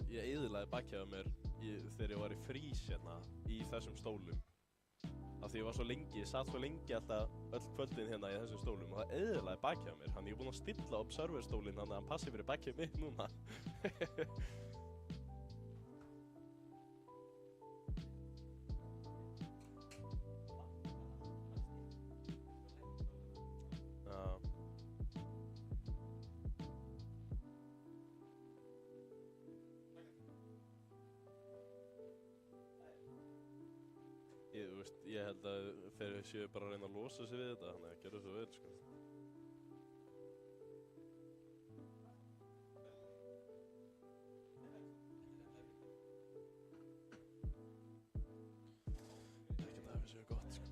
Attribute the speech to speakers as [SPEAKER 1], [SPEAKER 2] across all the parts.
[SPEAKER 1] Ég eyðilagði bakið á mér þegar ég var í frís hérna í þessum stólum. Af því ég var svo lengi, ég satt svo lengi alltaf öll kvöldin hérna í þessum stólum og það eyðilagði bakið á mér. Þannig ég er búinn að stilla upp serverstólinn þannig að hann passi fyrir bakið mitt núna. Ég held að þeir séu bara að reyna að losa sig við þetta, þannig að gera svo vel, sko. Ekki að það séu gott, sko.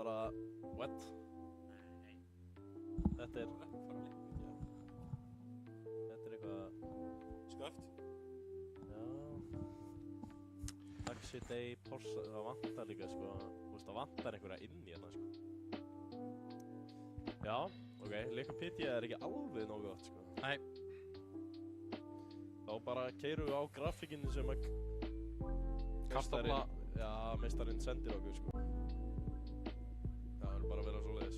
[SPEAKER 1] bara, what?
[SPEAKER 2] Nei.
[SPEAKER 1] Þetta er eitthvað...
[SPEAKER 2] Sköft?
[SPEAKER 1] Já... Taxi Day, Porsche, það vantar líka, sko, þú veist, það vantar einhverja inn í hérna, sko. Já, ok, Wikipedia er ekki alveg nógu gott, sko.
[SPEAKER 2] Nei.
[SPEAKER 1] Þá bara keyrum við á grafíkinni sem að...
[SPEAKER 2] Kartafla.
[SPEAKER 1] Já, meistarinn sendir okkur, sko. Það verður bara að vera svoleiðis.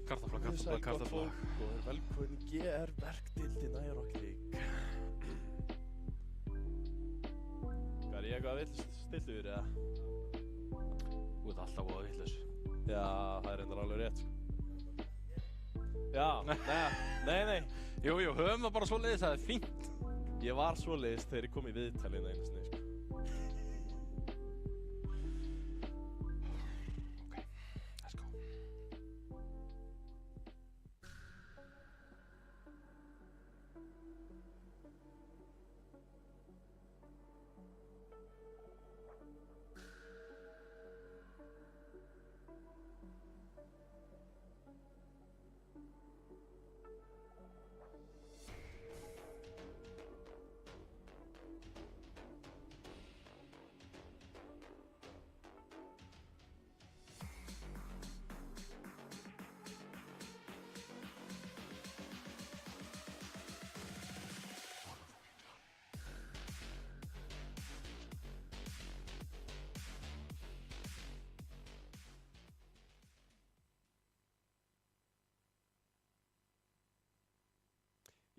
[SPEAKER 2] Kartafla.
[SPEAKER 1] Og velkomin í GR verkdeildina í Rocket League. Hvað er ég eitthvað villst stillur, eða?
[SPEAKER 2] Þú ert alltaf voða vitlaus.
[SPEAKER 1] Já, það er reyndar alveg rétt, sko. Já, nei.
[SPEAKER 2] Jú, höfum það bara svoleiðis, það er fínt.
[SPEAKER 1] Ég var svoleiðis þegar ég kom í viðtalina einu sinni, sko.
[SPEAKER 2] Ok, let's go.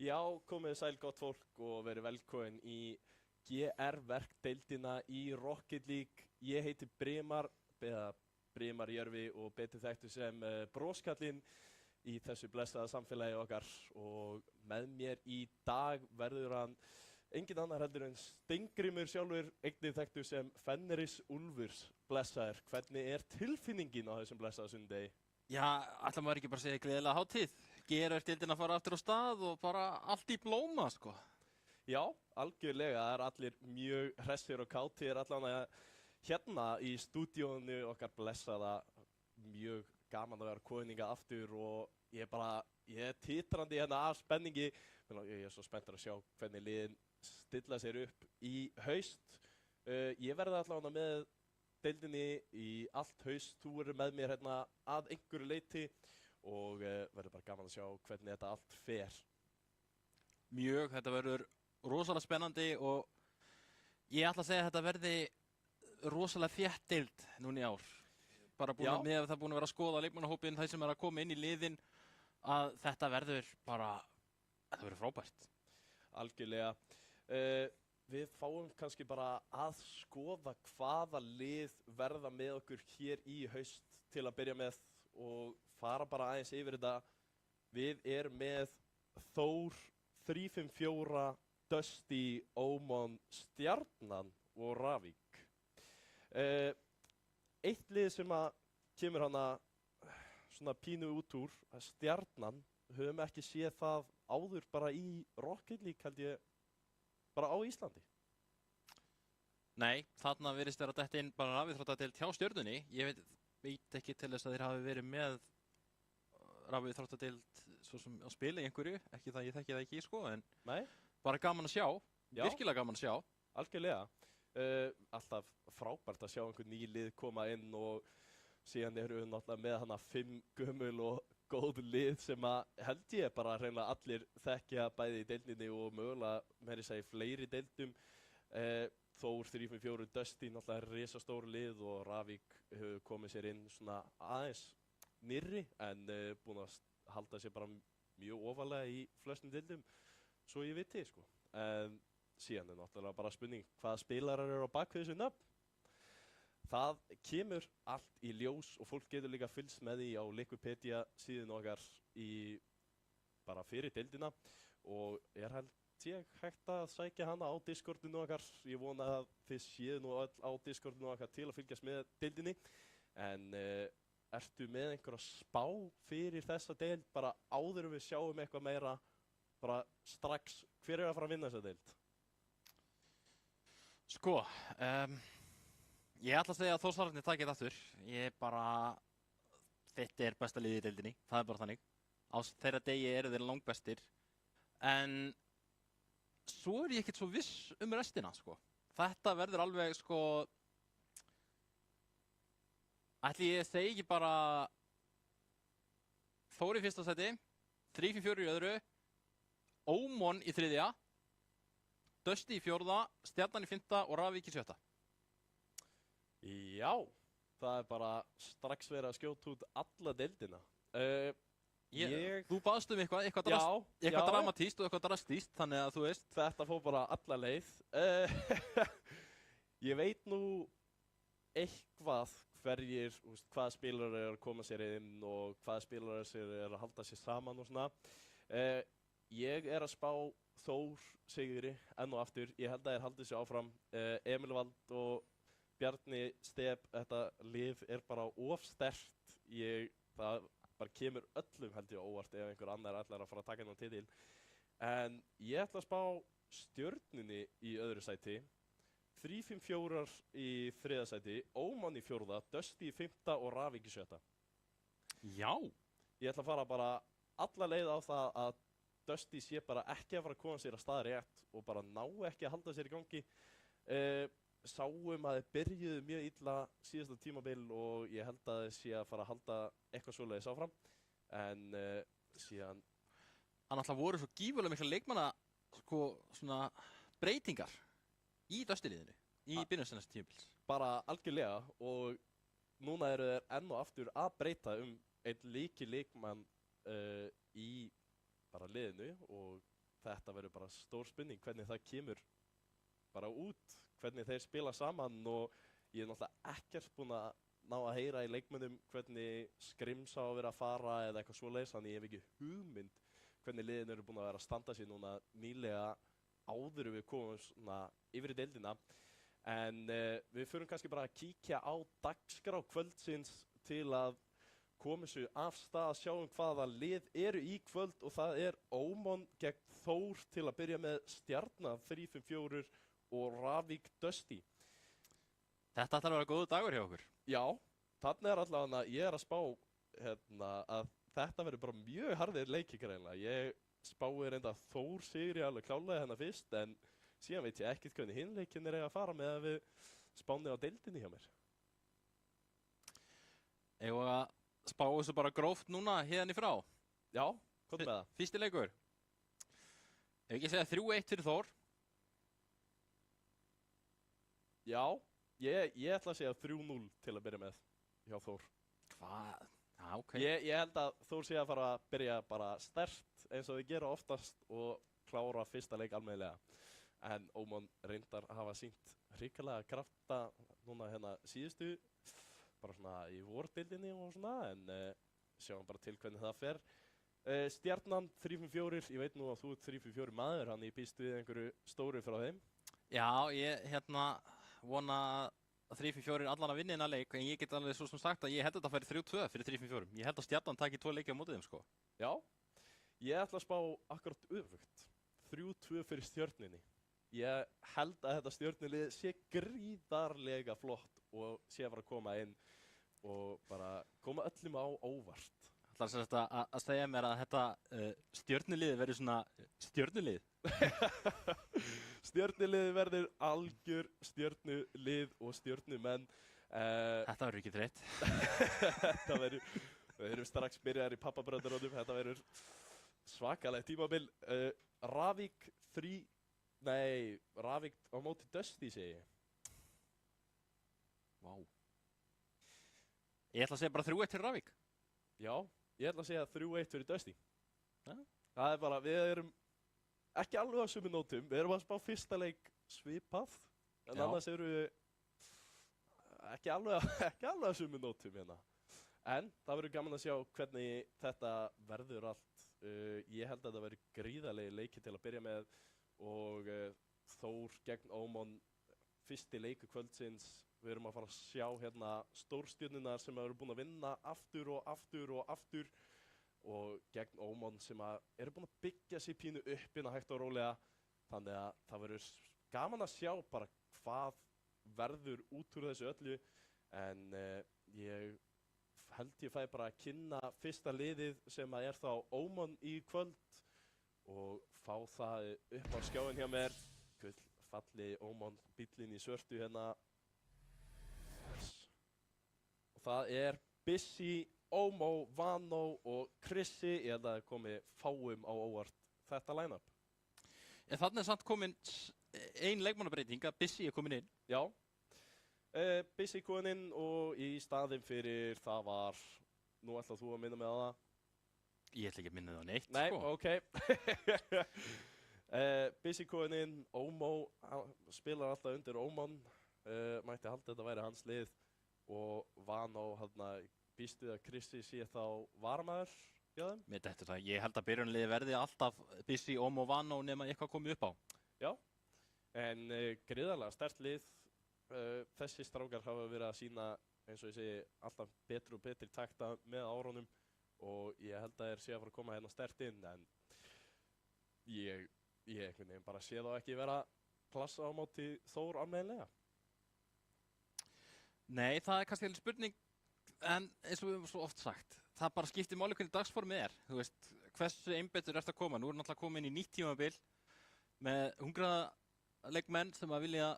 [SPEAKER 1] Já, komið sæl gott fólk og verið velkomin í GR verkdeildina í Rocket League. Ég heiti Brimar Jörvi og betur þekktur sem Broskallinn í þessu blessaða samfélagi okkar. Og með mér í dag verður hann engin annar heldur en Steingrímur sjálfur, einnig þekktur sem Fenris Úlfurs. Blessaður, hvernig er tilfinningin á þessum blessaða sunnudegi?
[SPEAKER 2] Já, ætla maður ekki bara að segja gleðilega hátíð. GR-deildin að fara aftur á stað og bara allt í blóma, sko.
[SPEAKER 1] Já, algjörlega. Það er allir mjög hressir og kátir allavega hérna í stúdíónu okkar blessaða. Mjög gaman að vera koninga aftur og ég er titrandi hérna af spenningi. Ég er svo spenntur að sjá hvernig liðin stilla sér upp í haust. Ég verði allavega með deildinni í allt haust. Þú verður með mér hérna að einhverju leyti. Og verður bara gaman að sjá hvernig þetta allt fer.
[SPEAKER 2] Mjög, þetta verður rosalega spennandi og ég ætla að segja að þetta verði rosalega þétt deild núna í ár. Bara búin að vera að skoða leikmannahópinn, þeir sem er að koma inn í liðin, að þetta verður frábært.
[SPEAKER 1] Algjörlega. Við fáum kannski bara að skoða hvaða lið verða með okkur hér í haust til að byrja með og fara bara aðeins yfir þetta. Við erum með Þór, 354, Dusty, Ómon, Stjarnan og Ravík. Eitt lið sem að kemur hana svona pínu út úr, Stjarnan, höfum ekki séð það áður bara í Rocket League, held ég, bara á Íslandi.
[SPEAKER 2] Nei, þarna virðist vera detta inn bara rafíþróttadeild hjá Stjörnunni. Ég veit ekki til þess að þeir hafi verið með rafíþróttadeild svo sem á spila í einhverju, ekki það ég þekki það ekki, sko, en
[SPEAKER 1] Nei.
[SPEAKER 2] Bara gaman að sjá, virkilega gaman að sjá.
[SPEAKER 1] Algjörlega. Alltaf frábært að sjá einhvern ný lið koma inn og síðan eru við náttúrulega með hana 5 gömul og góð lið sem að held ég bara hreinlega allir þekkja bæði í deildinni og mögulega meira að segja fleiri deildum. Þór, 354, Dusty, náttúrulega risastór lið og Ravík hefur komið sér inn svona aðeins nýrri en búin að halda sér bara mjög ofalega í flestum deildum, svo ég viti, sko. En síðan er náttúrulega bara spurning hvaða spilarar eru á bakvið þessu nöfn. Það kemur allt í ljós og fólk getur líka fylgst með því á Wikipedia síðan okkar bara fyrir deildina og er held ég hægt að sækja hana á Discordinu okkar. Ég vona að þið séu nú öll á Discordinu okkar til að fylgjast með deildinni. En ertu með einhverja spá fyrir þessa deild bara áður við sjáum eitthvað meira bara strax? Hver er að fara að vinna þessa deild?
[SPEAKER 2] Sko, Ég ætla að segja að Þórsararnir takið þetta aftur. Þetta er besta liðið í deildinni. Það er bara þannig. Á þeirra degi eru þeir langbestir. En svo er ég ekkert svo viss restina, sko. Þetta verður alveg, sko... Ætli ég segi ekki bara... Þór í fyrsta sæti, 3-4 í öðru, Ómon í þriðja, Dusty í fjórða, Stjarnan í fimmta og Ravík í sjötta.
[SPEAKER 1] Já, það er bara strax verið að skjóta út alla deildina.
[SPEAKER 2] Þú baðst eitthvað dramatíst og eitthvað drastíst, þannig að þú veist.
[SPEAKER 1] Þetta fór bara alla leið. Ég veit nú eitthvað hvaða spilarar eru að koma sér inn og hvaða spilarar eru að halda sér saman og svona. Ég er að spá Þór sigri enn og aftur. Ég held að þeir haldi sér áfram. Emil Vald og Bjarni Steb, þetta lið er bara of sterkt. Það bara kemur öllum held ég óvart ef einhver annar ætlar að fara að taka hennan titil. En ég ætla að spá Stjörnunni í öðru sæti. 3-5-4 í þriðja sæti, Óman í fjórða, Dusty í fimmta og Ravík í sjötta.
[SPEAKER 2] Já!
[SPEAKER 1] Ég ætla að fara bara alla leið á það að Dusty sé bara ekki að fara að koma sér að staða rétt og bara ná ekki að halda sér í gangi. Sáum að þeir byrjuðu mjög illa síðasta tímabil og ég held að þeir sé að fara að halda eitthvað svoleiðis áfram. En síðan...
[SPEAKER 2] Hann alltaf voru svo gífurlega mikla leikmanna, sko, svona breytingar í Dusty-liðinu, í byrjunarstennast tímabils.
[SPEAKER 1] Bara algjörlega og núna eru þeir enn og aftur að breyta einn leikmann í bara liðinu og þetta verður bara stór spurning hvernig það kemur bara út, hvernig þeir spila saman og ég er náttúrulega ekkert búinn að ná að heyra í leikmönnum hvernig Skrims á að vera að fara eða eitthvað svoleiðis, þannig ég hef ekki hugmynd hvernig liðin eru búin að vera að standa sig núna nýlega áður við komum svona yfir í deildina. En við förum kannski bara að kíkja á dagskrá kvöldsins til að koma svo af stað að sjáum hvaða lið eru í kvöld og það er Ómon gegn Þór til að byrja með Stjarnan 3-5-4 og Ravík Dusty.
[SPEAKER 2] Þetta ætlar að vera góður dagur hjá okkur.
[SPEAKER 1] Já, þannig er allavega ég er að spá að þetta verður bara mjög harðir leikir greinlega. Ég spái reynda að Þór sigri alveg klálega hennar fyrst en síðan veit ég ekkert hvernig hinn leikinn er að fara með að við spánir á deildinni hjá mér.
[SPEAKER 2] Eigum við að spá þessu bara gróft núna hérna í frá?
[SPEAKER 1] Já, hvað með það?
[SPEAKER 2] Fyrsti leikur. Ef ekki segja 3-1 fyrir Þór.
[SPEAKER 1] Já, ég ætla að segja 3-0 til að byrja með hjá Þór.
[SPEAKER 2] Hvað? Já, ok.
[SPEAKER 1] Ég held að Þór sé að fara að byrja bara sterkt eins og þau gera oftast og klára fyrsta leik almennilega. En Ómon reyndar hafa sýnt hrikalega krafta núna hérna síðustu, bara svona í vordeildinni og svona, en sjáum bara til hvernig það fer. Stjarnan 3-5-4, ég veit nú að þú ert 3-5-4 maður, hann ég býst við einhverju stóru frá þeim.
[SPEAKER 2] Já, ég vona að 3-5-4 allan að vinna innan leik, en ég get alveg svo sem sagt að ég held að þetta færi 3-2 fyrir 3-5-4. Ég held að Stjarnan taki 2 leiki á mótið þeim, sko.
[SPEAKER 1] Já, ég ætla að spá akkurat öfugt. 3-2 fyrir Stjörnunni. Ég held að þetta Stjörnulið sé gríðarlega flott og sé að fara að koma inn og bara koma öllum á óvart.
[SPEAKER 2] Það er sérst að segja mér að þetta Stjörnulið verður svona stjörnulið.
[SPEAKER 1] Stjörnulið verður algjör stjörnulið og stjörnumenn.
[SPEAKER 2] Þetta verður ekki þreytt.
[SPEAKER 1] Þetta verður, við erum strax byrjaðir í pappabröðarónum, þetta verður svakalegt tímabil. Ravík á móti Dusty segi ég.
[SPEAKER 2] Vá. Ég ætla að segja bara 3-1 fyrir Ravík.
[SPEAKER 1] Já, ég ætla að segja 3-1 fyrir Dusty.
[SPEAKER 2] Ja.
[SPEAKER 1] Það er bara, við erum ekki alveg á sömu nótum. Við erum að spá fyrsta leik svipað, en annars eru við ekki alveg á sömu nótum hérna. En það verður gaman að sjá hvernig þetta verður allt. Ég held að það verður gríðarlegi leiki til að byrja með og Þór gegn Ómon, fyrsti leikur kvöldsins. Við erum að fara að sjá hérna stórstjörnurnar sem eru búin að vinna aftur og aftur og aftur og gegn Ómon sem eru búin að byggja sér pínu upp inn að hægt og rólega. Þannig að það verður gaman að sjá bara hvað verður út úr þessu öllu en ég held ég fæ bara að kynna fyrsta liðið sem að er þá Oman í kvöld og fá það upp á skjáin hjá mér. Falli Oman bíllinn í svörtu hérna. Og það er Bissi, Omo, Vano og Krissi. Ég held að það komi fáum á óvart þetta line-up.
[SPEAKER 2] Þannig er samt komin ein leikmannabreiting að Bissi er komin inn.
[SPEAKER 1] Já. Bissi komin inn og í staðinn fyrir það var, nú ætlað þú að minna mig á það.
[SPEAKER 2] Ég ætla ekki að minna það á neitt,
[SPEAKER 1] Nei,
[SPEAKER 2] sko.
[SPEAKER 1] ok. Bissi komin inn, Omo spilar alltaf undir Oman, mætti halda þetta væri hans lið og Vano býstu að Krissi sé þá varamaður hjá þeim.
[SPEAKER 2] Með þetta það, ég held að byrjunarliði verði alltaf Bissi, Omo, Vano nema eitthvað komið upp á.
[SPEAKER 1] Já, en gríðarlega sterkt lið. Þessi strákar hafa verið að sýna, eins og ég segi, alltaf betri og betri takta með árunum og ég held að þeir sé að fara að koma hérna sterkt inn en ég einhvern veginn bara sé þá ekki vera klassa á móti Þór almennilega.
[SPEAKER 2] Nei, það er kannski spurning, en eins og við höfum svo oft sagt, það bara skiptir máli hvernig dagsformið er. Þú veist, hversu einbeittur ert að koma? Nú er náttúrulega komin í nýtt tímabil með hungraða leikmenn sem að vilja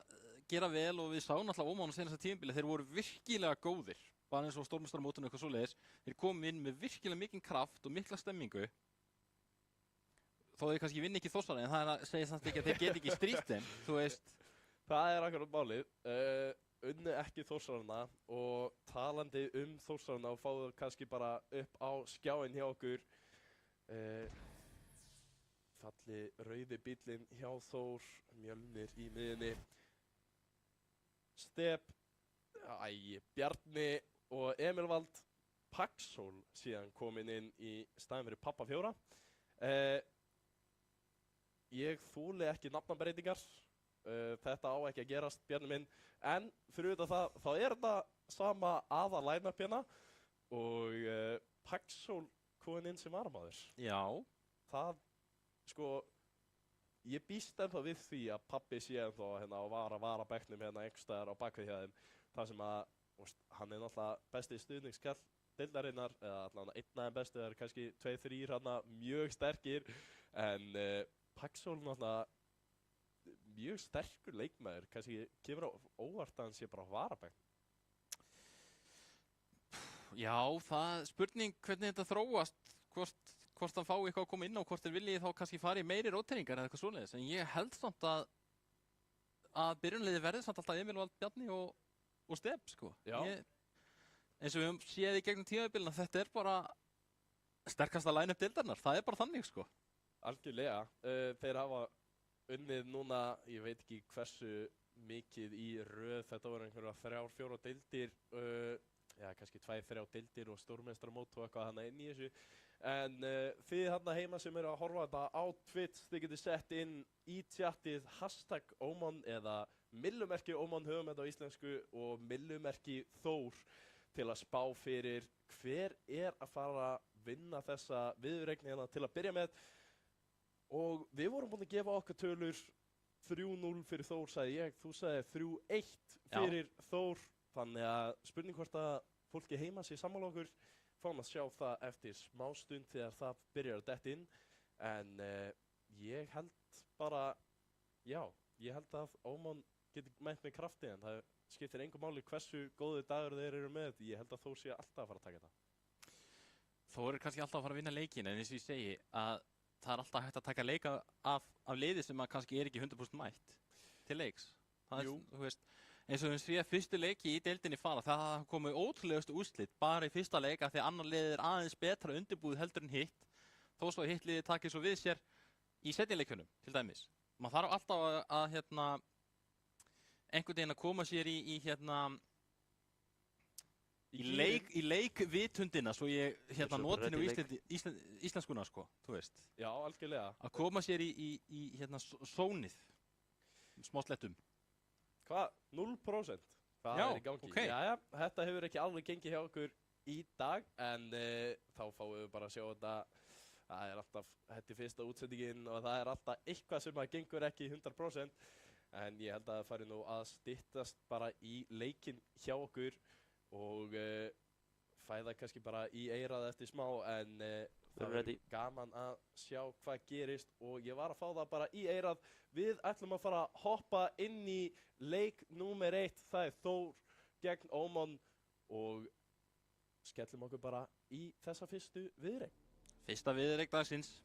[SPEAKER 2] gera vel og við sáum náttúrulega Oman á seinasta tímabili, þeir voru virkilega góðir, bara eins og stórmeistaramótinu eitthvað svoleiðis. Þeir komu inn með virkilega mikinn kraft og mikla stemmingu. Þó þeir kannski vinni ekki Þórsara, en það segir samt ekki að þeir geti ekki strítt þeim, þú veist.
[SPEAKER 1] Það er akkurat málið. Unnu ekki Þórsarana og talandi Þórsarana og fáðu kannski bara upp á skjáin hjá okkur. Falli rauði bíllinn hjá Þór, Mjölnir í miðjunni. Step, Bjarni og Emil Vald Paxól síðan komin inn í staðinn fyrir pappa fjóra. Ég þúli ekki nafnabreytingar, þetta á ekki að gerast, Bjarni minn, en fyrir utan það, þá er þetta sama aða line-up hérna og Paxól komin inn sem varamaður.
[SPEAKER 2] Já. Það,
[SPEAKER 1] sko, ég býst ennþá við því að pabbi sé ennþá hérna og vara bekknum hérna einhverstaðar á bakvið hjá þeim. Það sem að, hann er náttúrulega besti stuðningskall deildarinnar, eða allavega einn af þeim bestu, það eru kannski 2-3 hérna mjög sterkir, en Paxól náttúrulega mjög sterkur leikmaður, kannski kemur á óvart að hann sé bara á varabekk.
[SPEAKER 2] Já, það er spurning hvernig þetta þróast, hvort hann fái eitthvað að koma inn á, hvort þeir viljið þá kannski fara í meiri róteringar eða eitthvað svoleiðis. En ég held samt að byrjunarliðið verði samt alltaf Emil Vald, Bjarni og Step, sko. Eins og við höfum séð í gegnum tímabilina, þetta er bara sterkasta line-up deildarinnar. Það er bara þannig, sko.
[SPEAKER 1] Algjörlega. Þeir hafa unnið núna, ég veit ekki hversu mikið í röð, þetta voru einhverja 3-4 deildir, kannski 2-3 deildir og stórmeistaramót og eitthvað hana inn í þessu. En þið hérna heima sem eru að horfa þetta á Twitch, þið getur sett inn í tjattið #Oman eða millumerki Oman, höfum þetta á íslensku, og millumerki Þór til að spá fyrir hver er að fara að vinna þessa viðureign hérna til að byrja með. Og við vorum búin að gefa okkar tölur 3-0 fyrir Þór, sagði ég, þú sagði 3-1 fyrir Þór, þannig að spurning hvort að fólki heima sé sammála okkur. Fáum að sjá það eftir smá stund þegar það byrjar að detta inn, en ég held bara, ég held að Oman geti mætt með krafti, en það skiptir engu máli hversu góði dagur þeir eru með, ég held að Þór sé alltaf að fara að taka þetta.
[SPEAKER 2] Þór er kannski alltaf að fara að vinna leikin, en eins og ég segi að það er alltaf hægt að taka leika af liði sem að kannski er ekki 100% mætt til leiks. Það er, þú veist, eins og við séum fyrstu leiki í deildinni fara, það komu ótrúlegustu úrslit bara í fyrsta leika því að annar liðið er aðeins betra undirbúið heldur en hitt, þó svo hitt liðið takir svo við sér í seinni leikjunum, til dæmis. Maður þarf alltaf að einhvern veginn að koma sér í leikvitundina, svo ég notinu íslenskuna, sko, þú veist.
[SPEAKER 1] Já, algjörlega.
[SPEAKER 2] Að koma sér í sónið, smá slettum.
[SPEAKER 1] Hvað? 0%? Hvað er í gangi?
[SPEAKER 2] Okay.
[SPEAKER 1] Jæja, þetta hefur ekki alveg gengið hjá okkur í dag, en þá fáum við bara að sjá þetta. Það er alltaf, þetta er fyrsta útsendingin og það er alltaf eitthvað sem að gengur ekki 100%. En ég held að það fari nú að styttast bara í leikinn hjá okkur og fæða kannski bara í eyrað eftir smá en það verður gaman að sjá hvað gerist og ég var að fá það bara í eyrað. Við ætlum að fara að hoppa inn í leik númer 1, það Þór gegn Ómon og skellum okkur bara í þessa fyrstu viðureign.
[SPEAKER 2] Fyrsta viðureign dagsins.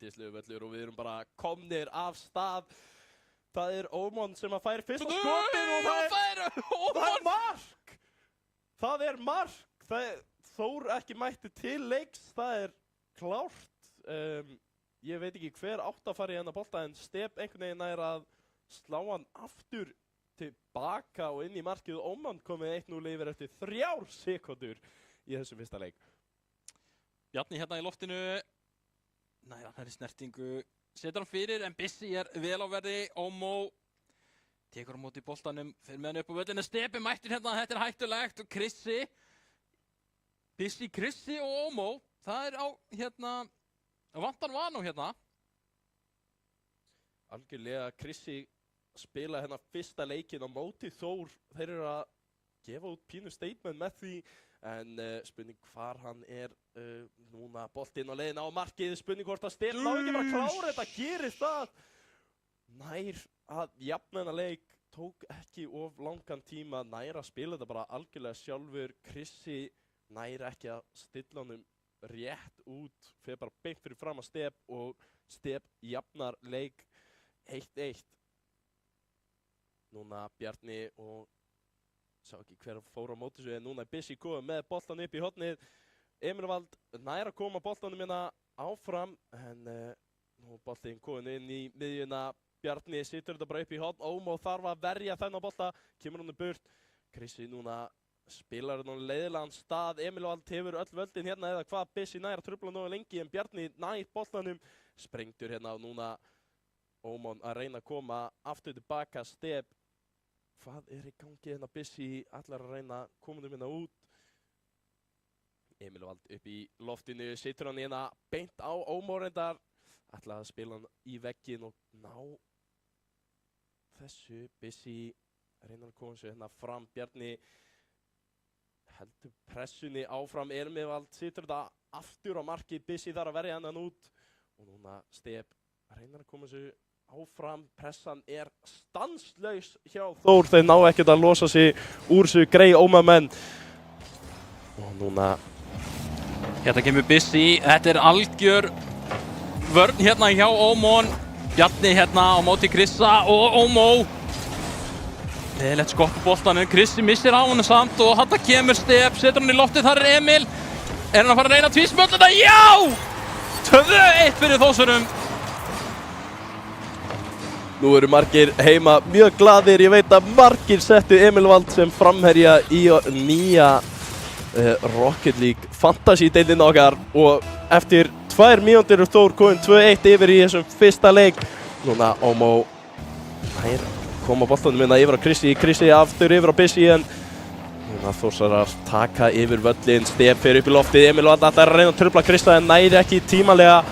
[SPEAKER 1] Yndislegu völlur og við erum bara komnir af stað. Það Ómon sem að færi fyrsta skotið og það er mark! Það er mark! Þór ekki mætti til leiks, það er klárt. Ég veit ekki hver átt að fara í hennar bolta en Step einhvern veginn er að slá hann aftur tilbaka og inn í markið og Ómon komið 1-0 yfir eftir 3 sekúndur í þessum fyrsta leik.
[SPEAKER 2] Bjarni hérna í loftinu. Nær hann í snertingu, setur hann fyrir en Bissi er vel á verði, Ómó tekur á móti boltanum, fyrir með hann upp á völlinu, Stepi mættur hérna, þetta er hættulegt og Bissi, Krissi og Ómó, það á hérna, vantan var nú hérna.
[SPEAKER 1] Algjörlega Krissi spila hérna fyrsta leikinn á móti Þór, þeir eru að gefa út pínu statement með því en spurning hvar hann er núna boltinn á leiðin á markið, spurning hvort að Stef ná ekki bara klára þetta, gerir það nær að jafna þennan leik, tók ekki of langan tíma, nær að spila þetta bara algjörlega sjálfur, Krissi nær ekki að stilla honum rétt út, fer bara beint fyrir fram að Stef og Stef jafnar leik 1-1. Núna Bjarni og sá ekki hver fór á móti svo en núna Bissi komið með boltan upp í hornið. Emil Vald nær að koma boltanum hérna áfram en nú boltinn komið inn í miðjuna. Bjarni situr þetta bara upp í horn. Ómó þarf að verja þennan bolta, kemur hann burt. Krissi núna spilar hann leiðilegan stað. Emil Vald hefur öll völdin hérna eða hvað, Bissi nær að trufla nógu lengi en Bjarni nær boltanum. Sprengtur hérna og núna Ómon að reyna að koma aftur tilbaka. Step, hvað er í gangi hérna? Bissi allar að reyna að koma hérna út. Emil Vald upp í loftinu, situr hann hérna beint á Ómó reyndar. Ætlaði að spila hann í vegginn og ná þessu. Bissi reynar að koma sér hérna fram. Bjarni heldur pressunni áfram. Emil Vald situr þetta aftur á markið. Bissi þarf að verja hann út. Og núna Step reynar að koma sér áfram, pressan er stanslaus hjá Þór, þeir ná ekkert að losa sig úr þessu grey Ómamenn. Og núna
[SPEAKER 2] hérna kemur Bissi, þetta er algjör vörn hérna hjá Ómon. Bjarni hérna á móti Krissa og Ómó. Leðilegt skott á boltanum, Krissi missir á honum samt og þarna kemur Step, setur hann í loftið, þar er Emil. Er hann að fara að reyna tvísmölluna? Já! 2-1 fyrir Þórsurum.
[SPEAKER 1] Nú eru margir heima mjög glaðir, ég veit að margir settu Emil Vald sem framherja í nýja Rocket League Fantasy-deildina okkar og eftir 2 mínútur Þór komin 2-1 yfir í þessum fyrsta leik. Núna Ómó nær koma boltanum minna yfir á Krissi aftur yfir á Bissi en núna Þórsarar taka yfir völlin. Stef fyrir upp í loftið, Emil Vald ætlar að reyna að trufla Krista en næri ekki tímalega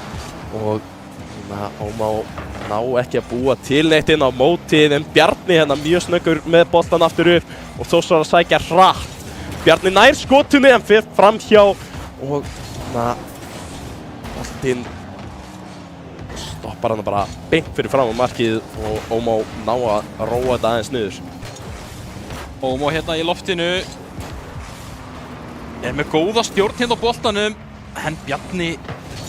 [SPEAKER 1] og núna Ómó ná ekki að búa til neitt inn á mótið en Bjarni hérna mjög snöggur með boltan aftur upp og Þórsar að sækja hratt. Bjarni nær skotunni en fyrir framhjá og boltinn stoppar hann bara beint fyrir fram á markið og Ómó ná að róa þetta aðeins niður.
[SPEAKER 2] Ómó hérna í loftinu er með góða stjórn hérna á boltanum en Bjarni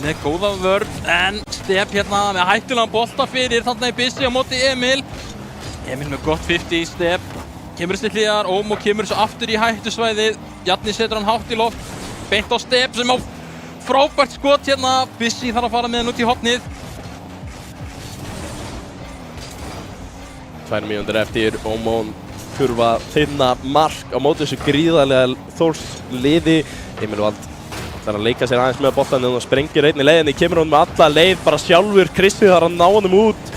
[SPEAKER 2] með góða vörn en Step hérna með hættulegan bolta fyrir þarna í Bissi á móti Emil. Emil með gott 50, Step kemur til hliðar, Ómó kemur svo aftur í hættusvæðið. Bjarni setur hann hátt í loft, beint á Step sem á frábært skot hérna. Bissi þarf að fara með hann út í hornið.
[SPEAKER 1] 2 mínútur eftir, Ómó þurfa að finna mark á móti þessu gríðarlega Þórs liði. Emil Vald ætlar að leika sér aðeins með boltann og sprengir einni leiðinni, kemur honum með alla leið, bara sjálfur Kristi þarf að ná honum út.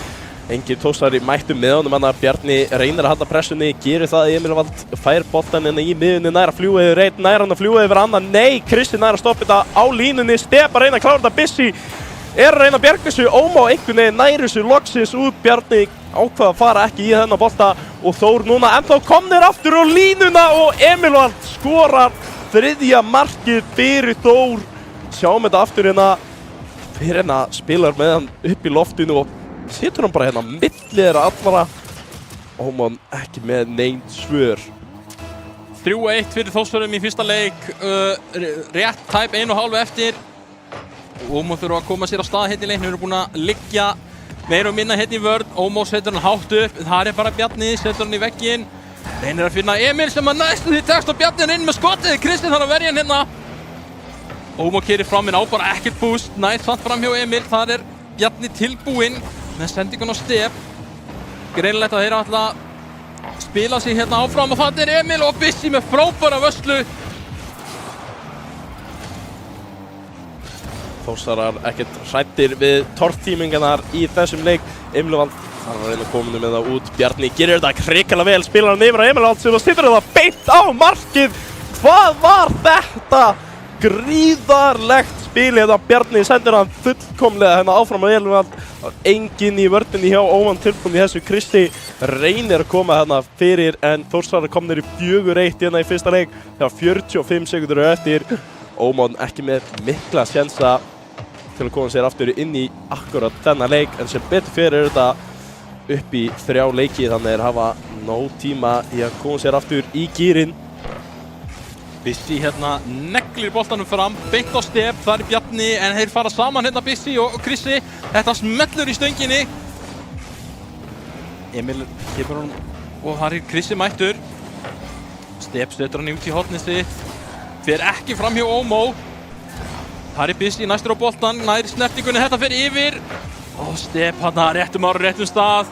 [SPEAKER 1] Engin Þórsari mættu með honum, hann að Bjarni reynir að halda pressunni, gerir það, Emil Vald fær boltann í miðunni, nær að fljúga yfir einn, nær hann að fljúga yfir annan, nei, Kristi nær að stoppa þetta á línunni, Step að reyna að klára þetta, Bissi er að reyna að bjarga þessu, Ómá einhvern veginn næri þessu loksins út, Bjarni ákvað að fara ekki í þennan bolta og Þór núna ennþá komnir aftur á línuna og Emil Vald skorar þriðja markið fyrir Þór. Sjáum þetta aftur hérna, fyrir hérna spilar með hann upp í loftinu og setur hann bara hérna milli þeirra allra. Ómán ekki með neint svör.
[SPEAKER 2] 3-1 fyrir Þórsvörum í fyrsta leik, rétt tæp 1,5 eftir. Ómó þurfa að koma sér á stað hérna í leiknum, við erum búin að liggja meira og minna hérna í vörn. Ómó setur hann hátt upp, það er bara Bjarni, setur hann í vegginn. Reynir að finna Emil sem að næstu því tekst og Bjarni inn með skotið, Kristinn þarf að verja hann hérna. Ómó keyrir fram inn á bara ekkert búst, næst samt fram hjá Emil, þar er Bjarni tilbúinn með sendingun á Step. Greinilegt að þeir ætla að spila sig hérna áfram og það er Emil og Bissi með frábæra vörslu.
[SPEAKER 1] Þórsarar ekkert hræddir við tortímingarnar í þessum leik. Emil Vald þarf að reyna að koma með það út. Bjarni gerir þetta hrikalega vel, spilar hann yfir á Emil Vald sem stýttir það beint á markið. Hvað var þetta? Gríðarlegt spil hérna. Bjarni sendir hann fullkomlega hérna áfram á Emil Vald. Enginn í vörninni hjá Óman tilbúin í þessu. Kristi reynir að koma hérna fyrir en Þórsarar komnir í 4-1 hérna í fyrsta leik. Það 45 sekundur eftir. Óman ekki með mikla sjensa til að koma sér aftur inn í akkurat þennan leik, en sem betur fyrir þetta upp í 3 leiki, þannig að þeir hafa nóg tíma í að koma sér aftur í gírinn.
[SPEAKER 2] Bissi hérna neglir boltanum fram, beint á Step, það er Bjarni, en þeir fara saman hérna Bissi og Krissi. Þetta smellur í stönginni. Emil kemur hann og það er Krissi mættur. Step stötur hann út í hornið sitt, fer ekki fram hjá Ómó. Það er Bissi næstur á boltan, nær snertingunni, þetta fer yfir. Og Step hann réttum ára, réttum stað.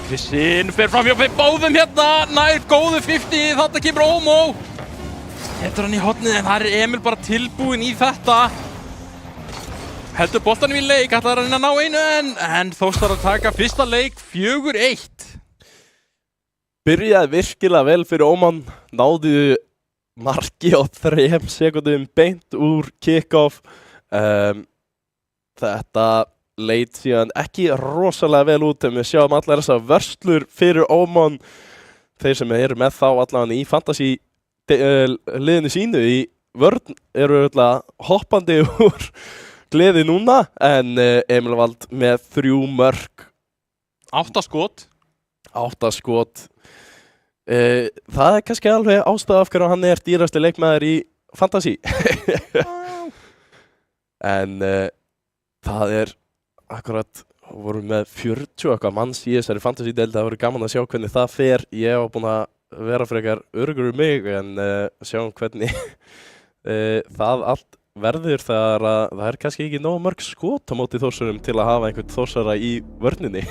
[SPEAKER 2] Kristinn fer fram hjá báðum hérna, nær góðu 50, þetta kemur Ómó. Setur hann í hornið en það er Emil bara tilbúinn í þetta. Heldur boltanum í leik, ætlar að reyna að ná einu en Þórsar að taka fyrsta leik 4-1.
[SPEAKER 1] Byrjaði virkilega vel fyrir Óman, náðu marki á 3 sekundum beint úr kick-off. Þetta leit síðan ekki rosalega vel út en við sjáum allar þessar vörslur fyrir Óman. Þeir sem eru með þá allavega í fantasy liðinu sínu í vörn eru hoppandi úr gleði núna en Emil Vald með 3 mörk.
[SPEAKER 2] 8 skot.
[SPEAKER 1] 8 skot. Það er kannski alveg ástæða af hverju hann er dýrasti leikmaður í fantasy. En það er akkurat, voru með 40 eitthvað manns í þessari fantasy-deild, það voru gaman að sjá hvernig það fer. Ég var búinn að vera frekar öruggur mig en sjáum hvernig það allt verður þegar að það er kannski ekki nógu mörg skot á móti Þórsurum til að hafa einhvern Þórsara í vörninni.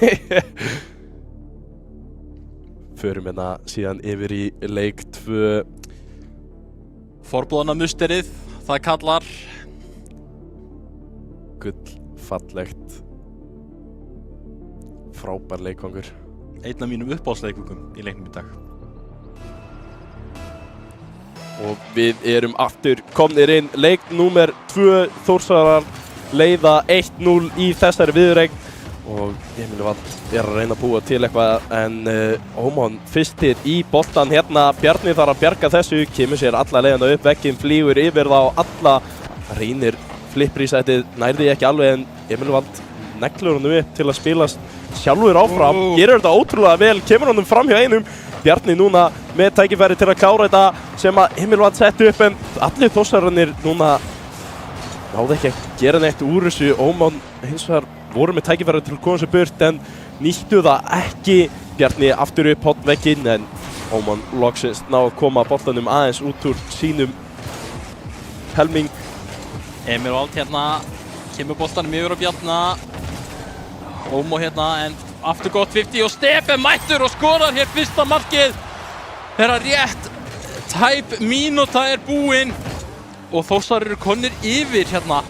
[SPEAKER 1] Förum hérna síðan yfir í leik 2.
[SPEAKER 2] Forbúðana musterið, það kallar.
[SPEAKER 1] Gullfallegt. Frábær leikvangur.
[SPEAKER 2] Einn af mínum uppáhaldsleikvangum í leiknum í dag.
[SPEAKER 1] Og við erum aftur komnir inn. Leik númer 2, Þórsarar leiða 1-0 í þessari viðureign. Og Emil Vald er að reyna að búa til eitthvað en Óman fyrstir í boltan hérna. Bjarni þarf að bjarga þessu, kemur sér alla leiðina upp vegginn, flýgur yfir þá alla. Reynir flippir í sætið, nærði ekki alveg en Emil Vald neglur honum upp til að spilast sjálfur áfram. Gerir þetta ótrúlega vel, kemur honum fram hjá einum. Bjarni núna með tækifæri til að klára þetta sem að Emil Vald setti upp en allir Þórsararnir núna náðu ekki að gera neitt úr þessu. Óman hins vegar voru með tækifæri til að koma sér burt en nýttu það ekki. Bjarni aftur upp hotvegginn en Óman loksins ná að koma boltanum aðeins út úr sínum helming.
[SPEAKER 2] Emil Vald hérna kemur boltanum yfir á Bjarna. Ómó hérna en aftur gott 50 og Step mættur og skorar hér fyrsta markið. Þegar rétt tæp mínúta búin og Þórsar eru komnir yfir hérna.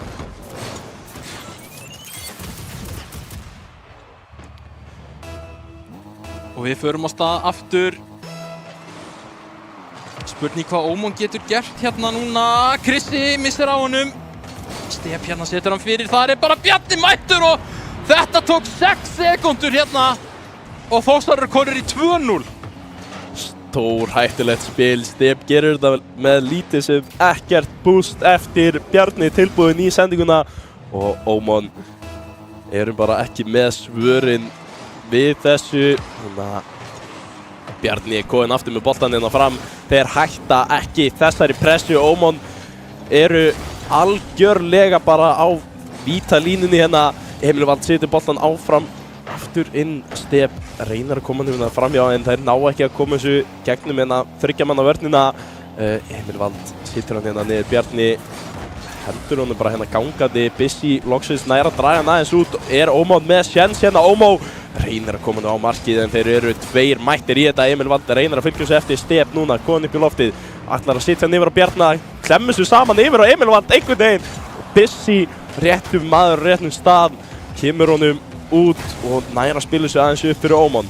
[SPEAKER 2] Og við förum á stað aftur. Spurning hvað Ómon getur gert hérna núna. Krissi missir á honum. Step hérna setur hann fyrir. Það bara Bjarni mættur og þetta tók 6 sekúndur hérna. Og Þórsar eru komnir í 2-0.
[SPEAKER 1] Stór hættulegt spil. Step gerir þetta með lítið sem ekkert boost eftir Bjarni tilbúin í sendinguna. Og Ómon eru bara ekki með svörin við þessu. Bjarni kominn aftur með boltan hérna fram. Þeir hætta ekki þessari pressu. Ómon eru algjörlega bara á vítalínunni hérna. Emil Vald setur boltan áfram aftur inn. Step reynir að koma hérna framjá en þeir ná ekki að koma þessu gegnum hérna 3 manna vörnina. Emil Vald setur hann hérna niður. Bjarni heldur honum bara hérna gangandi. Bissi loksins nær að draga hann aðeins út. Ómon með sjens hérna. Ómó reynir að koma nú á markið en þeir eru 2 mættir í þetta. Emil Vald reynir að fylgja sig eftir. Step núna komin upp í loftið. Ætlar að sitja hann yfir á Bjarna. Klemmu sig saman yfir á Emil Vald einhvern veginn. Bissi réttum maður, réttum stað. Kemur honum út og nær að spila sig aðeins upp fyrir Ómon.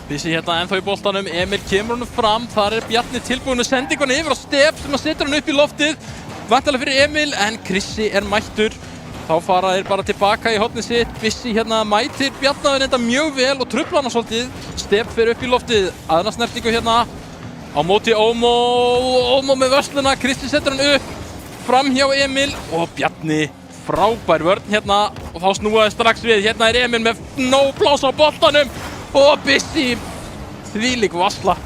[SPEAKER 2] Bissi hérna ennþá í boltanum. Emil kemur honum fram. Þar Bjarni tilbúin með sendingunni yfir á Step sem að setur hann upp í loftið. Vantarlega fyrir Emil en Krissi mættur. Þá fara þeir bara tilbaka í hornið sitt. Bissi hérna mætir Bjarnaður enda mjög vel og trufla hana svolítið. Step fer upp í loftið. Aðra snertingu hérna. Á móti Ómó með vörsluna. Krissi setur hann upp. Fram hjá Emil og Bjarni. Frábær vörn hérna. Og þá snúaði strax við. Hérna Emil með nóg pláss á boltanum. Og Bissi. Þvílík varsla.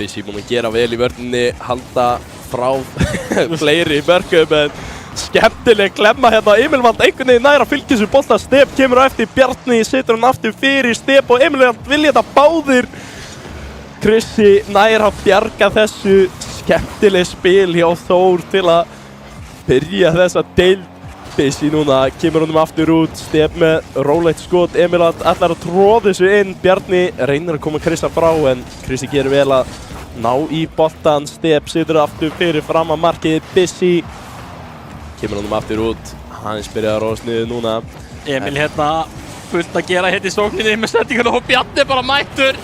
[SPEAKER 1] Bissi búinn að gera vel í vörninni. Halda frá fleiri mörkum en skemmtileg klemma hérna. Emil Vald einhvern veginn nær að fylgja þessu bolta. Step kemur á eftir. Bjarni setur hann aftur fyrir Step og Emil Vald vilja þetta báðir. Krissi nær að bjarga þessu. Skemmtileg spil hjá Þór til að byrja þessa deild. Bissi núna kemur honum aftur út. Step með rólegt skot. Emil Vald ætlar að tróða þessu inn. Bjarni reynir að koma Krissa frá en Krissi gerir vel að ná í boltan. Step situr aftur fyrir fram að markið. Bissi kemur honum aftur út. Hans byrjar að róast niður núna.
[SPEAKER 2] Emil hérna fullt að gera hérna í sókninni með sendingunni og Bjarni bara mættur.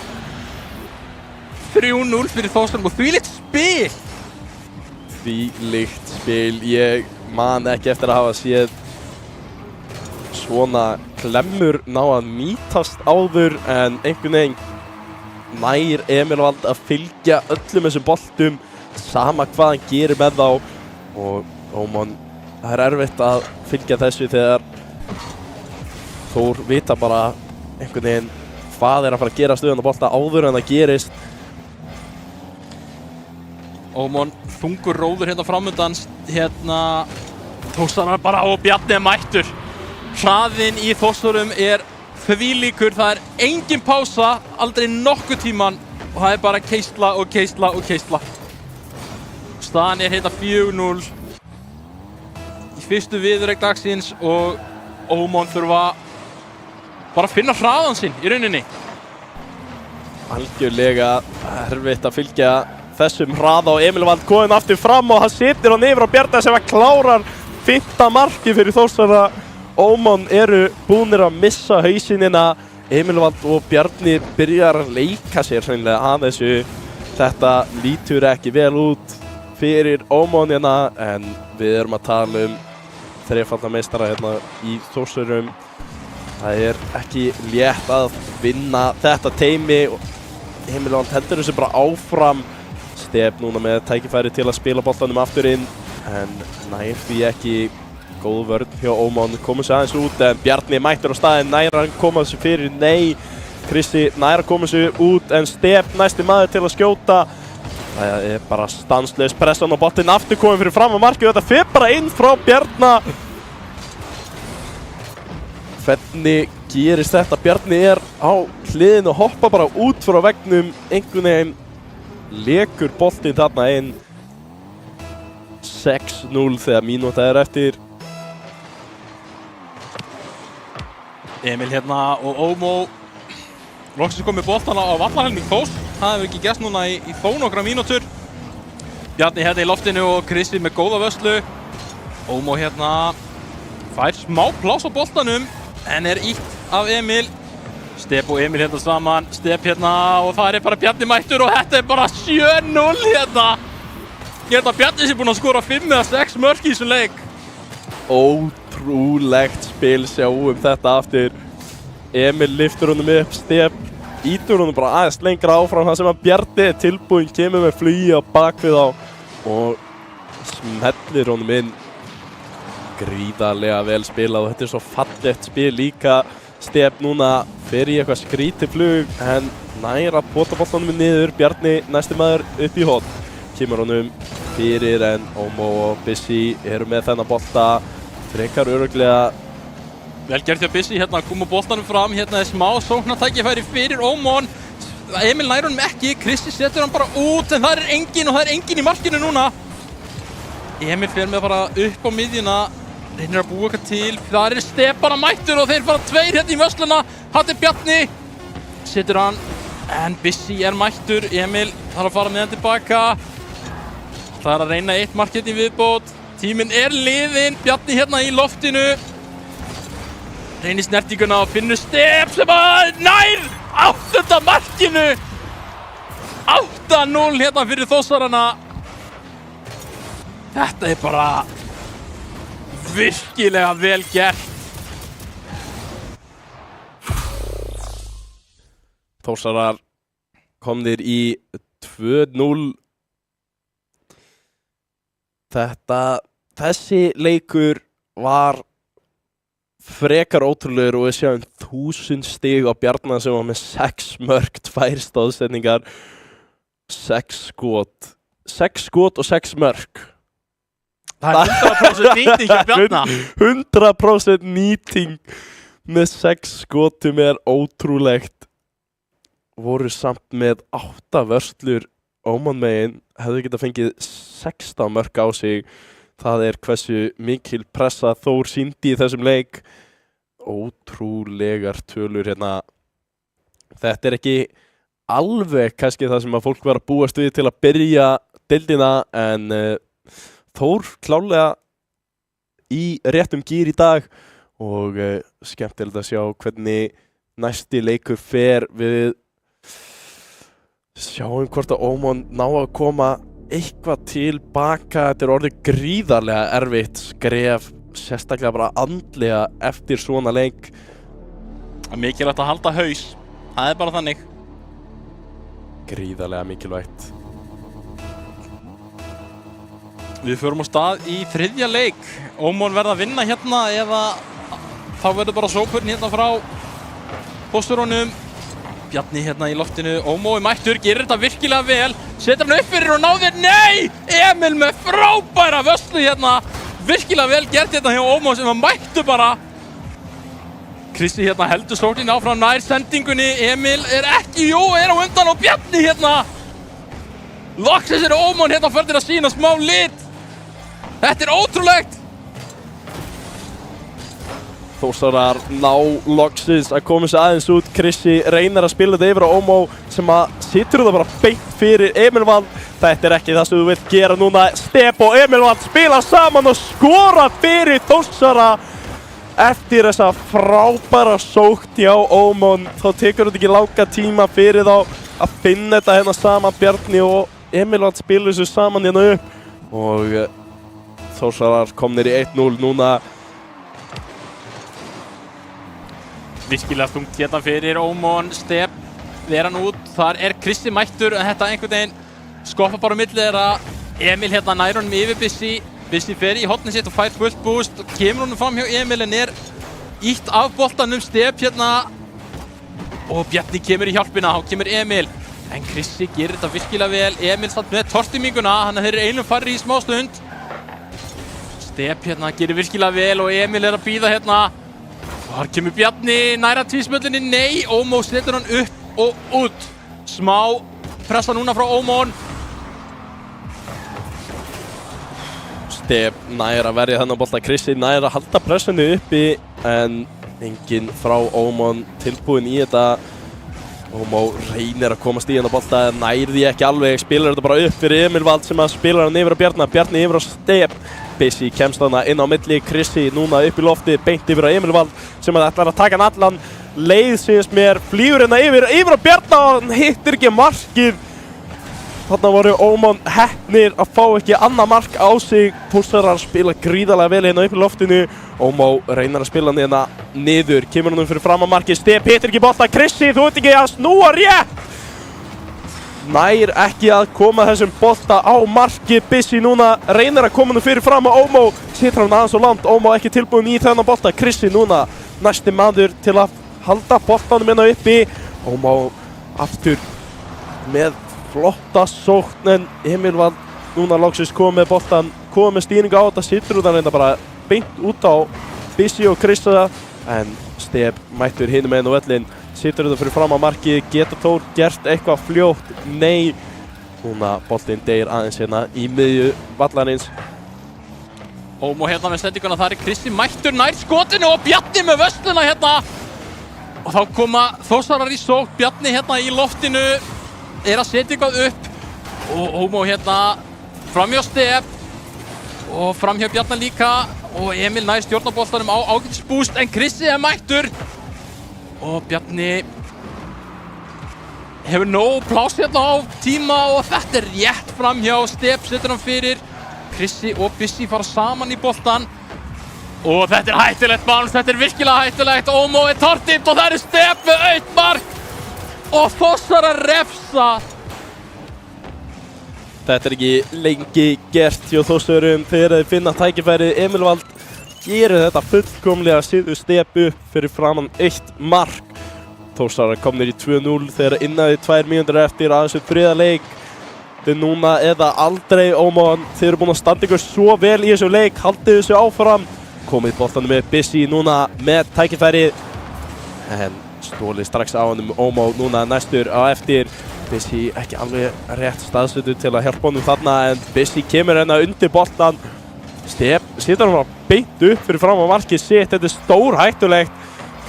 [SPEAKER 2] 3-0 fyrir Þórsson og þvílíkt spil.
[SPEAKER 1] Þvílíkt spil. Ég man ekki eftir að hafa séð svona klemmur ná að nýtast áður en einhvern veginn nær Emil Vald að fylgja öllum þessum boltum sama hvað hann gerir með þá og Ómon, það erfitt að fylgja þessu þegar Þór vita bara einhvern veginn hvað að fara að gera stöðan á bolta áður en það gerist.
[SPEAKER 2] Ómon þungur róður hérna framundan. Hérna Þórsarar bara og Bjarni mættur. Hraðinn í Þórsarum þvílíkur. Það engin pása, aldrei nokkuð tíman og það bara keisla og keisla og keisla. Staðan hérna 4-0 í fyrstu viðureign dagsins og Ómon þurfa bara að finna hraðan sinn í rauninni.
[SPEAKER 1] Algjörlega erfitt að fylgja þessum hraða og Emil Vald kominn aftur fram og hann setur hann yfir á Bjarna sem klárar 5. marki fyrir Þórsara. Ómon eru búnir að missa hausinina. Emil Vald og Bjarni byrjar að leika sér hreinlega að þessu. Þetta lítur ekki vel út fyrir Ómon hérna en við erum að tala þrefalda meistara hérna í Þórsurum. Það ekki létt að vinna þetta teymi og Emil Vald heldur þessu bara áfram. Step núna með tækifæri til að spila boltanum aftur inn en nær því ekki. Góð vörn hjá Ómon, komur sér aðeins út en Bjarni mættur á staðinn, nær hann koma þessu fyrir, nei. Krissi nær að koma þessu út en Step næsti maður til að skjóta. Það bara stanslaus pressan og boltinn aftur kominn fyrir fram á markið og þetta fer bara inn frá Bjarna. Hvernig gerist þetta? Bjarni á hliðinu og hoppa bara út frá veggnum, einhvern veginn lekur boltinn þarna inn. 6-0 þegar mínúta eftir.
[SPEAKER 2] Emil hérna og Ómó loksins komið boltana á vallarhelming Þórs. Það hefur ekki gerst núna í þó nokkra mínútur. Bjarni hérna í loftinu og Krissi með góða vörslu. Ómó hérna fær smá pláss á boltanum en ítt af Emil. Step og Emil hérna saman. Step hérna og það bara Bjarni mættur og þetta bara 7-0 hérna. Ég held að Bjarni sé búinn að skora 5 eða 6 mörk í þessum leik.
[SPEAKER 1] Ótrúlegt spil, sjáum þetta aftur. Emil lyftur honum upp, Step ítur honum bara aðeins lengra áfram þar sem að Bjarni er tilbúinn, kemur með flugi á bakvið á og smellir honum inn. Gríðarlega vel spilað og þetta er svo fallegt spil líka. Step núna fer í eitthvað skrítið flug en nær að pota boltanum niður. Bjarni næsti maður upp í horn. Kemur honum fyrir en Ómó og Bissi eru með þennan bolta. Frekar örugglega.
[SPEAKER 2] Vel gert hjá Bissi hérna að koma boltanum fram. Hérna smá sóknartækifæri fyrir Ómón. Emil nær honum ekki. Krissi setur hann bara út en það enginn og það enginn í markinu núna. Emil fer með bara upp á miðjuna. Reynir að búa eitthvað til. Það Stefana mættur og þeir fara 2 hérna í vörsluna. Hann Bjarni. Setur hann. En Bissi mættur. Emil þarf að fara með hann tilbaka. Það að reyna 1 mark hérna í viðbót. Tíminn liðinn. Bjarni hérna í loftinu. Reynir snertinguna og finnur Stef sem að nær 8. markinu. 8-0 hérna fyrir Þórsarana. Þetta bara virkilega vel gert.
[SPEAKER 1] Þórsarar komnir í 2-0. Þessi leikur var frekar ótrúlegur og við sjáum 1000 stig á Bjarna sem var með 6 mörk, 2 stóðsendingar, 6 skot og 6 mörk.
[SPEAKER 2] Það 100% nýting hjá Bjarna.
[SPEAKER 1] 100% nýting með 6 skotum ótrúlegt. Voru samt með 8 vörslur Ómón megin, hefðu getað fengið 16 mörk á sig. Það hversu mikil pressa Þór sýndi í þessum leik. Ótrúlegar tölur hérna. Þetta ekki alveg kannski það sem að fólk var að búast við til að byrja deildina en Þór klárlega í réttum gír í dag og skemmtilegt að sjá hvernig næsti leikur fer. Við sjáum hvort að Ómón ná að koma eitthvað tilbaka. Þetta orðið gríðarlega erfitt skref, sérstaklega bara andlega eftir svona leik.
[SPEAKER 2] Það mikilvægt að halda haus. Það bara þannig.
[SPEAKER 1] Gríðarlega mikilvægt.
[SPEAKER 2] Við förum á stað í 3. leik. Ómón verða að vinna hérna eða þá verður bara sópurinn hérna frá pósturunum. Bjarni hérna í loftinu. Ómó mættur, gerir þetta virkilega vel. Setur hann upp fyrir og náðir. Nei! Emil með frábæra vörslu hérna. Virkilega vel gert hérna hjá Ómó sem hann mættu bara. Krissi hérna heldur sókninni áfram nær sendingunni. Emil ekki, jú, á undan og Bjarni hérna. Loksins Ómón hérna fyrir að sína smá lit. Þetta ótrúlegt.
[SPEAKER 1] Þórsarar ná loksins að koma sér aðeins út. Krissi reynir að spila þetta yfir á Ómó sem að situr það bara beint fyrir Emilvald. Þetta ekki það sem þú vilt gera núna. Step og Emilvald spila saman og skora fyrir Þórsara. Eftir þessa frábæra sókn hjá Ómón þá tekur þetta ekki langa tíma fyrir þá að finna þetta hérna saman. Bjarni og Emilvald spila þessu saman hérna upp og Þórsarar komnir í 1-0 núna.
[SPEAKER 2] Virkilega þungt hérna fyrir Ómón. Step ver hann út. Þar Krissi mættur en þetta einhvern veginn skoppa bara á milli þeirra. Emil hérna nær honum yfir Bissi. Bissi fer í hornið sitt og fær fullt boost. Kemur honum fram hjá Emil en ítt af boltanum. Step hérna og Bjarni kemur í hjálpina. Þá kemur Emil en Krissi gerir þetta virkilega vel. Emil satt með tortiminguna. Hann þeir einum færri í smá stund. Step hérna gerir virkilega vel og Emil að bíða hérna. Þar kemur Bjarni næra tvísmöllinni. Nei, Ómó setur hann upp og út. Smá pressa núna frá Ómón.
[SPEAKER 1] Step nær að verja þennan bolta. Krissi nær að halda pressunni uppi en Enginn frá Ómon tilbúinn í þetta. Ómó reynir að komast í hennar bolta, nærði ekki alveg, spilar þetta bara upp fyrir Emil Vald sem að spilar hann yfir á Bjarna, Bjarni yfir á Step. Bissi kemst þarna inn á milli, Krissi núna upp í lofti, beint yfir á Emil Vald sem að ætlar að taka hann allan. Leið syns mér, flýgur hérna yfir á Bjarna og hann hittir ekki markið. Þarna voru Ómon heppnir að fá ekki annað mark á sig. Þórsarar spila gríðarlega vel hérna upp í loftinu. Ómó reynar að spila hann hérna niður, kemur hann fyrir fram á markið, Step hittir ekki bolta, Krissi þú ert ekki að snúa rétt! Nær ekki að koma þessum bolta á markið, Bissi núna reynir að koma hann fyrir fram á Ómó, situr hann aðeins á land, Ómó ekki tilbúinn í þennan bolta, Krissi núna næsti maður til að halda boltanum hérna uppi. Ómó aftur með flotta sókn en Emil Vald núna loksins komið með boltan, komið með stýringu á þetta, situr út hann reynda bara beint út á Bissi og Krista en Step mættur hinum einn og völlin, situr þetta fyrir fram á markið, getur Þór gert eitthvað fljótt? Nei, núna boltinn deyr aðeins hérna í miðju vallarins.
[SPEAKER 2] Ómó hérna með sendinguna, þar er Kristi mættur nær skotinu og Bjarni með vösluna hérna og þá koma Þórsarar í sókn, Bjarni hérna í loftinu er að setja eitthvað upp og Ómó hérna framhjá Step og framhjá Bjarna líka og Emil nær stjórnaboltanum á ágætisbúst en Krissi er mættur og Bjarni hefur nóg pláss hérna á tíma og þetta er rétt framhjá. Step setur hann fyrir, Krissi og Bissi fara saman í boltan og þetta er hættulegt mann, þetta er virkilega hættulegt. Ómó er tortímt og það er Step með autt mark og Þórsarar refsa.
[SPEAKER 1] Þetta er ekki lengi gert hjá Þórsurum þegar þeir finna tækifærið. Emil Vald gerir þetta fullkomlega, setur Step upp fyrir framan eitt mark. Þórsarar komnir í 2-0 þegar innan við 2 mínútur eftir að þessu þriðja leik. Þetta er núna eða aldrei. Ómon, þeir eru búin að standa ykkur svo vel í þessu leik, haldið þessu áfram. Komið boltanum með Bissi núna með tækifærið en stólið strax á honum. Ómó núna næstur á eftir. Bissi ekki alveg rétt staðsettur til að hjálpa honum þarna en Bissi kemur hérna undir boltan. Step situr hann beint upp fyrir fram á markið sitt, þetta er stór hættulegt.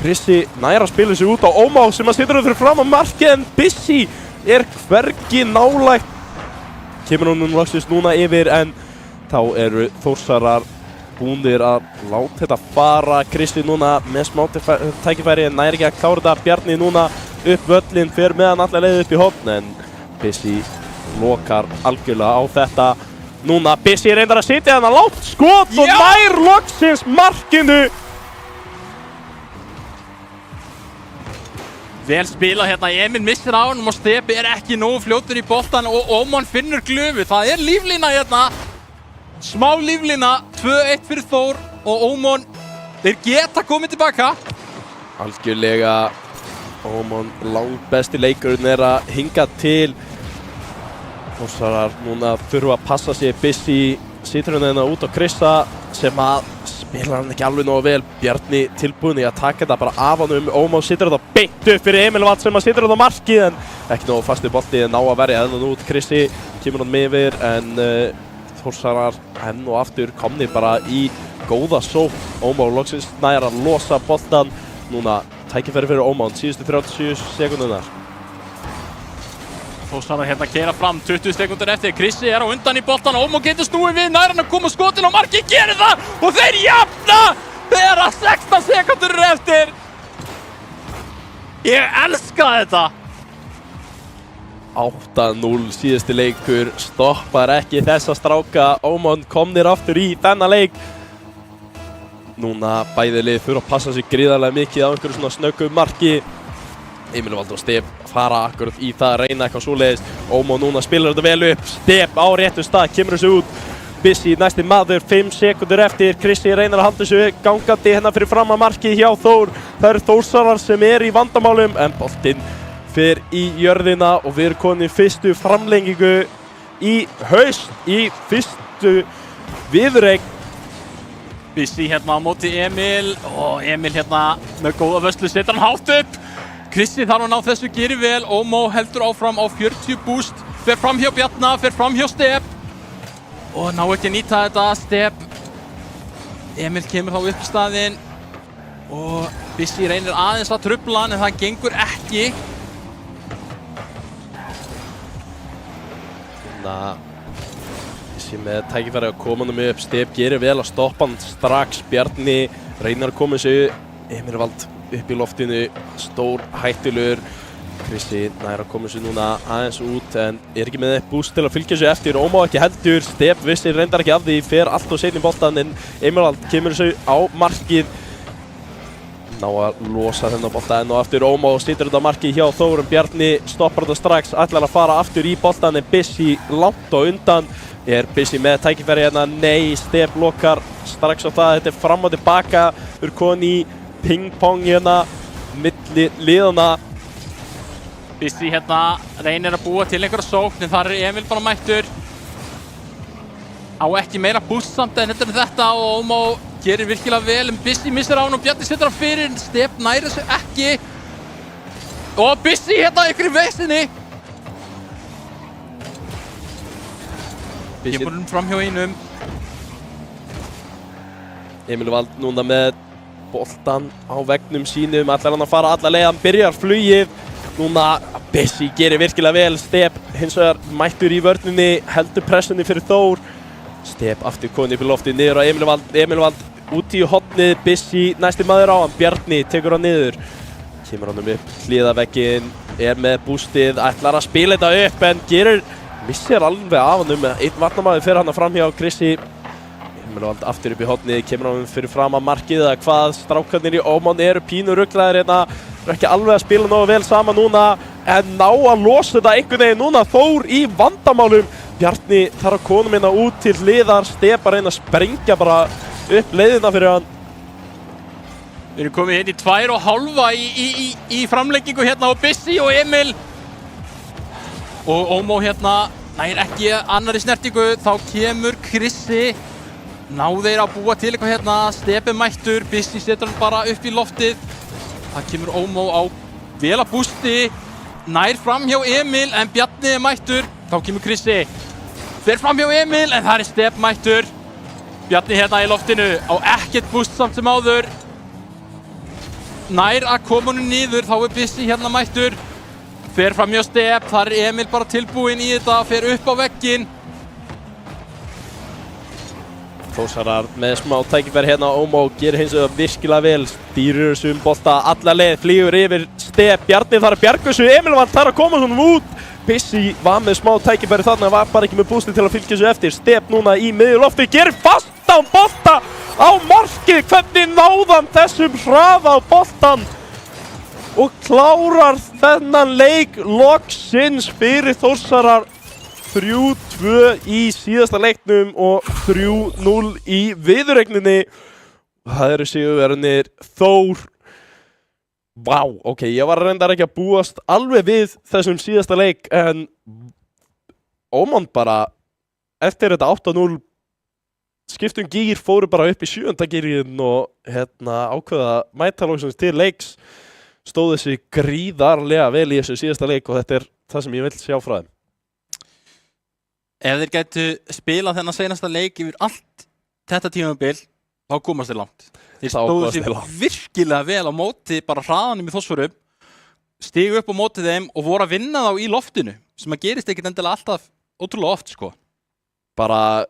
[SPEAKER 1] Krissi nær að spila sig út á Ómó sem að situr fyrir fram á markið en Bissi er hvergi nálægt. Kemur honum loksins núna yfir en þá eru Þórsarar búnir að láta þetta fara. Krissi núna með smá tækifæri en nær ekki að klára þetta. Bjarni núna upp völlin, fer með hann allar leið upp í horn en Bissi lokar algjörlega á þetta. Núna Bissi reyndar að sitja hann að látt skot og nær loksins markinu.
[SPEAKER 2] Vel spila hérna, Emil missir á honum og Step er ekki nógu fljótur í boltan og Ómon finnur glufu. Það er líflína hérna, smá líflína, 2-1 fyrir Þór og Ómon, þeir geta komið tilbaka.
[SPEAKER 1] Algjörlega. Ómon langt besti leikurinn er að hinga til. Þórsarar núna þurfa að passa sig. Bissi situr hérna út á Krista sem að spila hann ekki alveg nógu vel. Bjarni tilbúinn í að taka þetta bara af honum. Ómon situr þetta beint upp fyrir Emil Vald sem að situr þetta á markið en ekki nógu fastið bolti en ná að verja hennan út. Krissi kemur hann með yfir en Þórsarar enn og aftur komnir bara í góða sókn. Ómon loksins nær að losa boltan. Núna tækifæri fyrir Ómon, síðustu 37 sekúndunar.
[SPEAKER 2] Þórsarar hérna keyra fram, 20 sekúndur eftir. Krissi er á undan í boltan, Ómon getur snúið við, nær hann að koma skotin og markið gerir það og þeir jafna þegar 16 sekúndur eru eftir. Ég elska þetta.
[SPEAKER 1] 8-0 síðusti leikur, stoppar ekki þessa stráka. Ómon komnir aftur í þennan leik. Núna bæði lið fyrir að passa sig gríðarlega mikið á einhverju svona snöggu marki. Emil Vald og Step fara akkurat í það að reyna eitthvað svoleiðis. Ómon núna spilar þetta vel upp. Step á réttu stað, kemur þessu út. Bissi næsti maður, 5 sekúndur eftir. Krissi reynar að halda þessu gangandi hérna fyrir fram að markið hjá Þór. Það eru Þórsarar sem er í vandamálum en boltinn fer í jörðina og við erum komin í fyrstu framlengingu í haust í fyrstu viðureign.
[SPEAKER 2] Bissi hérna á móti Emil og Emil hérna með góða vörslu setur hann hátt upp. Krissi þarf að ná þessu, gerir vel. Ómó heldur áfram á 40 boost. Fer fram hjá Bjarna, fer fram hjá Step og ná ekki að nýta þetta. Step, Emil kemur þá upp í staðinn og Bissi reynir aðeins að trufla hann en það gengur ekki.
[SPEAKER 1] Bissi með tækifæri að koma hann upp, Step gerir vel að stoppa hann strax, Bjarni reynir að koma sig, Emirvald upp í loftinu, stór hættulegur, Krissi nær að koma sig núna aðeins út en ekki með eitt boost til að fylgja sig eftir, Ómá ekki heldur, Step vissi reyndar ekki af því, fer allt og seinni boltan en Emirvald kemur sig á markið, ná að losa þennan bolta enn og aftur, Ómá situr þetta markið hjá Þórum, Bjarni stoppar þetta strax, ætlar að fara aftur í boltan en Bissi langt og undan, Bissi með tækifæri hérna, nei, Step lokar strax á það, þetta fram og tilbaka, komin í ping-pong hérna, milli liðana.
[SPEAKER 2] Bissi hérna reynir að búa til einhverja sókn en þar Emil bara mættur. Á ekki meira búst samt en þetta og Ómá gerir virkilega vel en Bissi missir á hann og Bjarni setur hann fyrir, Step næri þessu ekki. Og Bissi hérna ykkur í vesinni. Kemur hann fram hjá einum.
[SPEAKER 1] Emirvald núna með boltan á veggnum sínum, ætlar hann að fara alla leið, hann byrjar flugið. Núna Bissi gerir virkilega vel, Step hins vegar mættur í vörninni, heldur pressunni fyrir Þór. Step aftur komin upp í loftið niður á Emirvald út í hornið, Bissi næsti maður á hann, Bjarni tekur hann niður. Kemur hann upp hliðavegginn, með boostið, ætlar að spila þetta upp en missir alveg af hann einn varnarmaður fyrir hann fram hjá Krissi. Emirvald aftur upp í hornið, kemur hann fyrir fram að markið eða hvað, strákarnir í Ómán eru pínu ruglaðir hérna. Eru ekki alveg að spila nógu vel saman núna en ná að losa þetta einhvern veginn núna, Þór í vandamálum. Bjarni þarf að koma hérna út til hliðar, Step að reyna að sprengja bara upp leiðina fyrir hann.
[SPEAKER 2] Við erum komið inn í 2,5 í framlengingu hérna á Bissi og Emil. Og Ómó hérna nær ekki annari snertingu, þá kemur Krissi. Ná þeir að búa til eitthvað hérna, Step mættur, Bissi setur hann bara upp í loftið. Það kemur Ómó á vel að bústi, nær fram hjá Emil en Bjarni mættur, þá kemur Krissi. Fer fram hjá Emil en það Step mættur. Bjarni hérna í loftinu, á ekkert búst samt sem áður. Nær að koma honum niður, þá Bissi hérna mættur. Fer fram hjá Step, þar Emil bara tilbúinn í þetta, fer upp á vegginn.
[SPEAKER 1] Þórsarar með smá tækifæri hérna, Ómó gerir hins vegar virkilega vel, stýrir þessum bolta alla leið, flýgur yfir Step, Bjarni þarf að bjarga þessu, Emirvald þarf að koma honum út. Bissi var með smá tækifæri þarna, var bara ekki með bústi til að fylgja þessu eftir. Step núna í miðjulofti, gerir fastan bolta á markið, hvernig náðan þessum hraða á boltan og klárar þennan leik loksins fyrir Þórsarar. 3-2 í síðasta leiknum og 3-0 í viðureigninni. Það eru sigurverðirnir Þór. Vá, ok, ég var reyndar ekki að búast alveg við þessum síðasta leik en Ómán bara eftir þetta 8-0 skiptum gír, fóru bara upp í 7. gírinn og ákveða mætalóksins til leiks. Stóð þessi gríðarlega vel í þessu síðasta leik og þetta það sem ég vil sjá frá þeim.
[SPEAKER 2] Ef þeir gætu spilað þennan seinasta leik yfir allt þetta tímabil, þá komast þeir langt. Þeir stóðu sér virkilega vel á móti bara hraðanum í Þórsvörum, stigu upp á móti þeim og voru að vinna þá í loftinu, sem að gerist ekkert endilega alltaf ótrúlega oft, sko.
[SPEAKER 1] Bara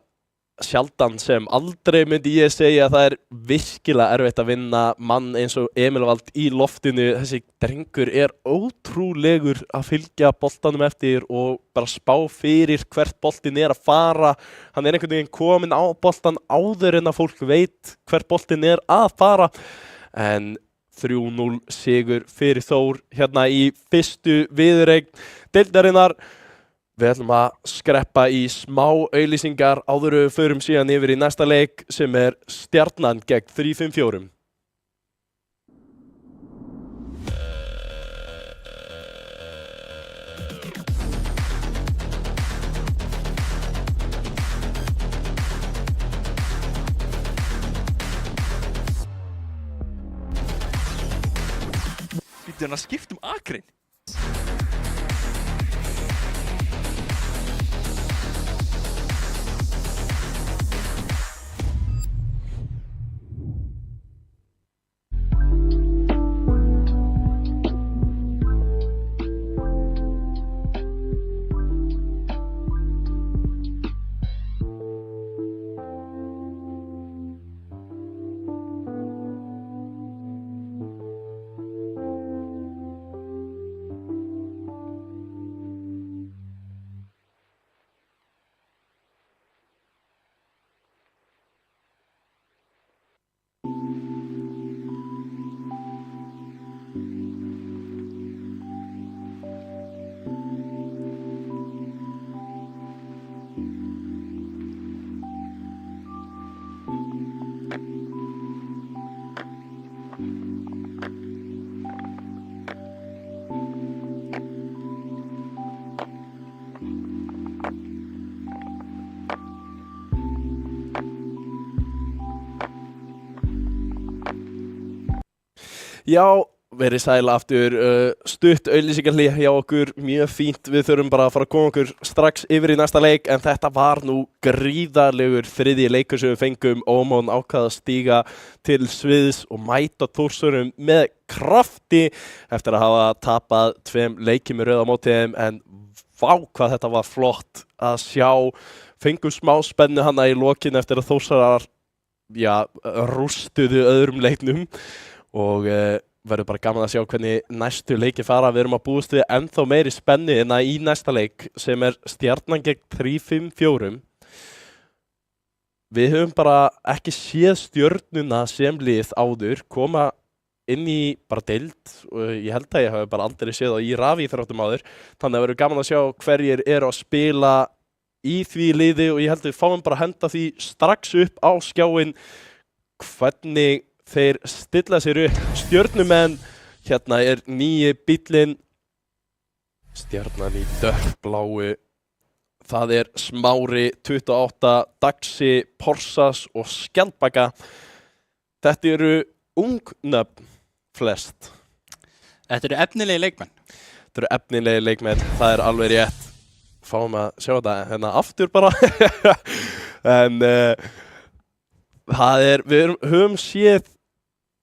[SPEAKER 1] sjaldan sem aldrei myndi ég segja að það er virkilega erfitt að vinna mann eins og Emirvald í loftinu. Þessi drengur er ótrúlegur að fylgja boltanum eftir og bara spá fyrir hvert boltin er að fara. Hann er einhvern veginn kominn á boltan áður en að fólk veit hvert boltin er að fara. En 3-0 sigur fyrir Þór hérna í fyrstu viðureign deildarinnar. Við ætlum að skreppa í smá auglýsingar áður við förum síðan yfir í næsta leik sem er Stjarnan gegn 3-5-4.
[SPEAKER 2] Býttu hann að skipta akrein?
[SPEAKER 1] Já, verið sæl aftur, stutt auglýsingarhlé hjá okkur, mjög fínt, við þurfum bara að fara að koma okkur strax yfir í næsta leik, en þetta var nú gríðarlegur þriðji leikur sem við fengum. Ómon ákvað að stíga til sviðs og mæta Þórsurum með krafti eftir að hafa tapað 2 leikjum í röð á móti þeim, en vá hvað þetta var flott að sjá. Fengum smá spennu hana í lokin eftir að Þórsarar, rústuðu öðrum leiknum og verður bara gaman að sjá hvernig næstu leiki fara. Við erum að búast við ennþá meiri spennu en í næsta leik sem Stjarnan gegn 3-5-4. Við höfum bara ekki séð Stjörnuna sem lið áður koma inn í bara deild og ég held að ég hafi bara aldrei séð á í rafíþróttum áður. Þannig að verður gaman að sjá hverjir eru að spila í því liði og ég held að við fáum bara að henda því strax upp á skjáin hvernig þeir stilla sér upp. Stjörnumenn, hérna nýji bíllinn, Stjarnan í dökkbláu, það Smári 28, Daxi, Porsas og Skjaldbaka. Þetta eru ungnöfn flest.
[SPEAKER 2] Þetta eru efnilegi leikmenn.
[SPEAKER 1] Þetta eru efnilegi leikmenn, það alveg rétt. Fáum að sjá þetta hérna aftur bara. En við höfum séð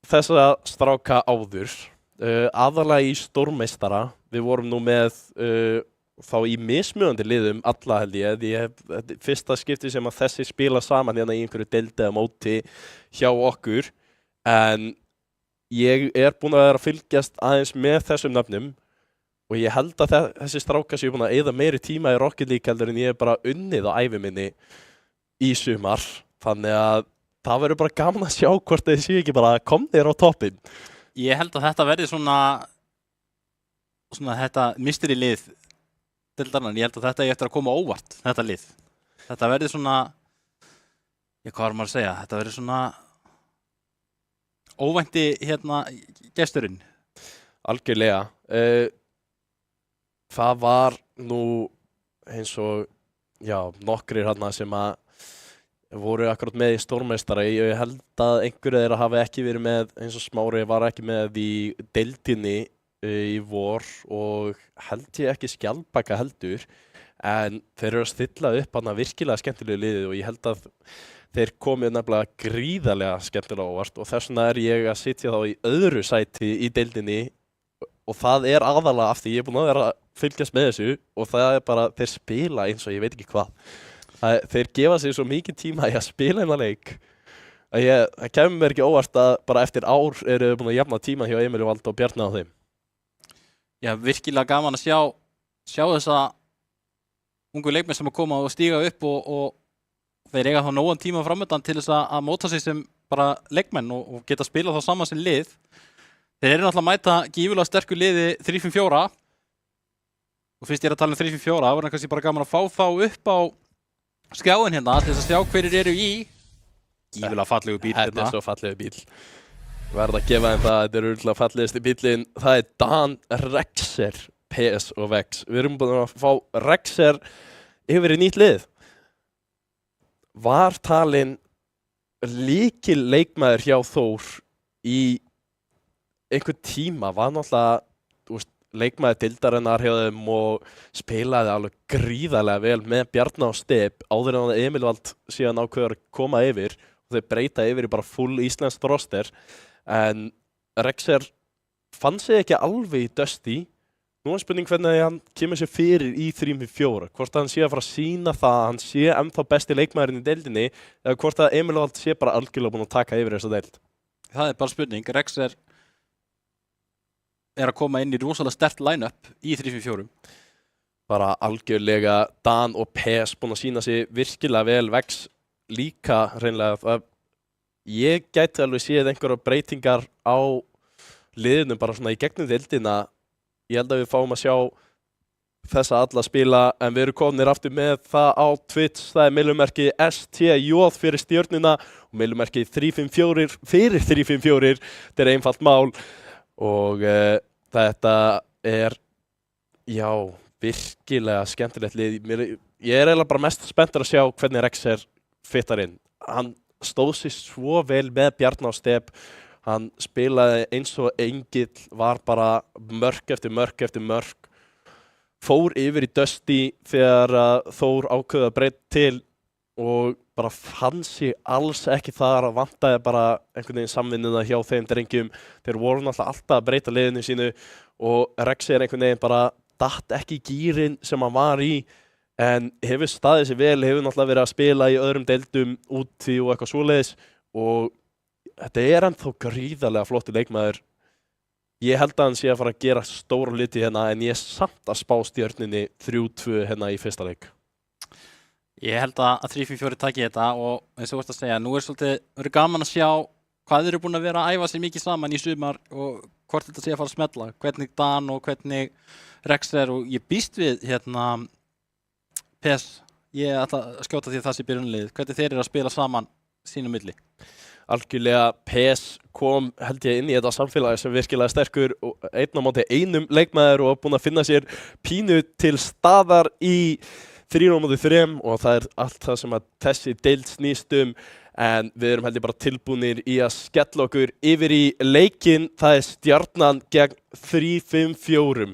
[SPEAKER 1] þessa stráka áður, aðalega í stórmeistara. Við vorum nú með þá í mismunandi liðum alla held ég. Fyrsta skipti sem að þessi spila saman hérna í einhverju deildi eða móti hjá okkur. En ég búinn að vera að fylgjast aðeins með þessum nöfnum og ég held að þessi stráka séu búinn að eyða meiri tíma í Rocket League heldur en ég bara unnið á ævi minni í sumar. Þannig að það verður bara gaman að sjá hvort þeir séu ekki bara komnir á toppinn.
[SPEAKER 2] Ég held að þetta verði svona þetta mystery lið deildarinnar. Ég held að þetta eftir að koma óvart, þetta lið. Þetta verði svona, hvað var maður að segja, þetta verði svona óvænti gesturinn.
[SPEAKER 1] Algjörlega. Það var nú eins og, nokkrir hérna sem að voru akkurat með í stórmeistara. Ég held að einhverju þeirra hafi ekki verið með, eins og Smári var ekki með í deildinni í vor og held ég ekki Skjaldbaka heldur. En þeir eru að stilla upp hana virkilega skemmtilegu liðið og ég held að þeir komið nefnilega gríðarlega skemmtilega óvart og þess vegna ég að sitja þá í öðru sæti í deildinni og það aðalega af því ég búinn að vera að fylgjast með þessu og það bara, þeir spila eins og ég veit ekki hvað. Þeir gefa sig svo mikið tíma í að spila einhver leik að það kemur mér ekki óvart að bara eftir ár eru búin að jafna tíma hjá Emil Vald og Bjarni á þeim.
[SPEAKER 2] Já, virkilega gaman að sjá þessa ungu leikmenn sem að koma og stíga upp og þeir eiga þá nógan tíma framöndan til þess að móta sig sem bara leikmenn og geta spila þá saman sem lið. Þeir eru náttúrulega að mæta gífurlega sterku liði 3-5-4 og fyrst ég að tala um 3-5-4 það var kannski bara gaman að fá þá upp á skjáin hérna til þess að sjá hverjir eru í gífurlega fallegu bíl hérna.
[SPEAKER 1] Þetta svo fallegu bíl. Verð að gefa þeim það, þetta örugglega fallegasti bíllinn. Það Dan Rexer, PS og Vex. Við erum búin að fá Rexer yfir í nýtt lið. Var talinn lykil leikmaður hjá Þór í einhvern tíma, var náttúrulega leikmaður deildarinnar hjá þeim og spilaði alveg gríðarlega vel með Bjarna og Steb áður en að Emil Vald síðan ákveður að koma yfir og þeir breyta yfir í bara full íslenskt roster. En Rexer fann sig ekki alveg í Dusty. Nú spurning hvernig hann kemur sér fyrir í 3-4. Hvort hann sé að fara að sýna það að hann sé ennþá besti leikmaðurinn í deildinni eða hvort að Emil Vald sé bara algjörlega búinn að taka yfir þessa deild.
[SPEAKER 2] Það bara spurning. Rexer að koma inn í rosalega sterkt line-up í 3-4.
[SPEAKER 1] Bara algjörlega Dan og PS búinn að sýna sig virkilega vel. Vex líka hreinlega. Ég gæti alveg séð einhverjar breytingar á liðinu bara svona í gegnum deildina. Ég held að við fáum að sjá þessa alla spila en við erum komnir aftur með það á Twitch. Það millumerki STJ fyrir Stjörnuna og millumerki 354 fyrir 354. Þetta einfalt mál og þetta virkilega skemmtilegt lið. Ég eiginlega bara mest spenntur að sjá hvernig Rexer fittar inn. Hann stóð sig svo vel með Bjarna og Steb. Hann spilaði eins og engill, var bara mörk eftir mörk eftir mörk. Fór yfir í Dusty þegar Þór ákveða breytt til og bara fann sig alls ekki þar, vantaði bara einhvern veginn samvinnuna hjá þeim drengjum. Þeir voru náttúrulega alltaf að breyta liðinu sínu og Rexer einhvern veginn bara datt ekki í gírinn sem hann var í, en hefur staðið sig vel, hefur náttúrulega verið að spila í öðrum deildum úti og eitthvað svoleiðis og þetta ennþá gríðarlega flottur leikmaður. Ég held að hann sé að fara að gera stóra hluti hérna, en ég samt að spá Stjörnunni 3-2 hérna í fyrsta leik.
[SPEAKER 2] Ég held að 3-4 taki þetta og eins og þú ert að segja, nú verður gaman að sjá hvað þeir eru búin að vera að æfa sig mikið saman í sumar og hvort þetta sé að fara að smetla, hvernig Dan og hvernig Rexer og ég býst við hérna PES, ég ætla að skjóta því að það sé byrjunlið, hvernig þeir eru að spila saman sínum milli.
[SPEAKER 1] Algjörlega PES kom held ég inn í þetta samfélagi sem virkilega sterkur og einn á móti einum leikmaður og búinn að finna sér pínu til staðar í 3-3 og það allt það sem að þessi deild snýst en við erum held ég bara tilbúnir í að skella okkur yfir í leikinn. Það Stjarnan gegn 3-5-4.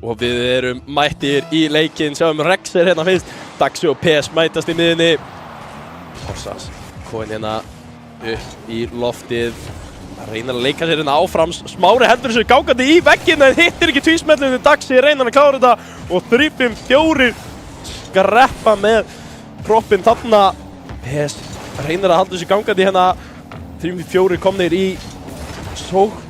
[SPEAKER 1] Og við erum mættir í leikinn, sjáum Rexer hérna fyrst, Daxi og PES mætast í miðunni. Porsas komin hérna upp í loftið, reynir að leika sér hérna áfram, Smári heldur þessu gangandi í vegginn en hittir ekki tvísmellinu, Daxi reynir að klára þetta og 3-5-4 skreppa með kroppinn þarna. PES reynir að halda þessu gangandi hérna, 3-4 komnir í sókn.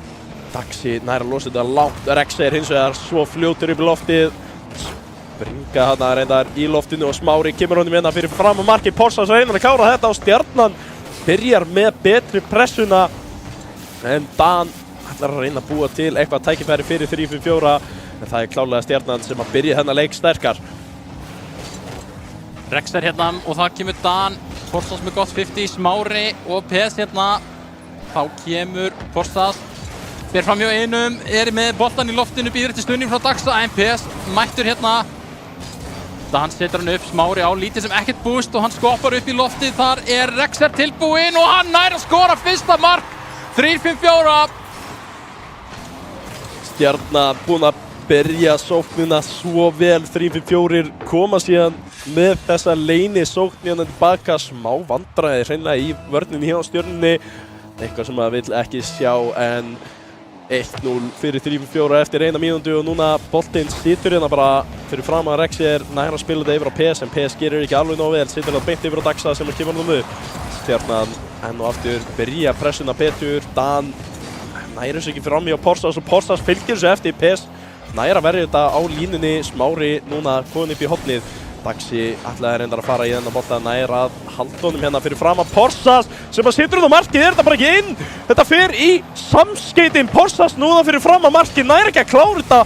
[SPEAKER 1] Daxi nær að losa þetta langt, Rexer hins vegar svo fljótur upp í loftið, springa hana reyndar í loftinu og Smári kemur honum hérna fyrir fram á marki. Porsas reynir að klára þetta og Stjarnan byrjar með betri pressuna en Dan ætlar að reyna að búa til eitthvað tækifæri fyrir 3-5-4 en það klárlega Stjarnan sem að byrja þennan leik sterkar.
[SPEAKER 2] Rexer hérna og það kemur Dan, Porsas með gott 50, Smári og PES hérna, þá kemur Porsas. Fer fram hjá einum, með boltan í loftinu, býður eftir snurning frá Daxa, en PES mættur hérna. Dan setur hann upp, Smári á lítið sem ekkert búst og hann skoppar upp í loftið. Þar Rexer tilbúinn og hann nær að skora fyrsta mark, 3-5-4.
[SPEAKER 1] Stjarnan búinn að byrja sóknina svo vel, 3-5-4 koma síðan með þessa leyni sóknina tilbaka, smá vandræði hreinlega í vörninni hjá Stjörnunni, eitthvað sem maður vill ekki sjá en 1-0 fyrir 3-4 eftir 1 mínútu og núna boltinn situr hérna bara fyrir fram að Rexer nær að spila þetta yfir á PES en PES gerir ekki alveg nóg vel, situr hérna beint yfir á Daxa sem kemur honum upp. Stjarnan enn og aftur byrja pressuna betur, Dan nær þessu ekki fram hjá Porsas og Porsas fylgir þessu eftir, PES nær að verja þetta á línunni, Smári núna komin upp í hornið. Daxi ætlaði reyndar að fara í þennan bolta, nær að halda honum hérna fyrir fram að Porsas sem að situr á markið, þetta bara ekki inn, þetta fer í samskeytin, Porsas núna fyrir fram að markið, nær ekki að klára þetta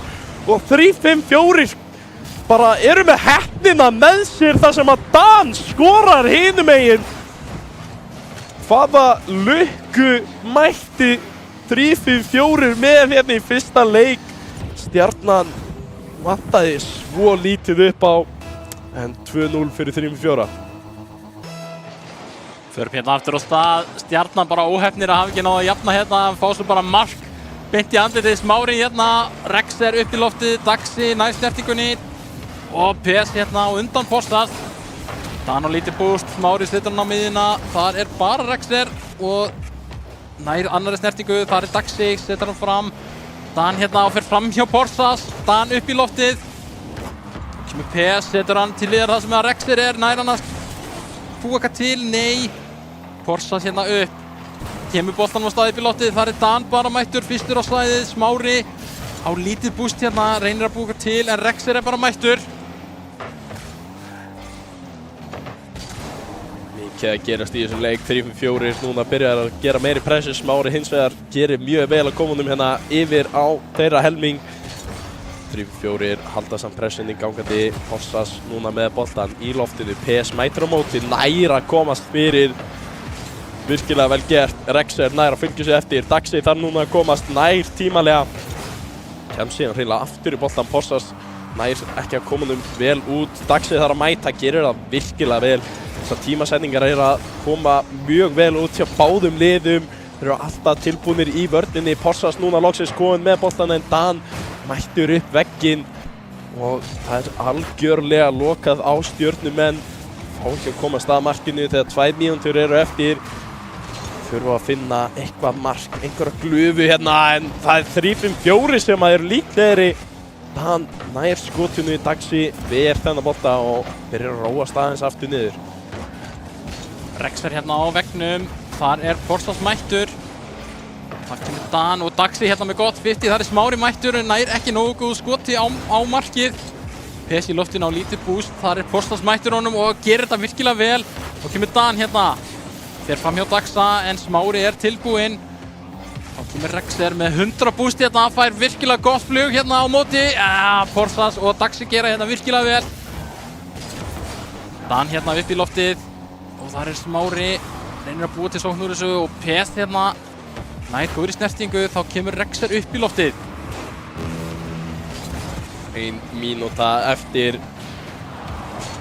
[SPEAKER 1] og 3-5-4 bara eru með heppnina með sér þar sem að Dan skorar hinum megin. Hvaða lukku mætti 3-5-4 með hérna í fyrsta leik. Stjarnan vantaði svo lítið upp á en 2-0 fyrir 3-4.
[SPEAKER 2] Förum hérna aftur á stað, Stjarnan bara óheppnir að hafa ekki náða að jafna hérna, fá svo bara mark beint í andlitið, Smári hérna, Rexer upp í loftið, Daxi nær snertingunni og PES hérna á undan Porsas. Dan á lítið búst, Smári setur hann á miðjuna, þar bara Rexer og nær annari snertingu, þar Daxi, setur hann fram. Dan hérna og fer fram hjá Porsas, Dan upp í loftið. Kemur PES, setur hann til liðar það sem að Rexer nær hann að búa eitthvað til, nei. Porsas hérna upp, kemur boltanum á staði upp í loftið, þar Dan bara mættur, fyrstur á svæðið, Smári á lítið búst hérna, reynir að búa eitthvað til en Rexer bara mættur.
[SPEAKER 1] Mikið að gerast í þessum leik, 3-4 núna byrjar að gera meiri pressu, Smári hins vegar gerir mjög vel að koma honum hérna yfir á þeirra helming. 3-4 halda samt pressunni gangandi. Possas núna með boltan í loftinu. PS mætir á móti, nær að komast fyrir. Virkilega vel gert. Rexer nær að fylgja sig eftir. Daxi þarf núna að komast nær tímalega. Kemst síðan hreinlega aftur í boltan. Possas nær ekki að koma vel út. Daxi þarf að mæta, gerir það virkilega vel. Þessar tímasetningar að koma mjög vel út hjá báðum liðum. Þeir eru alltaf tilbúnir í vörninni. Possas núna loksins komin með boltan en Dan mættur upp vegginn. Og það algjörlega lokað á Stjörnumenn. Fá ekki að komast að markinu þegar 2 mínútur eru eftir. Þurfa að finna eitthvað mark, einhverja glufu hérna en það 3-5-4 sem eru líklegri. Dan nær skotinu í Daxi, ver þennan bolta og byrjar að róa staðins aftur niður.
[SPEAKER 2] Rexer hérna á veggnum, þar Porsas mættur. Þar kemur Dan og Daxi hérna með gott 50, þar Smári mættur en nær ekki nógu góð skoti á markið. PS í loftinu á lítið búst, þar Porsas mættur honum og gerir þetta virkilega vel. Og kemur Dan hérna, fer fram hjá Daxa en Smári tilbúinn. Þá kemur Rexer með 100 búst hérna, fær virkilega gott flug hérna á móti. Porsas og Daxi gera hérna virkilega vel. Dan hérna upp í loftið. Og þar Smári, reynir að búa til sókn úr þessu og PS hérna nær góður í snertingu, þá kemur Rexer upp í loftið.
[SPEAKER 1] 1 mínúta eftir.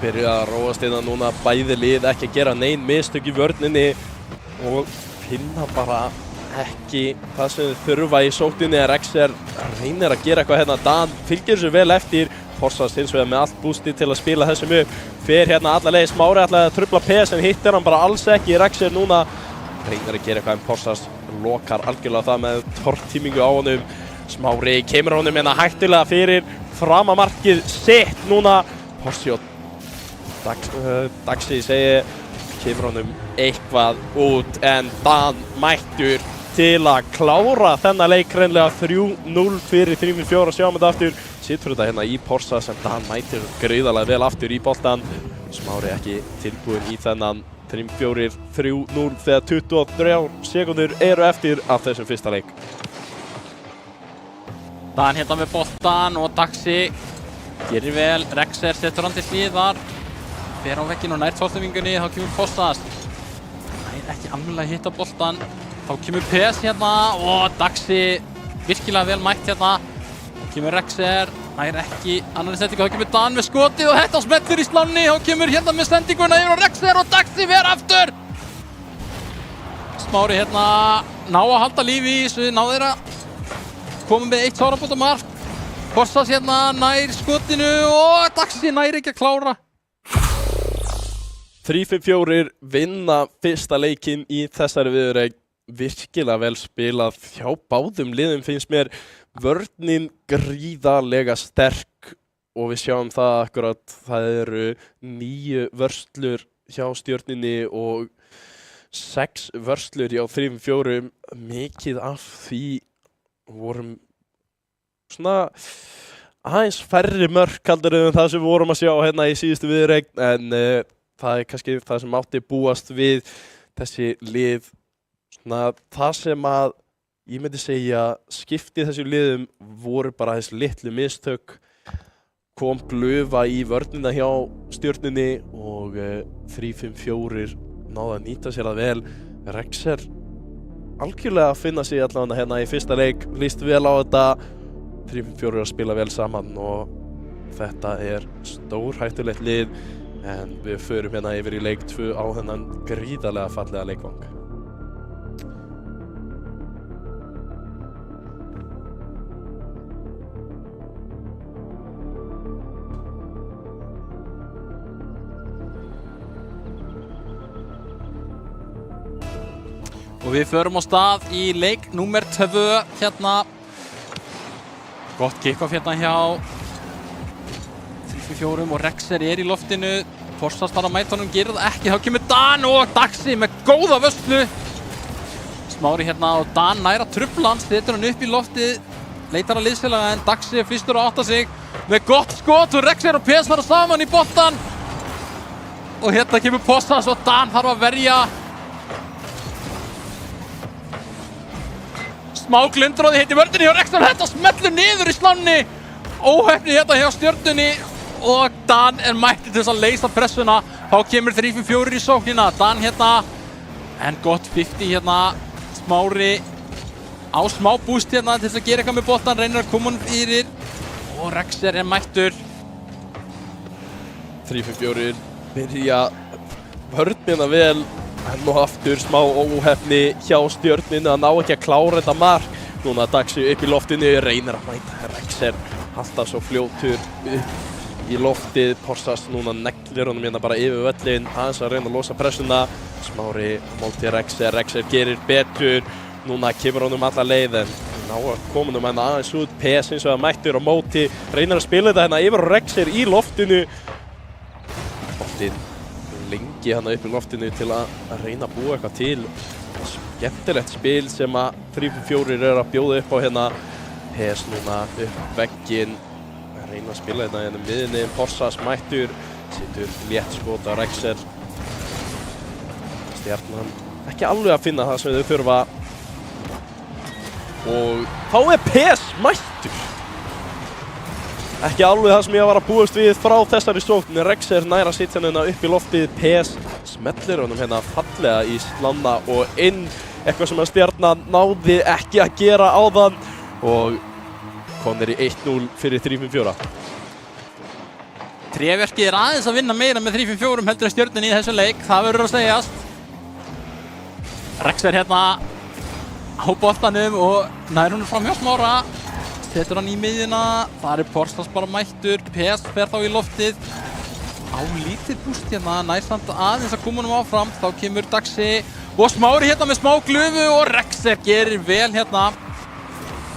[SPEAKER 1] Byrja að róast hérna núna bæði lið, ekki að gera nein mistök í vörninni og finna bara ekki það sem þau þurfa í sókninni. Rexer reynir að gera eitthvað hérna, Dan fylgir þessu vel eftir. Porsas hins vegar með allt bústi til að spila þessum upp. Fer hérna alla leið, Smári ætlaði að trufla PS en hittir hann bara alls ekki. Rexer núna reynir að gera eitthvað en Porsas lokar algjörlega það með tortímingu á honum. Smári kemur honum hérna hættulega fyrir framamarkið sitt núna. Porsi og Daxi kemur honum eitthvað út en Dan mættur til að klára þennan leik hreinlega 3-0 fyrir 3-4. Sjáum þetta aftur. Sittur þetta hérna í Porsas en Dan mætir gríðarlega vel aftur í boltan. Smári ekki tilbúinn í þennan 3-4, 3-0 þegar 23 sekúndur eru eftir af þessum fyrsta leik.
[SPEAKER 2] Dan hérna með boltan og Daxi gerir vel. Rexer setur hann til hliðar. Fer á vegginn og nær tóltafingunni, þá kemur Possas. Nær ekki alveg að hitta boltan. Þá kemur PS hérna og Daxi virkilega vel mætt hérna. Þá kemur Rexer, nær ekki annan sendingu, þá kemur Dan með skotið og þetta smellur í slánni. Þá kemur hérna með sendinguna yfir á Rexer og Daxi ver aftur. Smári hérna ná að halda lífi í þessu, ná þeir að koma með 1 sárabótamark. Possas hérna nær skotinu og Daxi nær ekki að klára.
[SPEAKER 1] 3-5-4 vinna fyrsta leikinn í þessari viðureign. Virkilega vel spilað hjá báðum liðum finnst mér. Vörnin gríðarlega sterk og við sjáum það akkurat. Það eru 9 vörslur hjá Stjörnunni og 6 vörslur hjá 3-4. Mikið af því vorum svona aðeins færri mörk heldur en það sem við vorum að sjá hérna í síðustu viðureign en það kannski það sem átti búast við þessi lið. Svona það sem að ég myndi segja skipti þessu liðum voru bara þessi litlu mistök. Kom glufa í vörnina hjá Stjörnunni og 3-5-4 náðu að nýta sér það vel. Rexer algjörlega að finna sig allavega hérna í fyrsta leik, líst vel á þetta. 3-5-4 að spila vel saman og þetta stórhættulegt lið. En við förum hérna yfir í leik 2 á þennan gríðarlega fallega leikvang.
[SPEAKER 2] Og við förum á stað í leik númer 2 hérna. Gott kick-off hérna hjá 3-4 og Rexer í loftinu. Porsas þarf að mæta honum, gerir það ekki. Þá kemur Dan og Daxi með góða vörslu. Smári hérna og Dan nær að trufla hann, setur hann upp í loftið. Leitar að liðsfélaga en Daxi fyrstur að átta sig með gott skot og Rexer og PS fara saman í boltan. Og hérna kemur Possas og Dan þarf að verja. Smá glundróði hitti vörðinni og Rexer þetta smellur niður í slánni óheppni hérna hjá Stjörnunni og Dan mættur til þess að leysa pressuna. Þá kemur 3-4 í sóknina. Dan hérna, en gott 50 hérna. Smári á smá búst hérna til þess að gera eitthvað með boltan, reynir að koma hann fyrir og Rexer mættur.
[SPEAKER 1] 3-4 byrja vörnina vel, en nú aftur smá óheppni hjá Stjörnunni að ná ekki að klára þetta mark. Núna Daxi upp í loftinu, reynir að mæta Rexer, alltaf svo fljótur upp í loftið. Porsas núna neglir honum hérna bara yfir völlin, aðeins að reyna að losa pressuna. Smári móti Rexer, Rexer gerir betur, núna kemur honum alla leið en ná að koma honum hérna aðeins út. PS eins og að mættur á móti, reynir að spila þetta hérna yfir á Rexer í loftinu. Boltinn lengi hérna upp í loftinu til að reyna að búa eitthvað til. Skemmtilegt spil sem að 3-4 að bjóða upp á hérna. PS núna upp vegginn, reyna að spila hérna hérna miðinni. Porsas mættur, setur létt skot á Rexer. Stjarnan ekki alveg að finna það sem þau þurfa. Og þá PS mættur. Ekki alveg það sem ég var að búast við frá þessari sókn. Rexer nær að sitja hérna upp í loftið. PS smellir honum hérna fallega í slanna og inn. Eitthvað sem að Stjarnan náði ekki að gera áðan. Og komnir í 1-0 fyrir 3-4.
[SPEAKER 2] Tréverkið aðeins að vinna meira með 3-4 heldur en Stjörnunni í þessum leik. Það verður að segjast. Rexer hérna á boltanum og nær hún fram hjá Smára. Setur hann í miðjuna, þar Porsas bara mættur, PS fer þá í loftið. Á lítið búst hérna, nær samt aðeins að koma honum áfram. Þá kemur Daxi og Smári hérna með smá glufu og Rexer gerir vel hérna.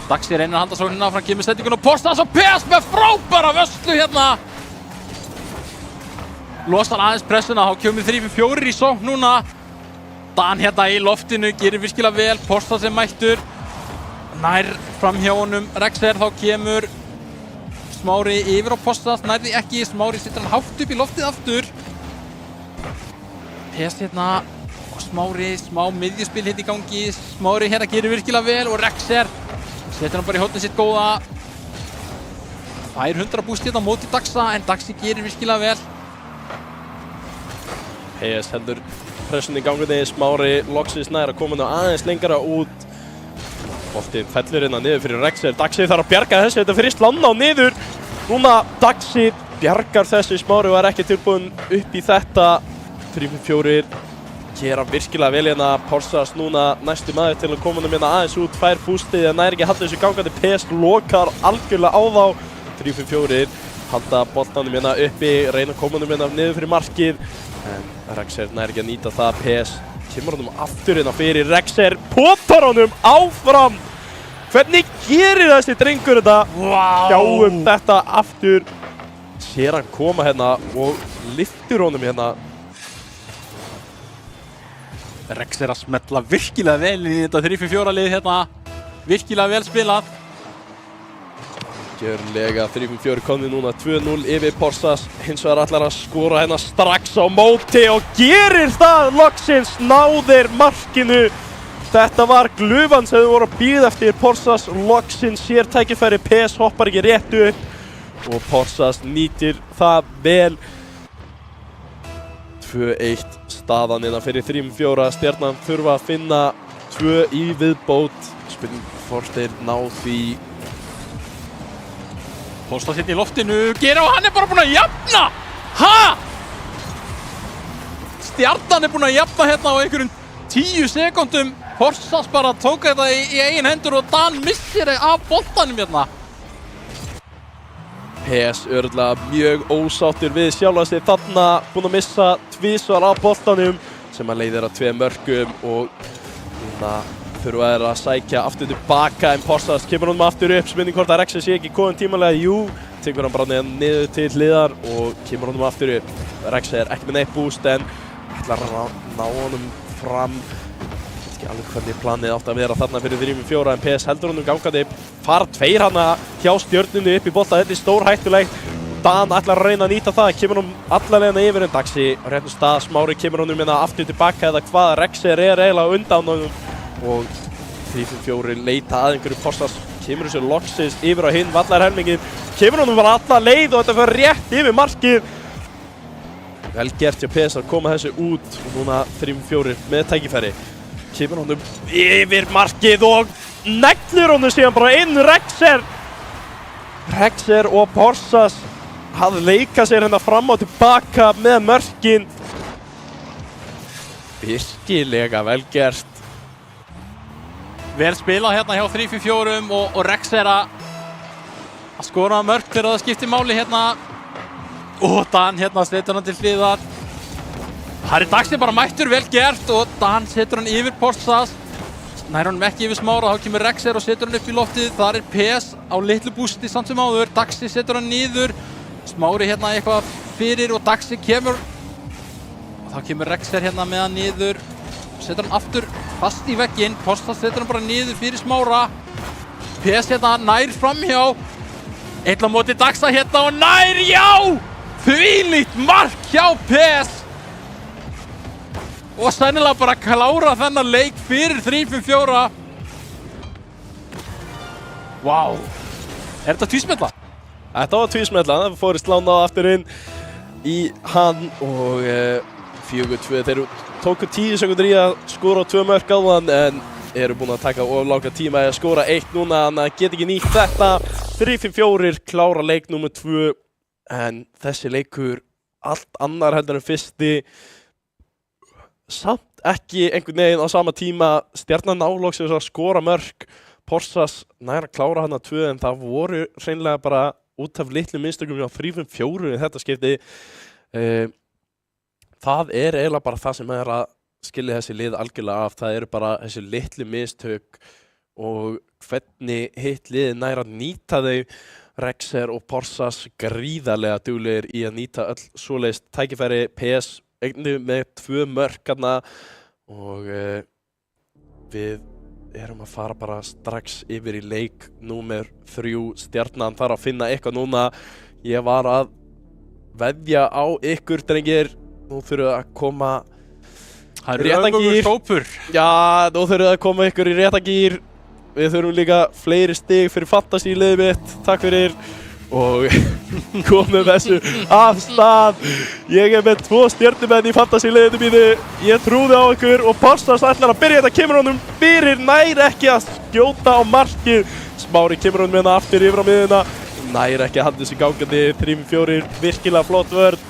[SPEAKER 2] Daxi reynir að handa sóknina áfram, kemur setningun og Porsas og PS með frábæra vörslu hérna. Losar aðeins pressuna, þá kemur 3-4 í sókn núna. Dan hérna í loftinu, gerir virkilega vel, Porsas mættur. Nær fram hjá honum Rexer, þá kemur Smári yfir á Porsas, nærði ekki, Smári situr hann hátt upp í loftið aftur. PS hérna og Smári, smá miðjuspil hérna í gangi, Smári hérna gerir virkilega vel og Rexer setur hann bara í hóttið sitt góða. Fær 100 búst hérna á móti Daxa en Daxi gerir virkilega vel.
[SPEAKER 1] PS heldur pressun í gangunni, Smári loksins nær að koma nú aðeins lengra út. Boltinn fellur hérna niður fyrir Rexer. Daxi þarf að bjarga þessu, þetta fyrir slanna á niður. Núna Daxi bjargar þessu, Smári var ekki tilbúinn upp í þetta. 3-4 gera virkilega vel hérna. Porsas núna næstu maður til að koma hérna aðeins út, fær bústið en nær ekki halda þessu gangandi. PS lokar algjörlega á þá. 3-4 halda boltanum hérna uppi, reyna að koma hérna niður fyrir markið. En Rexer nær ekki að nýta það. PS kemur honum aftur hérna fyrir Rexer, potar honum áfram. Hvernig gerir þessi drengur þetta?
[SPEAKER 2] Wow.
[SPEAKER 1] Sjáum þetta aftur. Sér hann koma hérna og lyftir honum hérna.
[SPEAKER 2] Rexer að smetla virkilega vel í þetta 3-4 lið hérna. Virkilega vel spilað.
[SPEAKER 1] Gjörlega 3-4 komni núna 2-0 yfir Porsas. Hins vegar ætlar að skora hérna strax á móti og gerir það loksins, náðir markinu. Þetta var glufan sem þau voru að bíða eftir. Porsas loksins sér tækifæri, PS hoppar ekki rétt upp og Porsas nýtir það vel. 2-1 staðan innan fyrir 3-4. Stjarnan þurfa að finna 2 í viðbót. Spurning hvort þeir ná því.
[SPEAKER 2] Porsas hérna í loftinu, gera og hann bara búinn að jafna! Ha? Stjarnan búinn að jafna hérna á einhverjum 10 sekúndum. Porsas bara tók þetta í eigin hendur og Dan missir af boltanum hérna.
[SPEAKER 1] PS örugglega mjög ósáttur við sjálfa sig þarna, búinn að missa tvisvar af boltanum sem að leiðir að 2 mörkum og núna þurfa þeir að sækja aftur tilbaka en Porsas kemur honum aftur upp. Spurning hvort að Rexer sé ekki kominn tímalega. Jú, tekur hann bara niður til hliðar og kemur honum aftur upp. Rexer ekki með neitt búst en ætlar að ná honum fram. Ég veit ekki alveg hvernig planið átti að vera þarna fyrir 3-4 en PS heldur honum gangandi. Fara 2 hana hjá Stjörnunni upp í bolta. Þetta er stórhættulegt. Dan ætlar að reyna að nýta það, kemur honum allavega yfir en Daxi á réttum stað. Smári kemur honum aftur tilbaka eða hvað. Rexer eiginlega undan honum og 3-4 leita að einhverju. Porsas kemur þessu loksins yfir á hinn vallarhelmingin, kemur honum bara alla leið og þetta fyrir rétt yfir markið. Vel gert hjá PS að koma þessu út og núna 3-4 með tækifæri. Kemur honum yfir markið og neglir honum síðan bara inn Rexer og Porsas að leika sér hérna fram og tilbaka með mörkin. Virkilega vel gert.
[SPEAKER 2] Vel spilað hérna hjá 3-4 og Rexer að skora mörk þegar það skiptir máli hérna. Og Dan hérna setur hann til hliðar. Harry Daxi bara mættur, vel gert og Dan setur hann yfir Porsas. Nær hann ekki yfir Smára, þá kemur Rexer og setur hann upp í loftið. Þar er PS á litlu bústi samt sem áður. Daxi setur hann niður. Smári hérna eitthvað fyrir og Daxi kemur. Og þá kemur Rexer hérna með hann niður. Setur hann aftur fast í vegginn. Porsas setur hann bara niður fyrir Smára. PS hérna nær framhjá. Einn á móti Daxa hérna og nær, já! Þvílíkt mark hjá PS! Og sennilega bara klára þennan leik fyrir 3-4. Vá! Er þetta tvísmella?
[SPEAKER 1] Þetta var tvísmella, það fórist lánað aftur inn í hann og 4-2. Þeir tóku 10 sekundur í að skora 2 mörk áðan en eru búin að taka of langa tíma í að skora 1 núna, þannig að geta ekki nýtt þetta. 3-4 klára leik nummer 2 en þessi leikur allt annar heldur en fyrsti. Samt ekki einhvern veginn á sama tíma. Stjarnan náloksins að skora mörk. Porsas nær að klára hana 2 en það voru hreinlega bara út af litlu mistökum á 3-4 í þetta skipti. Það er eiginlega bara það sem er að skilja þessi lið algjörlega af. Það eru bara þessi litlu mistök og hvernig hitt liðið nær að nýta þau. Rexer og Porsas gríðarlega duglegir í að nýta öll svoleiðis tækifæri. PS einnig með 2 mörk hérna og við erum að fara bara strax yfir í leik númer 3. Stjarnan þarf að finna eitthvað núna. Ég var að veðja á ykkur, drengir. Nú þurfum við að koma rétta gír. Já, nú þurfum við að koma ykkur í rétta gír. Við þurfum líka fleiri stig fyrir fantasy liðið mitt. Takk fyrir. Og komum þessu af stað. Ég er með 2 stjörnumenn í fantasy liðinu mínu. Ég trúði á ykkur og Porsas ætlar að byrja þetta. Kemur honum fyrir, nær ekki að skjóta á markið. Smári kemur honum hérna aftur yfir á miðuna. Nær ekki að halda þessi gangandi. 3-4, virkilega flott vörn.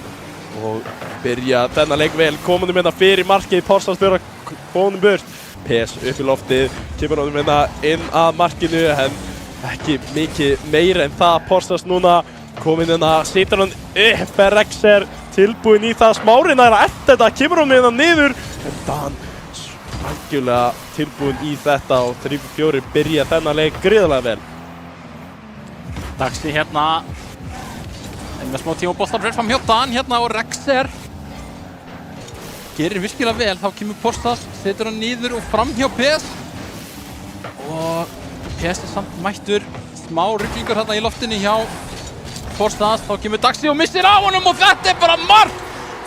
[SPEAKER 1] Og byrja þennan leik vel. Komum honum hérna fyrir markið. Porsas fyrir að koma honum burt. PS upp í loftið. Kemur honum hérna inn að markinu. En ekki mikið meira en það. Porsas núna kominn hérna, situr hann upp með Rexer, tilbúinn í það. Smári nær að eftir þetta, kemur hann hérna niður. En Dan algjörlega tilbúinn í þetta og 3-4 byrja þennan leik gríðarlega vel.
[SPEAKER 2] Daxi hérna með smá tíma og boltabröð fram hjá Dan hérna og Rexer gerir virkilega vel. Þá kemur Porsas, setur hann niður og fram hjá PS. Og PS er samt mættur. Smá ruglingur hérna í loftinu hjá Porsas. Þá kemur Daxi og missir á honum og þetta er bara mark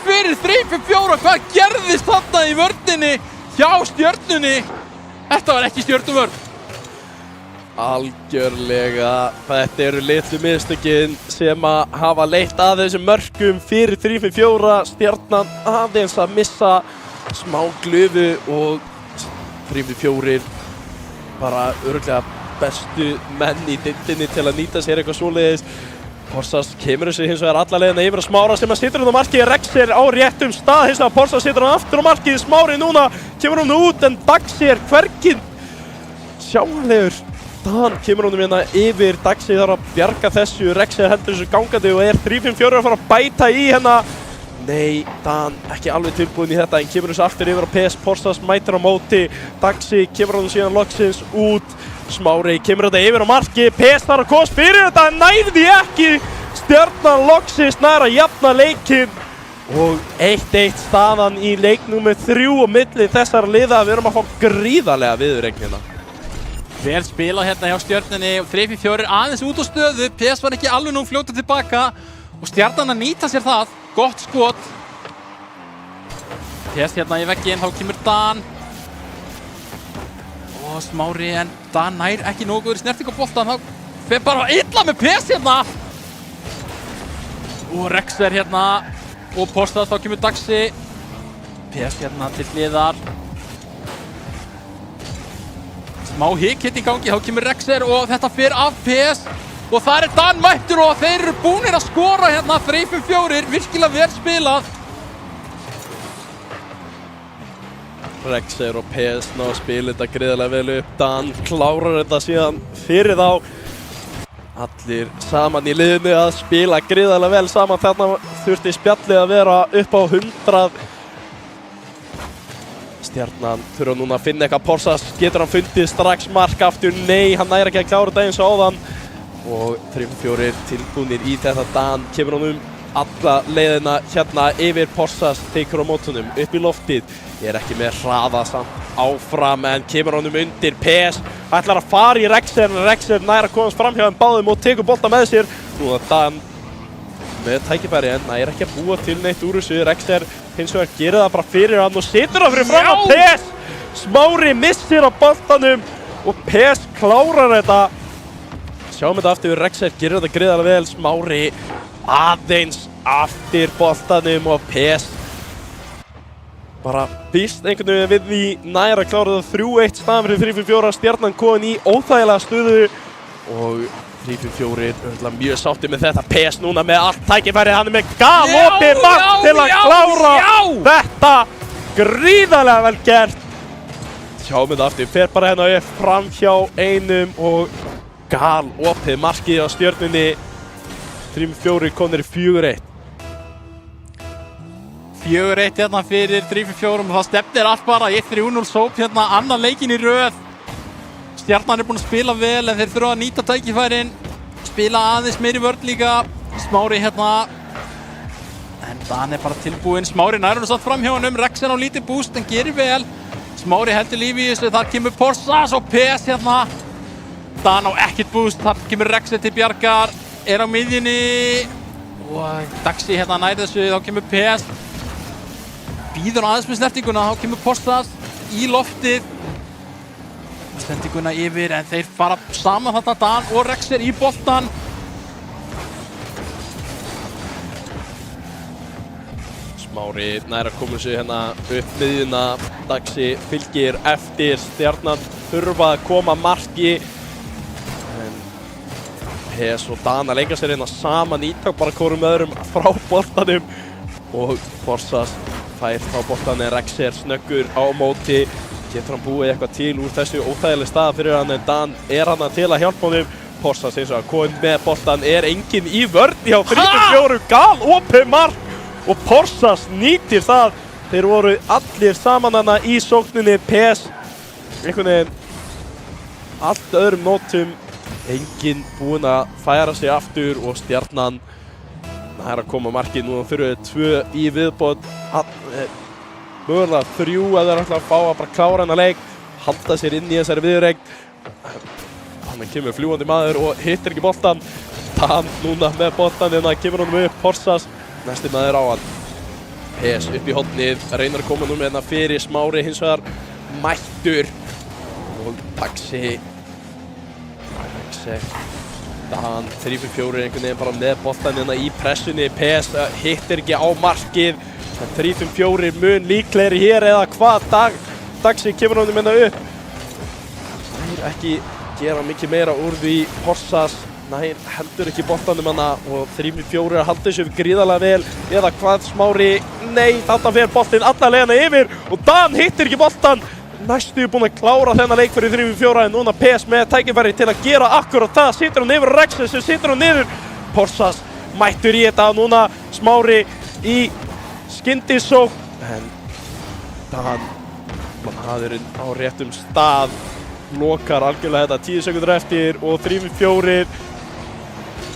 [SPEAKER 2] fyrir 3-4. Hvað gerðist þarna í vörninni hjá Stjörnunni? Þetta var ekki Stjörnuvörn.
[SPEAKER 1] Algjörlega. Þetta eru litlu mistökin sem að hafa leitt að þessum mörkum fyrir 3-4. Stjarnan aðeins að missa smá glufu og 3-4 bara örugglega bestu menn í deildinni til að nýta sér eitthvað svoleiðis. Porsas kemur þessu hins vegar alla leiðina yfir að Smára sem að situr hann á markið. Rexer á réttum stað hins vegar. Porsas situr hann aftur á markið. Smári núna kemur hann út en Daxi er hvergi sjáanlegur. Dan kemur honum hérna yfir. Daxi þarf að bjarga þessu. Rexer hendur þessu gangandi og er 3-4 að fara að bæta í hérna. Nei, Dan ekki alveg tilbúinn í þetta en kemur þessu aftur yfir á PS. Porsas mætir á móti. Daxi kemur honum síðan loksins út. Smári kemur þetta yfir á marki. PS þarf að komast fyrir þetta en nærði ekki. Stjarnan loksins nær að jafna leikinn. Og 1-1 staðan í leik númer 3 og milli þessara liða. Við erum að fá gríðarlega viðuregnina.
[SPEAKER 2] Vel spilað hérna hjá Stjörnunni og 3-4 aðeins út á stöðu. PS var ekki alveg nú fljóta tilbaka og Stjarnan að nýta sér það. Gott skot. PS hérna í vegginn, þá kemur Dan. Smári en Dan nær ekki nógu góður í snerting á boltan. Það fer bara illa með PS hérna. Og Rexer hérna. Og Postas, þá kemur Daxi. PS hérna til hliðar. Smá hik hitt í gangi, þá kemur Rexer og þetta fer af PS. Og það Dan mættur og þeir eru búnir að skora hérna 3-4, virkilega vel spilað.
[SPEAKER 1] Rexer og PS ná að spila þetta gríðarlega vel upp. Dan klárar þetta síðan fyrir þá. Allir saman í liðinu að spila gríðarlega vel saman. Þarna þurfti spjallið að vera upp á 100. Stjarnan þurfa núna að finna eitthvað. Porsas, getur hann fundið strax mark aftur? Nei, hann næri ekki að klára þetta eins og áðan. Og 3-4 tilbúnir í þetta. Dan kemur honum alla leiðina hérna yfir. Porsas tekur á mótunum upp í loftið. Ég er ekki með hraða samt áfram en kemur honum undir. PS ætlar að fara í Rexer en Rexer nær að komast fram hjá þeim báðum og tekur bolta með sér. Nú að Dan með tækifæri en nær ekki að búa til neitt úr þessu. Rexer hins vegar gerir það bara fyrir hann og setur það fyrir fram að PS. Smári missir á boltanum og PS klárar þetta. Sjáum þetta aftur, Rexer gerir þetta gríðarlega vel. Smári aðeins aftur boltanum og PS bara býst einhvern veginn við því nær að klára það 3-1 staðan fyrir 3-4. Stjarnan komin í óþægilega stöðu og 3-4 mjög sátti með þetta. PS núna með allt tækifærið, hann er með galopið mark til að klára þetta gríðarlega vel gert. Sjáum þetta aftur, fer bara hérna upp fram hjá einum og galopið markið á Stjörnunni. 3-4 komnir í 4-1.
[SPEAKER 2] 4-1 hérna fyrir 3-4 og það stefnir allt bara í 3-0 sóp hérna annan leikinn í röð. Stjarnan er búin að spila vel en þeir þurfa að nýta tækifærin. Spila aðeins meiri vörn líka. Smári hérna. En Dan er bara tilbúinn. Smári nær hann satt fram hjá honum. Rexer á lítið búst en gerir vel. Smári heldur lífi í þessu. Þar kemur Porsas og PS hérna. Dan á ekkert búst. Þar kemur Rexer til bjargar. Er á miðjunni. Og Daxi hérna nær þessu. Þá kemur PS. Býður aðeins með snertinguna, þá kemur Postas í loftið. Snertinguna yfir en þeir fara saman þarna Dan og Rexer í boltan.
[SPEAKER 1] Smári nær að koma sér hérna upp miðjuna. Daxi fylgir eftir. Stjarnan þurfa að koma marki. En PS og Dan að leika sér hérna saman ítök bara hvorum öðrum frá boltanum. Og Porsas fær frá boltan en Rexer snöggur á móti. Getur hann búið eitthvað til úr þessu óþægileg staða fyrir hann en Dan er hann til að hjálpa honum. Porsas eins og að komið með boltan er enginn í vörn hjá 3-4 galopið mark og Porsas nýtir það. Þeir voru allir saman hana í sókninni. PS einhvern veginn allt öðrum nótum. Enginn búinn að færa sig aftur og Stjarnan nær að koma markið. Nú þurfum við 2 í viðbót. Mögulega 3 að þeir ætla að fá að bara klára hennar leik. Halda sér inn í þessari viðureign. Hann kemur fljúgandi maður og hittir ekki boltan. Dan núna með boltan en það kemur honum upp. Porsas næsti maður á hann. PS upp í hornið. Reynar að koma nú með hérna fyrir. Smári hins vegar mættur. Og Daxi. Dan 3-4 einhvern veginn bara með boltan hérna í pressunni. PS hittir ekki á markið. 3-4 mun líklegri hér eða hvað. Daxi kemur honum hérna upp. Það er ekki gera mikið meira úr því. Porsas nær heldur ekki boltanum hana og 3-4 að halda þessu gríðarlega vel. Eða hvað Smári? Nei, þarna fer boltinn alla leiðina yfir og Dan hittir ekki boltan. Næstu er búinn að klára þennan leik fyrir 3-4 en núna PS með tækifæri til að gera akkurat það. Situr hann yfir Rexer sem situr hann niður. Porsas mættur í þetta og núna Smári í skyndisókn. En Dan maðurinn á réttum stað lokar algjörlega þetta 10 sekundur eftir og 3-4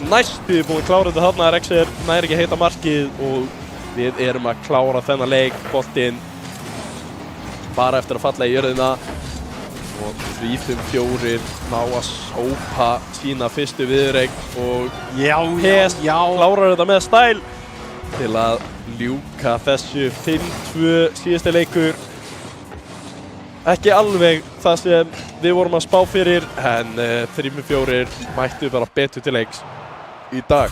[SPEAKER 1] næstu er búinn að klára þetta þarna. Rexer nær ekki að heita markið og við erum að klára þennan leik. Boltinn bara eftir að falla í jörðina og 3-4 ná að sópa sína fyrstu viðureign og PS klárar þetta með stæl til að ljúka þessu 5-2 síðasti leikur. ekki alveg það sem við vorum að spá fyrir en 3-4 mættu bara betur til leiks í dag.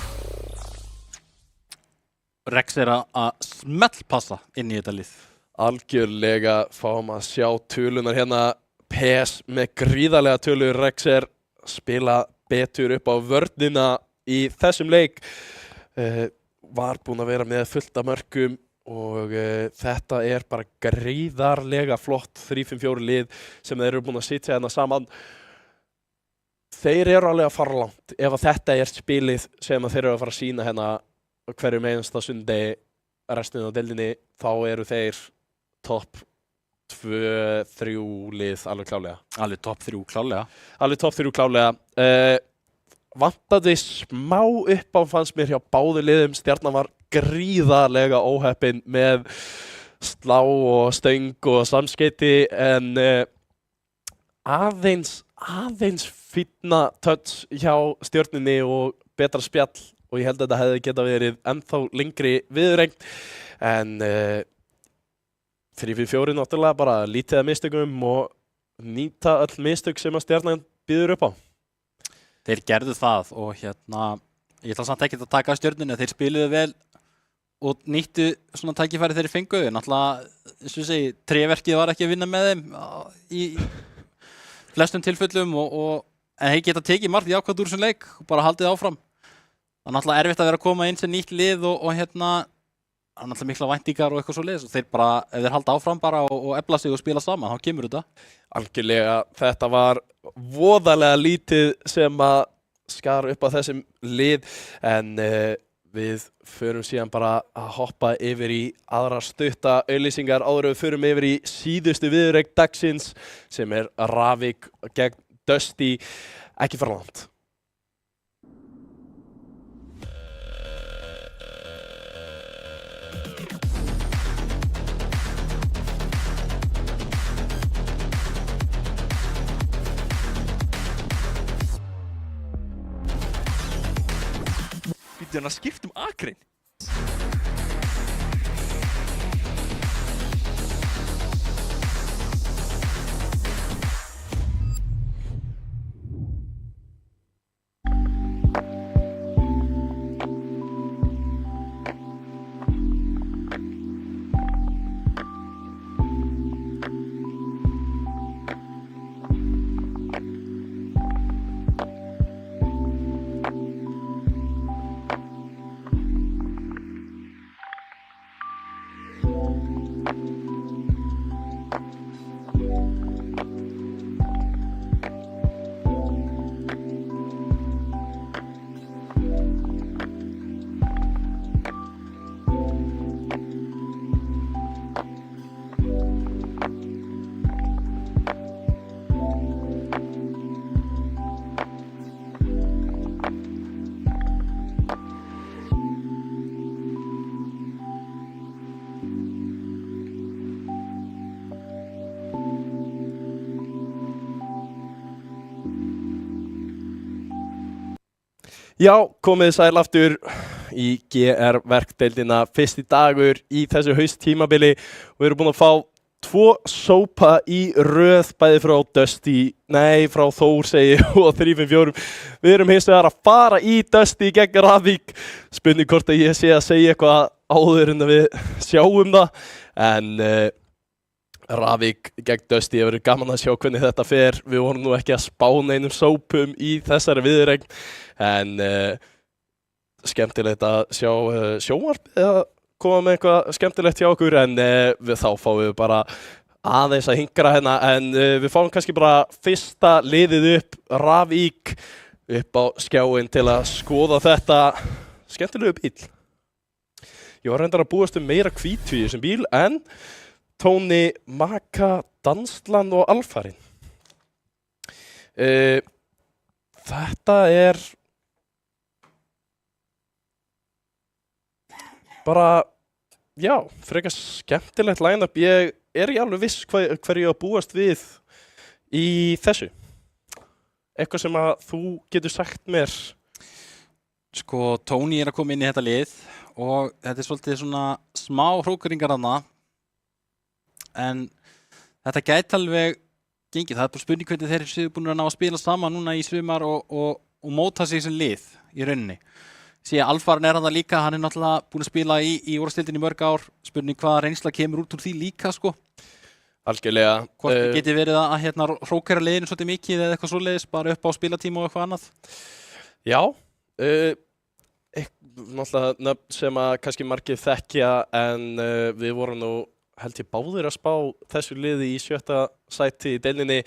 [SPEAKER 2] Rex að smellpassa inn í þetta lið.
[SPEAKER 1] Algjörlega fáum að sjá tölunar hérna. PS með gríðarlega tölur. Rex spila betur upp á vörnina í þessum leik. Var búinn að vera með fullt af mörkum og þetta bara gríðarlega flott 3-5-4 lið sem þeir eru búin að sitja hérna saman. Þeir eru alveg að fara langt. Ef að þetta spilið sem þeir eru að fara að sýna hérna hverjum einasta sundi restina á deildinni, þá eru þeir topp 2-3 lið alveg klálega.
[SPEAKER 2] Alveg topp 3 klálega.
[SPEAKER 1] Alveg topp 3 klálega. Vantaði smá upp á fannst mér hjá báðu liðum. Stjarnan var gríðarlega óheppin með slá og stöng og samskeyti en aðeins fínna touch hjá Stjörnunni og betra spjall og ég held að þetta hefði geta verið ennþá lengri viðureign en 3-4 náttúrulega bara lítið að mistökum og nýta öll mistök sem að Stjarnan býður upp á.
[SPEAKER 2] Þeir gerðu það og ég ætla samt ekki að taka Stjörnunni, þeir spiluðu vel og nýttu svona tækifæri þeir fengu. Náttúrulega, eins og ég segi, tréverkið var ekki að vinna með þeim í flestum tilfellum en þeir geta tekið margt jákvætt úr þessum leik og bara haldið áfram. Það náttúrulega erfitt að vera að koma inn sem nýtt lið og náttúrulega mikla væntingar og eitthvað svoleiðis og þeir bara, ef þeir halda áfram bara og efla sig og spila saman, þá kemur þetta.
[SPEAKER 1] Algjörlega, þetta var voðalega lítið sem að skar upp á þessum lið en við förum síðan bara að hoppa yfir í aðra stutta auglýsingar áður en við förum yfir í síðustu viðureign dagsins sem Ravik gegn Dusty. Ekki fara langt.
[SPEAKER 3] Býttu hann að skipta akrein?
[SPEAKER 1] Já, komið sæl aftur í GR verkdeildina, fyrsti dagur í þessu hausttímabili og við erum búin að fá 2 sópa í röð bæði frá frá Þór segi og 3-5-4. Við erum hins vegar að fara í Dusty gegn Ravik. Spurning hvort að ég sé að segja eitthvað áður en að við sjáum það en Ravik gegn Dusty, það verður gaman að sjá hvernig þetta fer. Við vorum nú ekki að spána einum sópum í þessari viðureign en skemmtilegt að sjá sjónvarp eða koma með eitthvað skemmtilegt hjá okkur en þá fáum við bara aðeins að hingra hérna en við fáum kannski bara fyrsta liðið upp, Ravik, upp á skjáinn til að skoða þetta skemmtilegu bíl. Ég var reyndar að búast meira hvítu í þessum bíl en Tony, Maka, Danslan og Alfarin. Þetta bara, já, frekar skemmtilegt line-up. Ég ekki alveg viss hverju ég að búast við í þessu. Eitthvað sem að þú getur sagt mér?
[SPEAKER 2] Sko, Tony að koma inn í þetta lið og þetta svolítið svona smá hrókeringar þarna. En þetta gæti alveg gengið. Það bara spurning hvernig þeir séu búin að ná að spila saman núna í sumar og móta sig sem lið í rauninni. Sé að Alfarin þarna líka, hann náttúrulega búin að spila í úrvalsdeildinni í mörg ár. Spurning hvaða reynsla kemur út úr því líka, sko.
[SPEAKER 1] Algjörlega.
[SPEAKER 2] Hvort geti verið að hrókera liðinu svolítið mikið eða eitthvað svoleiðis, bara upp á spilatíma og eitthvað annað?
[SPEAKER 1] Já, náttúrulega nöfn sem að kannski margir þekkja en við vorum nú held ég báðir að spá þessu liði í 7. sæti í deildinni.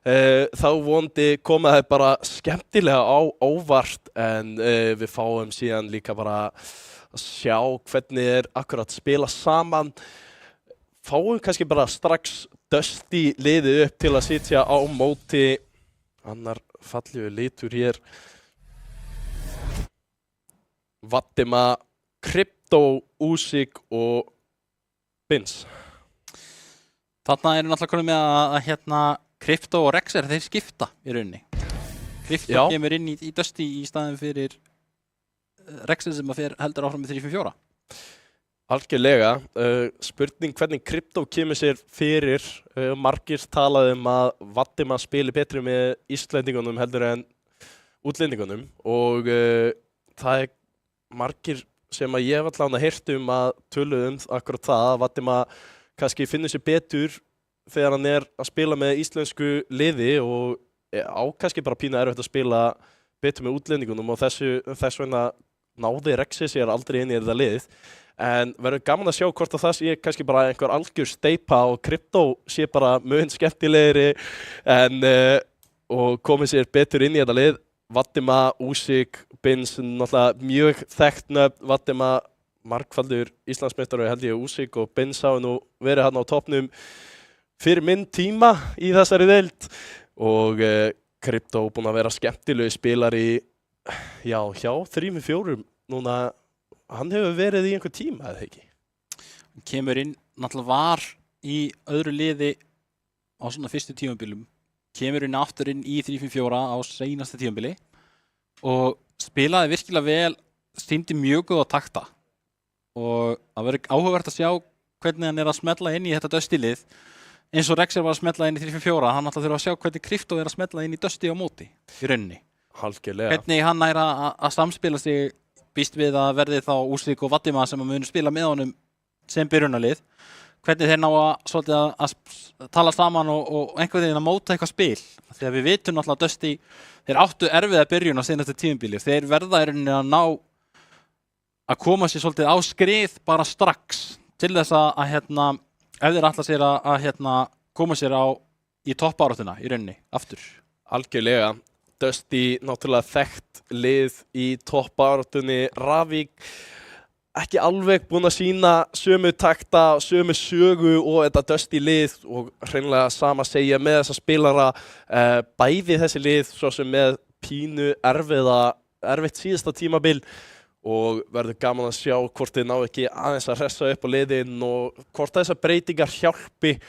[SPEAKER 1] Þá vonandi koma þeir bara skemmtilega á óvart en við fáum síðan líka bara að sjá hvernig akkurat spila saman. Fáum kannski bara strax Dusty liðið upp til að sitja á móti annar fallegu litur hér. Vatima, Crypto, Usyk og Bins.
[SPEAKER 2] Þarna náttúrulega konum með að Crypto og Rexer, þeir skipta í rauninni. Crypto kemur inn í Dusty í staðin fyrir Rexer sem heldur áfram með 3-5-4.
[SPEAKER 1] Algjörlega. Spurning hvernig Crypto kemur sér fyrir. Margir talaði að Vatima spili betri með Íslendingunum heldur en útlendingunum og það margir sem að ég hef allavega heyrt að töluðu akkurat það að Vatima kannski finnur sér betur þegar hann að spila með íslensku liði og á kannski bara pínu erfitt að spila betur með útlendingunum og þess vegna náði Rexi sér aldrei inn í þetta lið. En verður gaman að sjá hvort að það sé kannski bara einhver algjör steypa og Crypto sé bara mun skemmtilegri og komið sér betur inn í þetta lið. Vatima, Usyk, Bins, náttúrulega mjög þekkt nöfn. Vatima margfaldur Íslandsmeistari held ég Usyk og Bins hafa nú verið hann á toppnum fyrir minn tíma í þessari deild og Crypto búinn að vera skemmtilegu spilari hjá 3-4 núna. Hann hefur verið í einhver tíma, eða ekki?
[SPEAKER 2] Hann kemur inn, náttúrulega var í öðru liði á svona fyrstu tímabilum. Kemur inn aftur inn í 3-5-4 á seinasta tímabili og spilaði virkilega vel, sýndi mjög góða takta. Og það verður áhugavert að sjá hvernig hann að smella inn í þetta Dusty-lið. Eins og Rexer var að smella inn í 3-5-4, hann alltaf þurfa að sjá hvernig Crypto að smella inn í Dusty á móti í rauninni.
[SPEAKER 1] Algjörlega.
[SPEAKER 2] Hvernig hann að samspila sig. Býst við að verði þá Usyk og Vatima sem munu spila með honum sem byrjunarlið. Hvernig þeir ná að tala saman og einhvern veginn að móta eitthvað spil. Þegar við vitum náttúrulega að Dusty, þeir áttu erfiða byrjun á seinasta tímabili. Þeir verða í rauninni að ná að koma sér svolítið á skrið bara strax til þess að ef þeir ætla sér að koma sér í toppáráttuna í rauninni aftur.
[SPEAKER 1] Algjörlega. Dusty náttúrulega þekkt lið í toppbaráttunni. Ravik ekki alveg búinn að sýna sömu takta, sömu sögu og þetta Dusty lið og hreinlega sama segja með þessa spilara. Bæði þessi lið svo sem með pínu erfitt síðasta tímabil og verður gaman að sjá hvort þið ná ekki aðeins að hressa upp á liðin og hvort þessar breytingar hjálpi.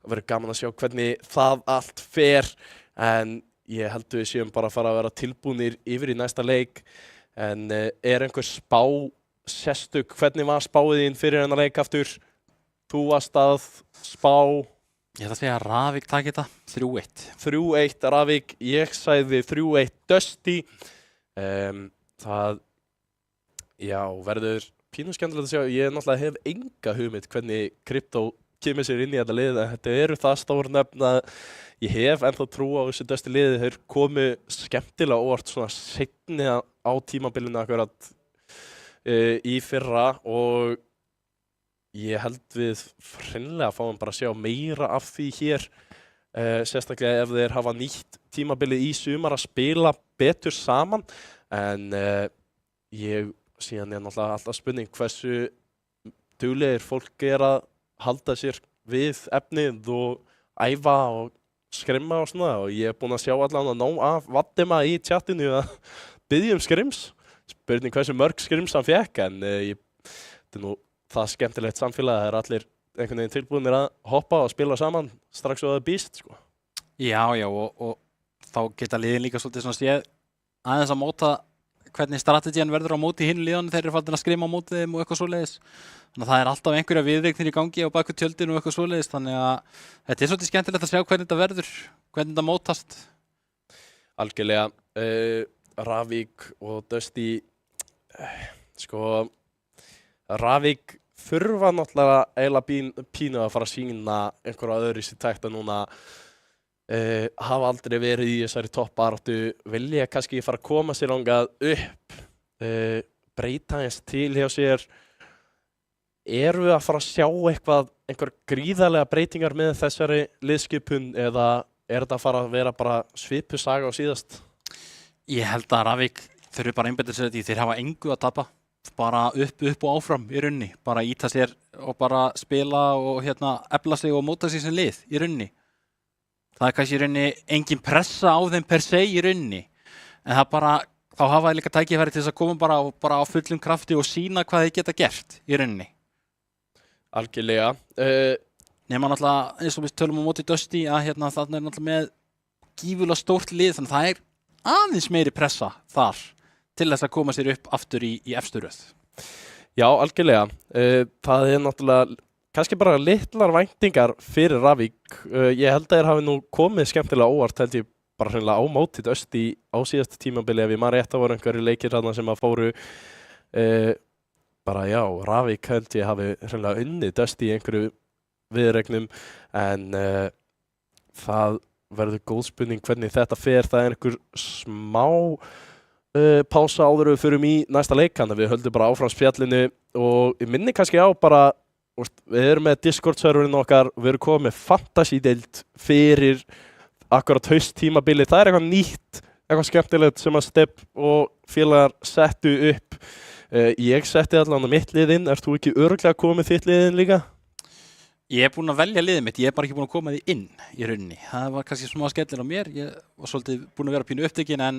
[SPEAKER 1] Verður gaman að sjá hvernig það allt fer en ég held við séum bara að fara að vera tilbúnir yfir í næsta leik. En einhver spá sérstök? Hvernig var spáið þín fyrir þennan leik aftur? Þú varst að spá?
[SPEAKER 2] Ég ætla að segja að Ravik taki þetta 3-1.
[SPEAKER 1] 3-1 Ravik. Ég sagði 3-1 Dusty. Það verður pínu skemmtilegt að sjá. Ég náttúrulega hef enga hugmynd hvernig Crypto kemur sér inn í þetta lið. Þetta eru það stór nöfn að ég hef ennþá trú á þessu Dusty liði. Þeir komu skemmtilega óvart svona seinni á tímabilinu akkurat í fyrra og ég held við hreinlega fáum bara að sjá meira af því hér. Sérstaklega ef þeir hafa nýtt tímabilið í sumar að spila betur saman. En síðan náttúrulega alltaf spurning hversu duglegir fólk að halda sér við efnið og æfa og skrimma og svona og ég búinn að sjá allan að ná af Vatima í chatinu að biðja skrims. Spurning hversu mörg skrims hann fekk en þetta nú það skemmtilegt samfélag. Það allir einhvern veginn tilbúinir að hoppa og spila saman strax og það býst sko.
[SPEAKER 2] Já og þá geta liðin líka svolítið svona séð aðeins að móta hvernig strategían verður á móti hinn liðan þeir eru fallin að skrima á móti þeim og eitthvað svoleiðis. Þannig að það er alltaf einhverja viðreiknir í gangi á baku tjöldinu og eitthvað svoleiðis. Þannig að þetta er svolítið skemmtilegt að sjá hvernig þetta verður, hvernig þetta mótast.
[SPEAKER 1] Algjörlega, Ravík og Dusty, sko, Ravík þurfa náttúrulega eiginlega pínu að fara að sýna einhverja öðru sér tækta núna. Hafa aldrei verið í þessari toppbaráttu, vilja kannski fara að koma sér langað upp, breyta eins til hjá sér. Erum við að fara að sjá einhver gríðarlega breytingar með þessari liðskipun eða er þetta að fara að vera bara svipuð saga á síðast?
[SPEAKER 2] Ég held að Ravík þurfi bara að einbeita sér því þeir hafa engu að tapa. Bara upp og áfram í rauninni. Bara íta sér og bara spila og efla sig og móta sig sem lið í rauninni. Það er kannski í rauninni engin pressa á þeim per se í rauninni. En það bara, þá hafa þeir líka tækifæri til þess að koma bara á fullum krafti og sýna hvað þeir geta gert í rauninni.
[SPEAKER 1] Algjörlega.
[SPEAKER 2] Nema náttúrulega, eins og við tölum á móti Dusty, að þarna er náttúrulega með gífurlega stórt lið, þannig að það er aðeins meiri pressa þar til þess að koma sér upp aftur í efstu röð.
[SPEAKER 1] Já, algjörlega. Það er náttúrulega kannski bara litlar væntingar fyrir Ravík. Ég held að þeir hafi nú komið skemmtilega óvart, held ég bara hreinlega á móti Dusty á síðasta tímabili ef ég man rétt að voru einhverju leikir þarna sem að fóru bara já, Ravík held ég hafi hreinlega unnið Dusty í einhverju viðregnum en það verður góð spurning hvernig þetta fer. Það er einhver smá pása áður við förum í næsta leik, þannig að við höldum bara áfram spjallinu og ég minni kannski á bara, við erum með Discord-serverinn okkar, við erum komið með fantasy-deild fyrir akkurat hausttímabili. Það er eitthvað nýtt, eitthvað skemmtilegt sem að Stepp og félagar settu upp. Ég setti allavega mitt liðinn, ert þú ekki örugglega komið þitt liðinn líka?
[SPEAKER 2] Ég er búinn að velja liðið mitt, ég er bara ekki búinn að koma því inn í rauninni. Það var kannski smá skellir á mér, ég var svolítið búinn að vera pínu upptekinn en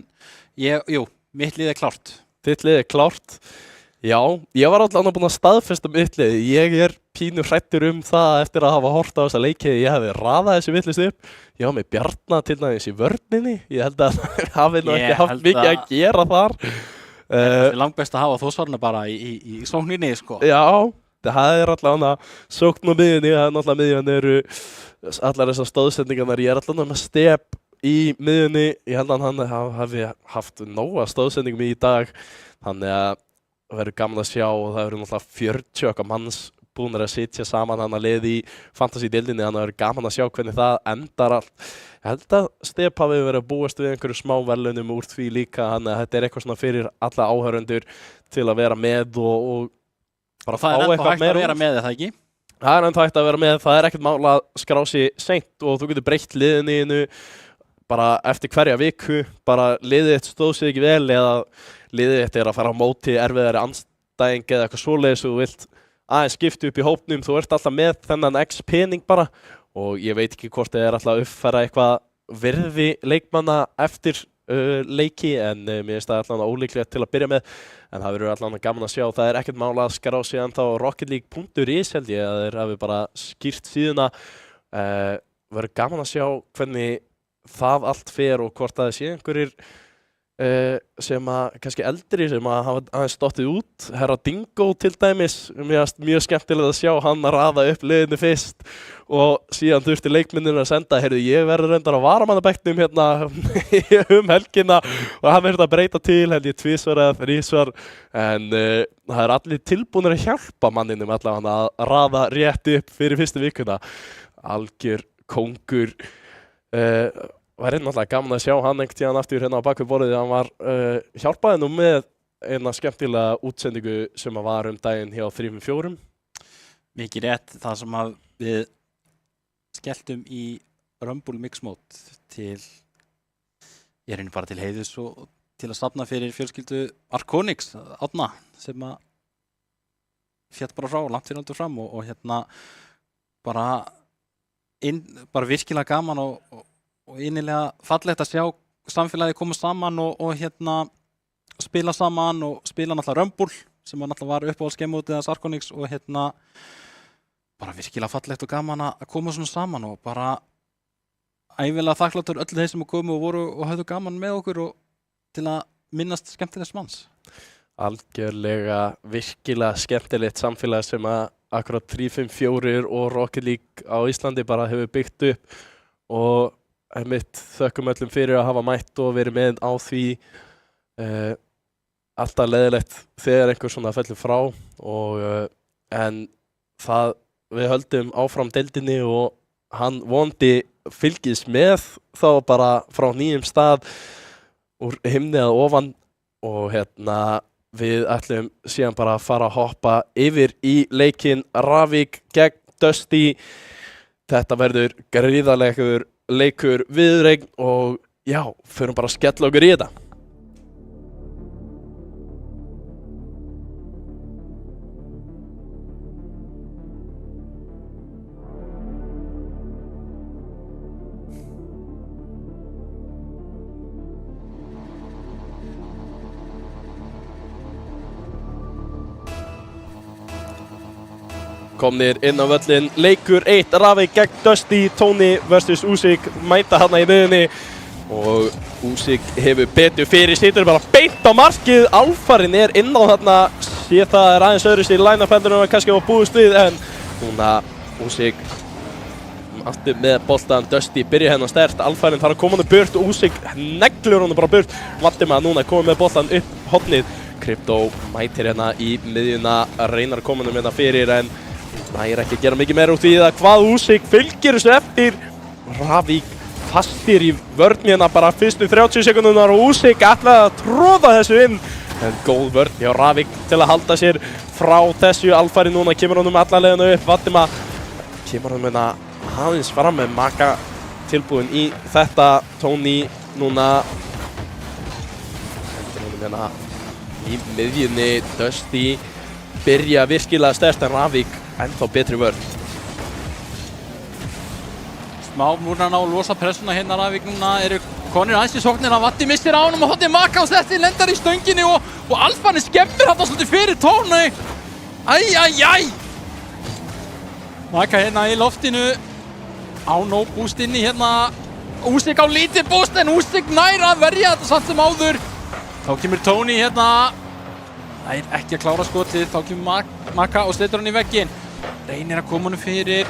[SPEAKER 2] mitt lið er klárt.
[SPEAKER 1] Þitt lið er klárt? Já, ég var allavega búinn að staðfesta mitt lið. Ég er pínu hrættur það eftir að hafa hort á þessa leiki. Ég hefði raðað þessu vitlist upp. Ég var með Bjarna til dæmis í vörninni. Ég held að það hafi nú ekki haft mikið að gera þar.
[SPEAKER 2] Það er langbest að hafa Þórsvarna bara í sókninni, sko.
[SPEAKER 1] Já. Það er allavega sókn á miðjunni, það er náttúrulega miðjunni eru allar þessar stóðsendingarnar. Ég er allavega með Stepp í miðjunni, ég held að hann hafi haft nóga stóðsendingum í dag, þannig að það verður gaman að sjá og það verður náttúrulega 40 okkar manns búnir að sitja saman hann að liði í fantasy-deildinni, þannig að það verður gaman að sjá hvernig það endar allt. Ég held að Stepp hafi verið að búast við einhverju smá verðlaunum úr því líka, þannig að þetta er eitthvað svona fyrir alla áhörundur til að vera með og bara
[SPEAKER 2] það er ennþá hægt að vera með það ekki?
[SPEAKER 1] Það er ennþá hægt að vera með, það er ekkert mál að skrá sig seint og þú getur breytt liðinu bara eftir hverja viku, bara liðið þitt stóð sig ekki vel eða liðið þitt er að fara á móti erfiðari andstæðing eða eitthvað svoleiðis og þú vilt aðeins skipta upp í hópnum, þú ert alltaf með þennan X pening bara og ég veit ekki hvort þið er alltaf að uppfæra eitthvað virði leikmanna eftir leiki en mér finnst það allavega ólíklegt til að byrja með en það verður allavega gaman að sjá. Það er ekkert mála að skrá sig ennþá rocketleague.is held ég að þeir hafi bara skýrt síðuna. Verður gaman að sjá hvernig það allt fer og hvort það sé einhverjir sem að kannski eldri sem að hafa aðeins dottið út. Herra Dingo til dæmis, mjög skemmtilegt að sjá hann að raða upp liðinu fyrst og síðan þurfti leikmennina að senda, heyrðu ég verður reyndar á varamannabekknum hérna helgina og hann verður að breyta til held ég 2 eða 3 en það er allir tilbúnir að hjálpa manninum allavega að raða rétt upp fyrir fyrstu vikuna. Algjör kóngur. Það er náttúrulega gaman að sjá hann einhvern tíðan aftur hérna á baku borðið. Hann var hjálpaði nú með eina skemmtilega útsendingu sem var daginn hjá 3-4.
[SPEAKER 2] Mikið rétt, það sem að við skelltum í Rumble Mix Mode til, ég reyni bara til heiðus og til að safna fyrir fjölskyldu Arconix, Árna, sem að fjall bara frá, langt fyrir aldur fram og hérna bara virkilega gaman og innilega fallegt að sjá samfélagi koma saman og hérna spila saman og spila náttúrulega Rumble sem náttúrulega var uppáhaldsgeimótið hans Arconix og hérna bara virkilega fallegt og gaman að koma svona saman og bara ævilega þakkláttur öllu þeir sem komu og voru og höfðu gaman með okkur og til að minnast skemmtilegs manns?
[SPEAKER 1] Algjörlega virkilega skemmtilegt samfélag sem að akkurat 354 og Rocket League á Íslandi bara hefur byggt upp og einmitt þökkum öllum fyrir að hafa mætt og verið með á því. Alltaf leiðilegt þegar einhver svona fellur frá en við höldum áfram deildinni og hann vonandi fylgist með þá bara frá nýjum stað úr himni að ofan og við ætlum síðan bara að fara að hoppa yfir í leikinn Ravík gegn Dusty. Þetta verður gríðarlegur leikur viðureign og já, förum bara að skella okkur í þetta. Komnir inn á völlin, leikur 1, Ravík gegn Dusty, Tony vs. Usyk mæta hana í miðjunni og Usyk hefur betur fyrir, situr bara beint á markið, Alfarinn inn á þarna, sé það aðeins öðru sér í line-up-endunum en kannski á búist við en núna Usyk aftur með boltan, Dusty byrja hennar sterkt, Alfarinn þarf að koma hann burt, Usyk neglur hann bara burt, Valdimar núna komið með boltan upp hornið, Krypto mætir hérna í miðjuna, reynar að koma hann hérna fyrir en nær ekki að gera mikið meira út í það hvað Usyk fylgir þessu eftir. Ravík fastir í vörnina bara fyrstu 30 sekúndunar og Usyk ætlaði að tróða þessu inn. En góð vörn hjá Ravík til að halda sér frá þessu. Alfarinn núna kemur honum alla leiðina upp. Valdimar kemur honum hérna aðeins fram með Maka tilbúinn í þetta. Tony núna hendur honum hérna í miðjunni. Dusty byrja virkilega sterkt en Ravík ennþá betri vörn.
[SPEAKER 2] Smá múrnan á losa pressuna hérna Ravík núna eru konir aðeins í sóknina, Vatti missir á honum og hótti Maka og setti lendar í stönginni og Alfarinn skemmir hann svolítið fyrir Tony. Maka hérna í loftinu á no boost inni hérna. Usyk á lítið boost en Usyk nær að verja þetta samt sem áður. Þá kemur Tony hérna. Það ekki að klára skotið, þá kemur Maka og setur hann í vegginn. Reynir að koma honum fyrir.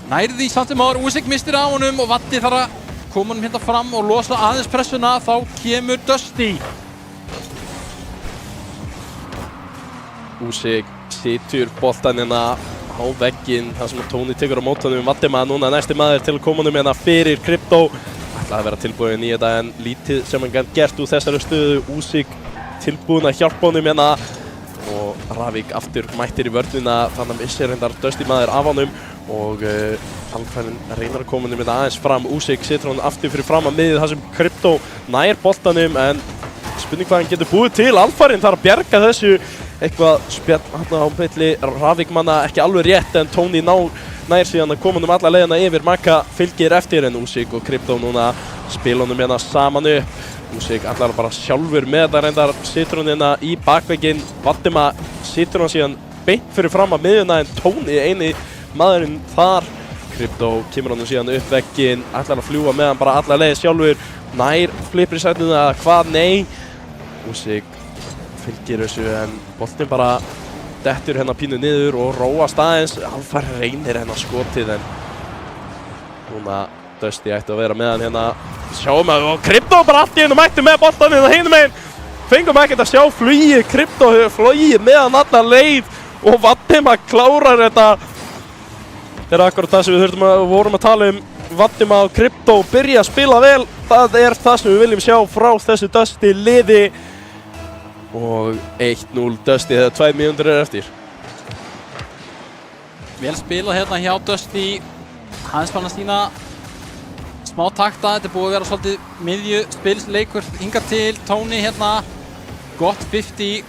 [SPEAKER 2] Nærði samt sem áður, Usyk mistir á honum og Vatti þarf að koma honum hérna fram og losa aðeins pressuna. Þá kemur Dusty.
[SPEAKER 1] Usyk situr boltan hérna á vegginn þar sem Tony tekur á mótanum. Valdimar núna næsti maður til að koma honum hérna fyrir Krypto. Ætlaði að vera tilbúinn í þetta en lítið sem hann gæti gert úr þessari stöðu. Usyk tilbúinn að hjálpa honum hérna og Ravík aftur mættir í vörnina þannig að missir reyndar Dusty maður af honum og Alfarinn reynar að koma honum hérna aðeins fram. Usyk situr hann aftur fyrir fram að miðið þar sem Krypto nær boltanum en spurning hvað hann getur búið til. Alfarinn þarf að bjarga þessu eitthvað spjall hérna á milli Ravík manna ekki alveg rétt en Tony nær síðan að koma honum alla leiðina yfir. Maka fylgir eftir en Usyk og Krypto núna spila honum hérna saman upp. Usyk allar bara sjálfur með það reyndar situr hann hérna í bakvegginn. Valdimar situr hann síðan beint fyrir fram að miðjuna en Tony eini maðurinn þar. Krypto kemur hann síðan upp vegginn, allar að fljúga með hann bara alla leið sjálfur. Nær flipir í sætuna eða hvað? Nei. Usyk fylgir þessu en boltinn bara dettur hérna pínu niður og róast aðeins. Alfarinn reynir hérna skotið en núna Dusty ætti að vera með hann hérna. Sjáum að Krypto bara allt í einu mætti með boltan hérna hinum meginn. Fengum ekkert að sjá flugið, Krypto hefur flogið með hann alla leið og Valdimar klárar þetta. Þetta er akkurat það sem við vorum að tala um. Valdimar og Krypto byrja að spila vel. Það er það sem við viljum sjá frá þessu Dusty liði. Og 1-0 Dusty þegar 2 mínútur eftir.
[SPEAKER 2] Vel spilað hérna hjá Dusty. Hans fann að sýna smá takta, þetta er búið að vera svolítið miðjuspilsleikur hingað til. Tony hérna, gott 50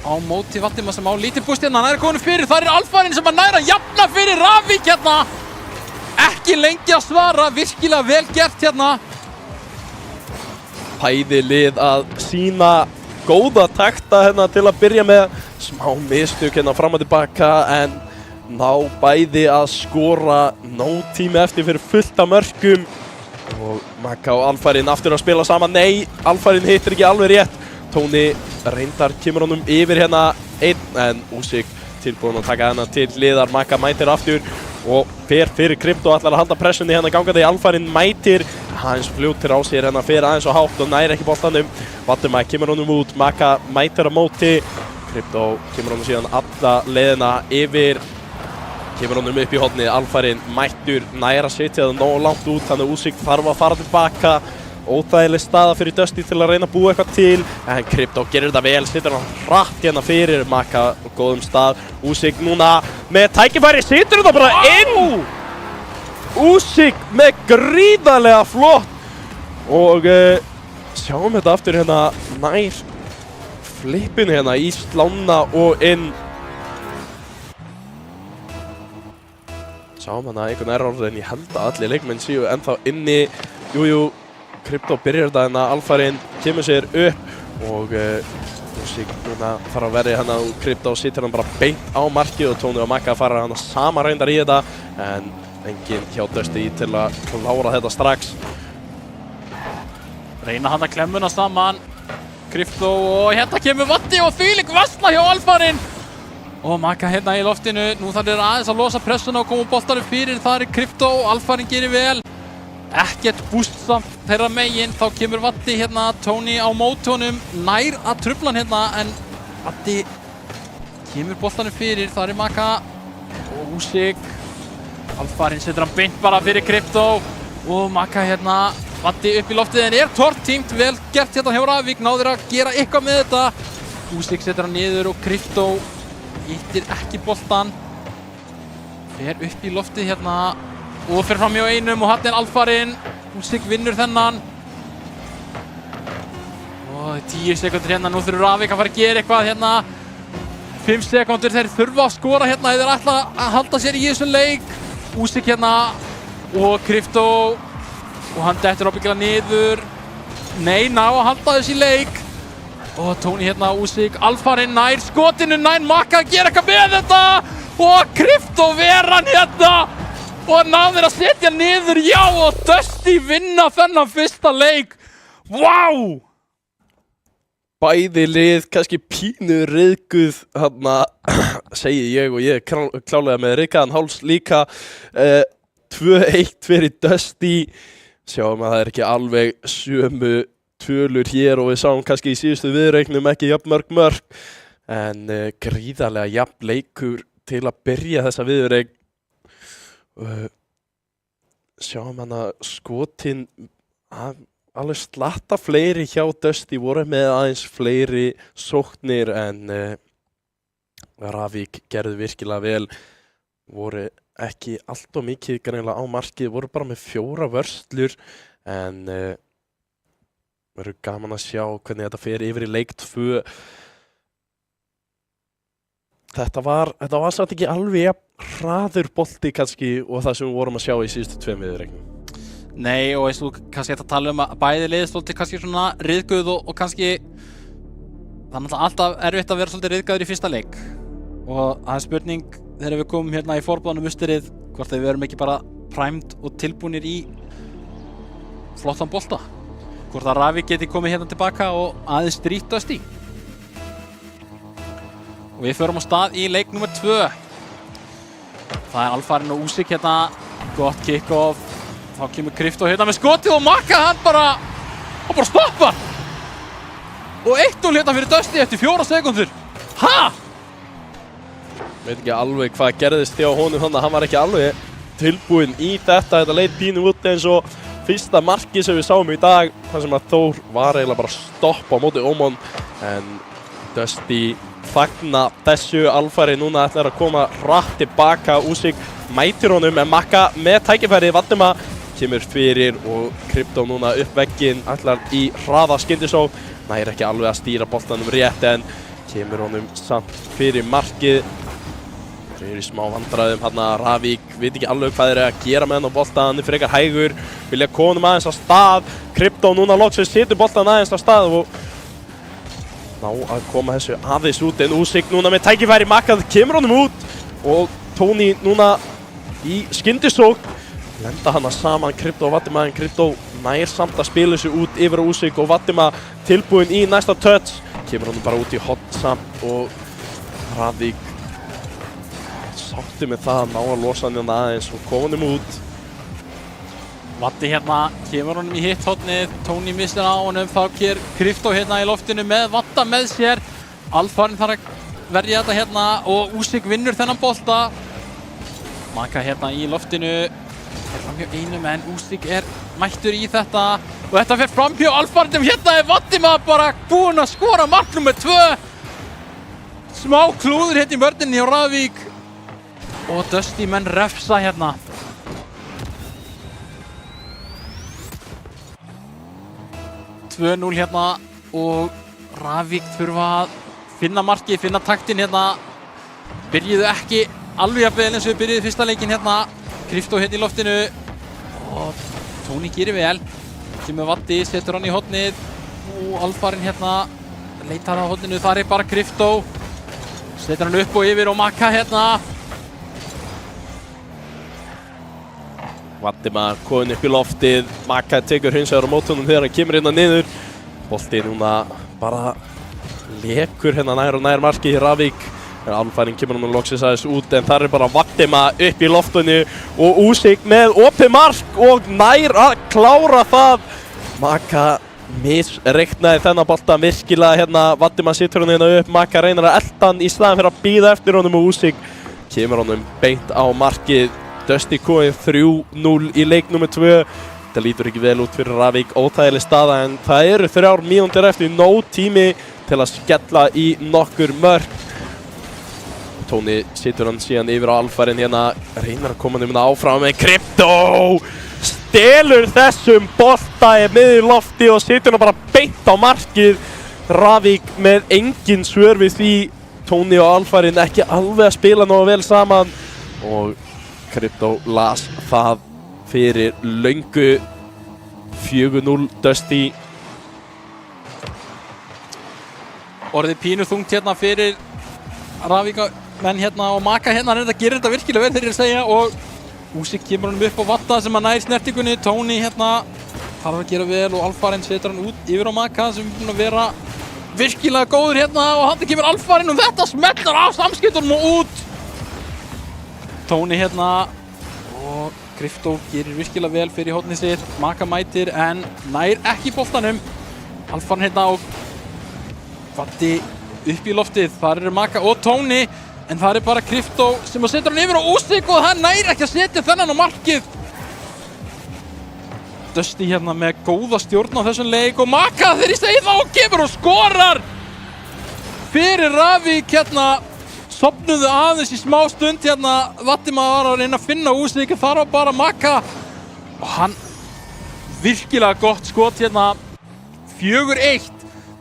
[SPEAKER 2] á móti Valdimar sem á lítið búst hérna, hann er komin fyrir, það er Alfarinn sem að næra jafna fyrir Ravík hérna. Ekki lengi að svara, virkilega vel gert hérna.
[SPEAKER 1] Bæði lið að sýna góða takta hérna til að byrja með. Smá mistök hérna fram og tilbaka en ná bæði að skora, nóg tími eftir fyrir fullt af mörkum. Og Maka og Alfarinn aftur að spila saman. Nei, Alfarinn hittir ekki alveg rétt Tóni reyndar kemur honum yfir hérna einn, en Usyk tilbúinn að taka hérna til hliðar. Maka mætir aftur og fer fyrir Krypto, ætlar að halda pressunni hérna gangandi. Alfarinn mætir, aðeins fljótir á sér hérna, fer aðeins og hátt og næri ekki boltanum. Vattuma kemur honum út, Maka mætir á móti. Krypto kemur honum síðan alla leiðina yfir, kemur honum upp í hornið. Alfarinn mættur, næra setja það nógu langt út, þannig að Usyk þarf að fara tilbaka. Óþægileg staða fyrir Dusty til að reyna að búa eitthvað til, en Krypto gerir þetta vel, situr hann hratt hérna fyrir Maka á góðum stað. Usyk núna með tækifæri, situr þetta bara inn! Usyk með gríðarlega flott og sjáum þetta aftur hérna nær flippinu hérna í slána og inn. Sjáum hana einhvern error, en ég held að allir leikmenn séu ennþá inni. Jújú, Krypto byrjar þetta hérna, Alfarinn kemur sér upp og Usyk núna þarf að verja hana og Krypto situr hann bara beint á markið og Tóni og Maka fara hana sama reyndar í þetta, en enginn hjá Dusty til að klára þetta strax.
[SPEAKER 2] Reyna hann að klemmuna saman, Krypto, og hérna kemur Vatti og þvílík varsla hjá Alfarinn. Og Maka hérna í loftinu, nú þarf þeir aðeins að losa pressuna og koma boltanum fyrir, þar Krypto, Alfarinn gerir vel. Ekkert búst samt þeirra megin, þá kemur Vatti hérna, Tóni á mótunum, nær að trufla hann hérna, en Vatti kemur boltanum fyrir, þar Maka og Usyk. Alfarinn setur hann beint bara fyrir Krypto og Maka hérna, Vatti upp í loftið, en tortímt, vel gert hérna hjá Ravík, náður að gera eitthvað með þetta. Usyk setur hann niður og Krypto hittir ekki boltan, fer upp í loftið hérna og fer fram hjá einum og hann Alfarinn. Usyk vinnur þennan. Og 10 sekundur hérna, nú þurfur Ravík að fara að gera eitthvað hérna. 5 sekundur, þeir þurfa að skora hérna ef þeir ætla að halda sér í þessum leik. Usyk hérna og Krypto og hann dettur ábyggilega niður. Nei, ná að halda þessi leik. Og Tóni hérna, Usyk, Alfarinn nær skotinu, nær Maka að gera eitthvað með þetta. Og Krypto ver hann hérna. Og náður að setja niður, já, og Dusty vinna þennan fyrsta leik. Vá!
[SPEAKER 1] Bæði lið, kannski pínu ryðguð, þarna segi ég, og ég klálega með ryðgaðan háls líka. 2-1 fyrir Dusty. Sjáum að það ekki alveg sömu tölur hér og við sáum kannski í síðustu viðreiknum ekki jafn mörg. En gríðarlega jafn leikur til að byrja þessa viðreik. Sjáum hana skotin alveg slatta fleiri hjá Dusty, voru með aðeins fleiri sóknir, en Ravík gerðu virkilega vel, voru ekki allt of mikið greinilega á markið, voru bara með 4 vörslur, en verður gaman að sjá hvernig þetta fer yfir í leik 2. Þetta var samt ekki alveg hraður bolti kannski og það sem við vorum að sjá í síðustu 2 viðureiknum.
[SPEAKER 2] Nei, og eins og kannski þetta tala að bæði liðið svolítið kannski svona ryðguð og kannski það er alltaf erfitt að vera svolítið ryðgaður í fyrsta leik. Og það er spurning þegar við komum hérna í forboðanum usturið hvort við verum ekki bara primed og tilbúnir í flottan bolta. Hvort að Ravík geti komið hérna tilbaka og aðeins strítt Dusty. Og við förum á stað í leik nummer 2. Það er Alfarinn og Usyk hérna, gott kick-off. Þá kemur Krypto hérna með skotið og Maka hann bara stoppar. Og 1-0 hérna fyrir Dusty eftir 4 sekundur. Ha?
[SPEAKER 1] Veit ekki alveg hvað gerðist hjá honum þannig að hann var ekki alveg tilbúinn í þetta. Þetta leit pínu út eins og fyrsta markið sem við sáum í dag. Þar sem að Þór var eiginlega bara stopp á móti Ómon. En Dusty fagna þessu. Alfarinn núna ætlar að koma hratt tilbaka. Usyk mætir honum en Maka með tækifæri. Vattuma kemur fyrir og Krypto núna upp vegginn. Ætlar í hraða skyndisókn. Nær ekki alveg að stýra boltanum rétt en kemur honum samt fyrir markið. Þeir eru í smá vandræðum hérna. Ravík veit ekki alveg hvað þeir eru að gera með hann á boltan. Hann er frekar hægur. Vilja konum aðeins á stað. Krypto núna loksins setur boltan aðeins á stað og ná að koma þessu aðeins út en Usyk núna með tækifæri. Maka kemur honum út og Tóni núna í skyndisókn. Lenda hana saman Krypto og Vattuma en Krypto nær samt að spila þessu út yfir Usyk og Vattuma tilbúinn í næsta touch. kemur honum bara út í hotn samt og Ravík sátti með það að ná að losa hann aðeins og koma honum út.
[SPEAKER 2] Vatti hérna, kemur honum í hitt hotnið, Tony missir á honum, þá ker Krypto hérna í loftinu með Vatta með sér. Alfarinn þarf að verja þetta hérna og Usyk vinnur þennan bolta. Maka hérna í loftinu, er framhjá einum en Usyk er mættur í þetta. Og þetta fer framhjá Alfarinn, hérna er Vattima bara búinn að skora mark nr. 2. Smá klúður hérna í vörninni hjá Ravík. Og Dusty menn refsa hérna. Tvö 0 hérna og Ravík þurfa að finna markið, finna taktinn hérna. Byrjuðu ekki alveg að beðla eins og við byrjuðu fyrsta leikinn hérna. Krypto hérna í loftinu og Tony gerir vel. Kemur Vatti, setur hann í hotnið og Alfarinn hérna leitar á hotninu, þar er bara Krypto. Setur hann upp og yfir og Maka hérna.
[SPEAKER 1] Vattima komin upp í loftið, Maka tekur hins vegar á mótunum þegar hann kemur hérna niður. Boltið núna bara lekur hérna nær og nær markið í Ravík. Alfarinn kemur hann loksins aðeins út en þar er bara Vattima upp í loftinu og Usyk með opið mark og nær að klára það. Maka misreiknaði þennan bolta virkilega hérna. Vattima situr hann hérna upp, Maka reynir að elta hann í staðinn fyrir að bíða eftir honum og Usyk kemur honum beint á markið. Dusty komið 3-0 í leik nr. 2. Þetta lítur ekki vel út fyrir Ravík, óþægileg staða en það eru 3 mínútur eftir, nóg tími til að skella í nokkur mörk. Tony situr hann síðan yfir á Alfarinn hérna, reynir að koma hann áfram en Krypto stelur þessum bolta í miður lofti og situr hann bara beint á markið. Ravík með engin svör við því, Tony og Alfarinn ekki alveg að spila nógu vel saman og Krypto las það fyrir löngu. 4-0 Dusty.
[SPEAKER 2] Orðið pínu þungt hérna fyrir Ravík menn hérna og Maka hérna, hann gerir þetta virkilega vel þegar ég segja og Usyk kemur hann upp á Vatta sem að nær snertingunni. Tony hérna þarf að gera vel og Alfarinn setur hann út yfir á Maka sem er búinn að vera virkilega góður hérna og hann kemur Alfarinn og þetta smellar af samskiptunum og út. Tony hérna og Krypto gerir virkilega vel fyrir hotnið sitt. Maka mætir en nær ekki boltanum. Alfarinn hérna og Vatti upp í loftið. Þar eru Maka og Tony en það er bara Krypto sem að setja hann yfir á Usyk og hann nær ekki að setja þennan á markið. Dusty hérna með góða stjórn á þessum leik og Maka þegar ég segi það og kemur og skorar fyrir Ravík hérna. Sofnuðu aðeins í smá stund hérna, Vattima var að reyna að finna Usyk, þar var bara Maka og hann virkilega gott skot hérna. 4-1,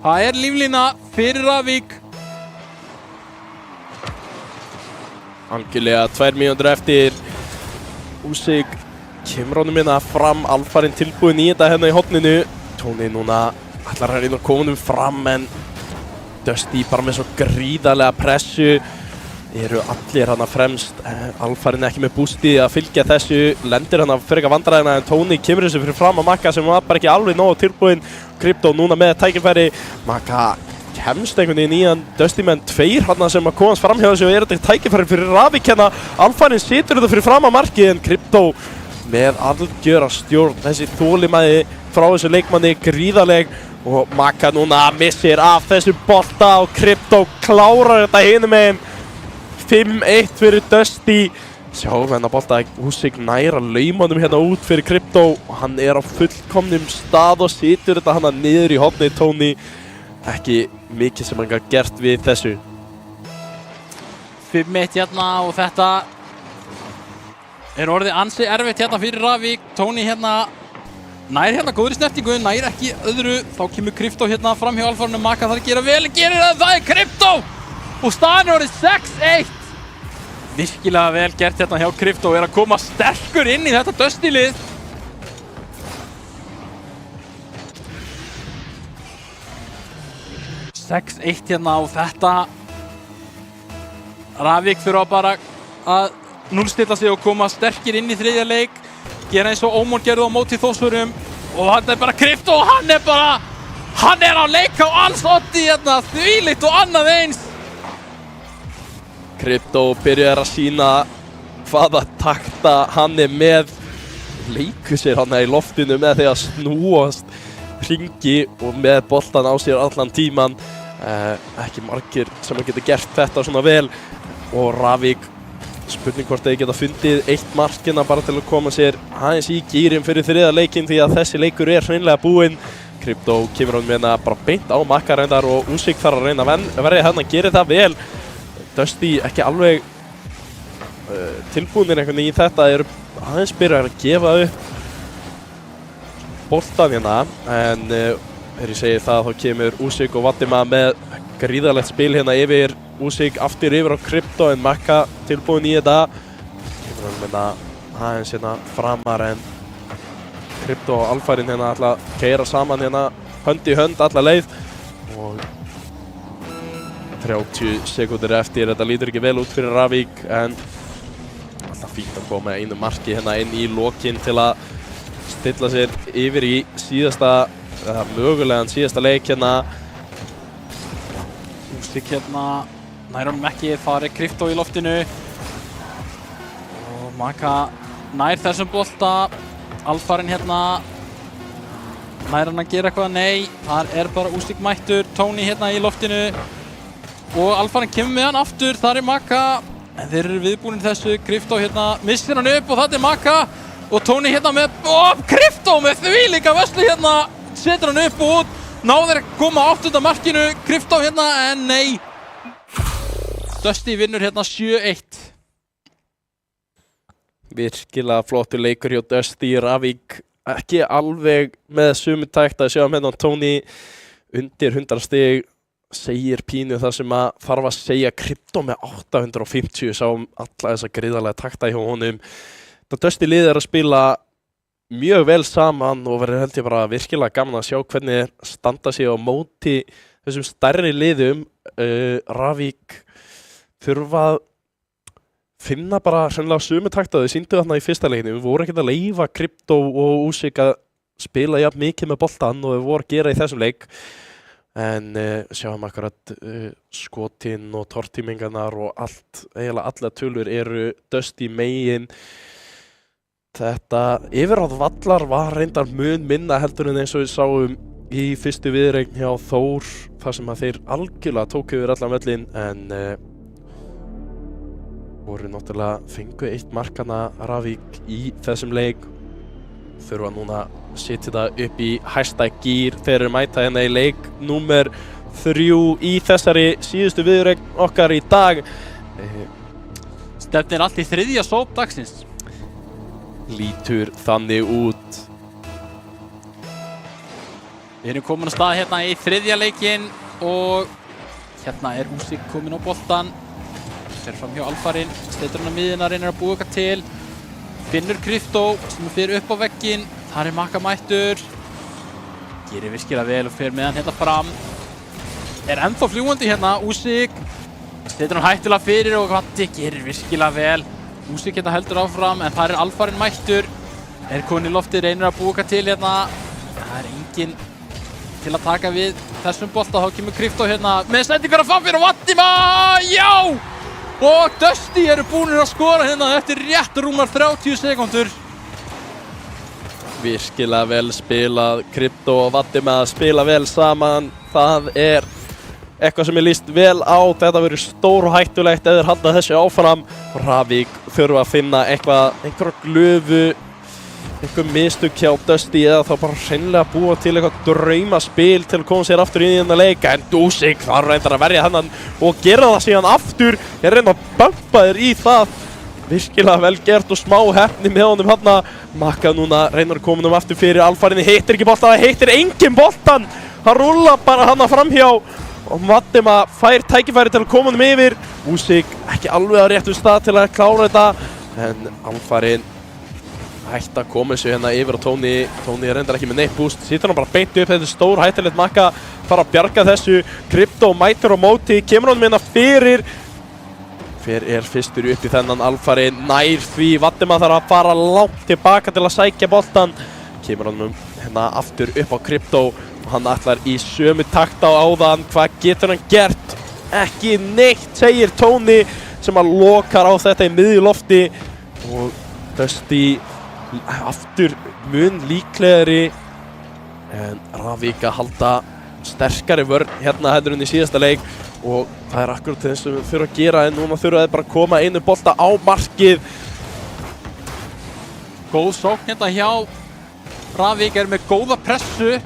[SPEAKER 2] það er líflína fyrir Ravík.
[SPEAKER 1] Algjörlega 2 mínútur eftir. Usyk kemur honum hérna fram, Alfarinn tilbúinn í þetta hérna í hotninu. Tony núna ætlar að reyna að koma honum fram en Dusty bara með svo gríðarlega pressu. Eru allir hana fremst, Alfarinn ekki með bústi að fylgja þessu, lendir hana frekar vandræðina en Tony kemur þessu fyrir fram að Maka sem var bara ekki alveg nógu tilbúinn. Krypto núna með tækifæri, Maka kemst einhvern veginn í hann, Dusty menn 2 hana sem að komast fram hjá þessu og er þetta tækifæri fyrir Ravík hérna. Alfarinn situr þetta fyrir fram að markið en Krypto með algjöra stjórn, þessi þolinmæði frá þessu leikmanni gríðarleg og Maka núna missir af þessu bolta og Krypto klárar þetta hinum megin. 5-1 fyrir Dusty. Sjáum hérna bolta Usyk nær að lauma honum hérna út fyrir Krypto og hann er á fullkomnum stað og situr þetta hana niður í hotnið. Tony ekki mikið sem hann gat gert við þessu.
[SPEAKER 2] 5-1 hérna og þetta er orðið ansi erfitt hérna fyrir Ravík. Tony hérna nær hérna góðri snertingu, nær ekki öðru. Þá kemur Krypto hérna fram hjá Alfarinn. Maka þarf að gera vel, gerir það er Krypto! Og staðan er orðið 6-1. Virkilega vel gert hérna hjá Krypto og er að koma sterkur inn í þetta Dusty-lið. hérna og þetta Ravík þurfa bara að núllstilla sig og koma sterkir inn í þriðja leik. Gera eins og Ómar gerði á móti Þórsvörum. Og hann er bara Krypto og hann er bara Hann á leik á alls oddi hérna, þvílíkt og annað eins.
[SPEAKER 1] Crypto byrjar að sína hvaða takta hann með. Leikur sér hann í loftinu með því að snúast hringi og með boltan á sér allan tíman. Ekki margir sem geta gert þetta svona vel. Og Ravík, spurning hvort þeir geta fundið eitt markina bara til að koma sér aðeins í gýrin fyrir þriða leikinn því að þessi leikur hreinlega búinn. Crypto kemur hann með hérna bara beint á Makka reyndar og Usyk þarf að reyna að verja hérna, gerir það vel. Dusty ekki alveg tilbúinir einhvern veginn í þetta, eru aðeins byrjar að gefa upp boltan hérna, en þegar ég segi það þá kemur Usyk og Vatima með gríðarlegt spil hérna yfir Usyk aftur yfir á Crypto en Makka tilbúin í þetta. Kemur hann með aðeins hérna framar en Crypto og Alfarin hérna ætla að keyra saman hérna hönd í hönd alla leið og 30 sekúndur eftir, þetta lítur ekki vel út fyrir Ravík en alltaf fínt að koma einu marki hérna inn í lokinn til að stilla sér yfir í síðasta, eða mögulegan síðasta leik hérna.
[SPEAKER 2] Usyk hérna, nær honum ekki, þar Crypto í loftinu og Makka nær þessum bolta. Alfarin hérna, nær hann að gera eitthvað? Nei, þar bara Usyk mættur, Tony hérna í loftinu og Alfarin kemur með hann aftur, þar Makka en þeir eru viðbúnir þessu. Crypto hérna missir hann upp og það Makka og Tony hérna með, Crypto með þvílíka vörslu hérna, setur hann upp og út, náður að koma á 8. markinu, Crypto hérna en nei, Dusty vinnur hérna 7-1.
[SPEAKER 1] Virkilega flottur leikur hjá Dusty. Ravík ekki alveg með sömu takt að sjá hérna Tony undir 100 stig, segir pínu það sem að þarf að segja. Crypto með 850, sáum alla þessa gríðarlega takta hjá honum. Það Dusty lið að spila mjög vel saman og verður held ég bara virkilega gaman að sjá hvernig standa sig á móti þessum stærri liðum. Ravík þurfa að finna bara hreinlega sömu takta. Þau sýndu þarna í fyrsta leikinu, við voru ekkert að leyfa Crypto og Usyk að spila jafn mikið með boltan og við voru að gera í þessum leik. En sjáum akkurat skotin og tortímingarnar og allt, eiginlega allar tölur eru Dusty megin. Þetta yfirráð vallar var reyndar mun minna heldur en eins og við sáum í fyrstu viðureign hjá Þór, þar sem að þeir algjörlega tóku yfir allan völlinn en voru náttúrulega fengu eitt markana Ravík í þessum leik. Þurfa núna að setja það upp í hæsta gír þegar þeir mæta hérna í leik númer 3 í þessari síðustu viðureign okkar í dag.
[SPEAKER 2] Stefnir allt í 3. sóp dagsins.
[SPEAKER 1] Lítur þannig út.
[SPEAKER 2] Við erum komin að stað hérna í 3. leikinn og hérna Usyk komin á boltan. Fer fram hjá Alfarin, steytur hann á miðjuna, reynir að búa eitthvað til. Finnur Crypto sem fer upp á vegginn, þar Makka mættur. Gerir virkilega vel og fer með hann hérna fram. Ennþá fljúgandi hérna, Usyk. Steytur hann hættulega fyrir og Vatti gerir virkilega vel. Usyk hérna heldur áfram en þar Alfarin mættur. Komin í lofti, reynir að búa eitthvað til hérna. Það enginn til að taka við þessum bolta, þá kemur Crypto hérna með sendingar að framfyrir og Vatima, já! Og Dusty eru búinir að skora hérna eftir rétt rúmar 30 sekúndur.
[SPEAKER 1] Virkilega vel spilað, Crypto og Vatima að spila vel saman. Það eitthvað sem ég líst vel á, þetta verður stór og hættulegt ef þeir halda þessu áfram. Ravík þurfa að finna einhverja glöfu, einhver mistök hjá Dusty eða þá bara hreinlega búa til eitthvað draumaspil til að koma sér aftur inn í þennan leik. En Usyk þarf reyndar að verja hennan og gera það síðan aftur. Ég reyna að bumpa þér í það. Virkilega vel gert og smá heppni með honum hérna. Makka núna reynar að koma aftur fyrir Alfarin, hittir ekki boltan, það hittir enginn boltan. Hann rúlla bara hann framhjá og Vatima fær tækifæri til að koma honum yfir. Usyk ekki alveg á réttum stað til að klára þetta en Alfarin hægt að koma þessu hérna yfir á Tony. Tony reyndar ekki með neitt boost, sýtur hann bara beint upp. Þetta er stór hættulegt, Makka þarf að bjarga þessu. Crypto mætir á móti, kemur honum hérna fyrir. Hver fyrstur upp í þennan Alfarin? Nær því, Vatima þarf að fara langt tilbaka til að sækja boltan. Kemur honum hérna aftur upp á Crypto og hann ætlar í sömu takt á áðan. Hvað getur hann gert? Ekki neitt, segir Tony sem að lokar á þetta í miðju lofti og Dusty aftur mun líklegri en Ravík að halda sterkari vörn hérna heldur en í síðasta leik og það akkurat þess sem við þurfum að gera en núna þurfa þeir bara að koma einu bolta á markið.
[SPEAKER 2] Góð sókn hérna hjá Ravík með góða pressu.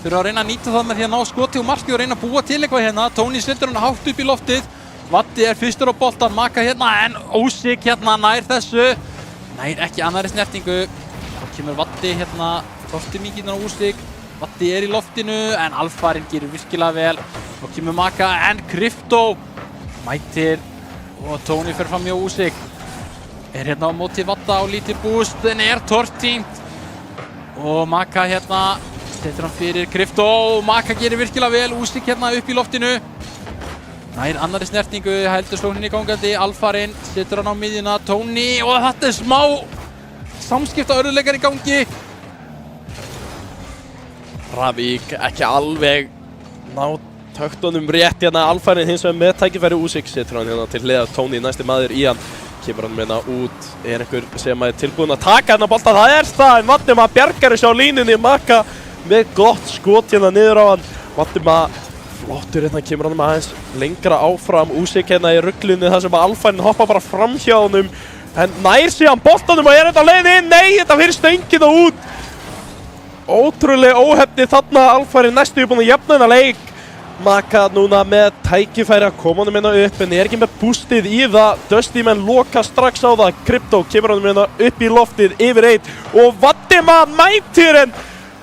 [SPEAKER 2] Þurfa að reyna að nýta það með því að ná skoti og markið og reyna að búa til eitthvað hérna. Tony setur hann hátt upp í loftið. Vatti fyrstur á boltan, Maka hérna en Ósik hérna nær þessu. Nær ekki annari snertingu. Þá kemur Vatti hérna, torti mikið á Ósik. Vatti í loftinu en Alfarinn gerir virkilega vel. Þá kemur Maka en Krypto mætir og Tony fer fram hjá Ósik. Hérna á móti Vatta á lítið búst en tortímt. Og Maka hérna setur hann fyrir Krypto og Maka gerir virkilega vel. Ósik hérna upp í loftinu. Nær annari snertingu, heldur slókninni gangandi. Alfarinn setur hann á miðjuna. Tony og þetta smá samskipta örðuleikar í gangi.
[SPEAKER 1] Ravík ekki alveg ná töktunum rétt hérna. Alfarinn hins vegar með tækifæri. Ósik setur hann hérna til hliðar. Tony næsti maður í hann. Kemur hann með hérna út. Einhver sem er tilbúinn að taka hérna bolta. Það það en Vattima bjargar þessu á línunni. Maka með gott skot hérna niður á hann. Vattima flottur hérna, kemur hann aðeins lengra áfram. Ósik hérna í ruglunni þar sem Alfarinn hoppa bara fram hjá honum en nær síðan boltanum og þetta á leiðinni inn. Nei, þetta fyrir stöngina út. Ótrúlega óheppni þarna. Alfarinn næstu búinn að jafna þennan leik. Maka núna með tækifæri að koma honum hérna upp en ekki með boostið í það. Dusty menn loka strax á það. Krypto kemur honum hérna upp í loftið yfir 1 og Vattima mætir en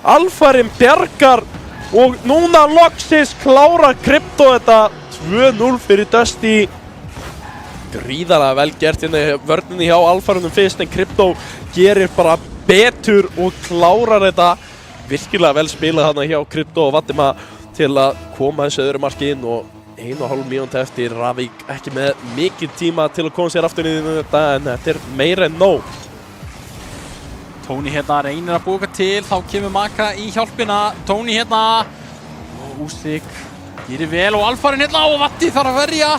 [SPEAKER 1] Alfarinn bjargar og núna loksins klárar Krypto þetta 2-0 fyrir Dusty. Gríðarlega vel gert hérna í vörninni hjá Alfarinnum fyrst en Krypto gerir bara betur og klárar þetta. Virkilega vel spilað hérna hjá Krypto og Vattima til að koma þessu öðru marki inn og 1,5 mínútu eftir. Ravík ekki með mikið tíma til að koma sér aftur inn í þetta en þetta er meira en nóg.
[SPEAKER 2] Tony hérna reynir að búa til, þá kemur Maka í hjálpina. Tony hérna og Ósik gerir vel og Alfarinn hérna og Vatti þarf að verja.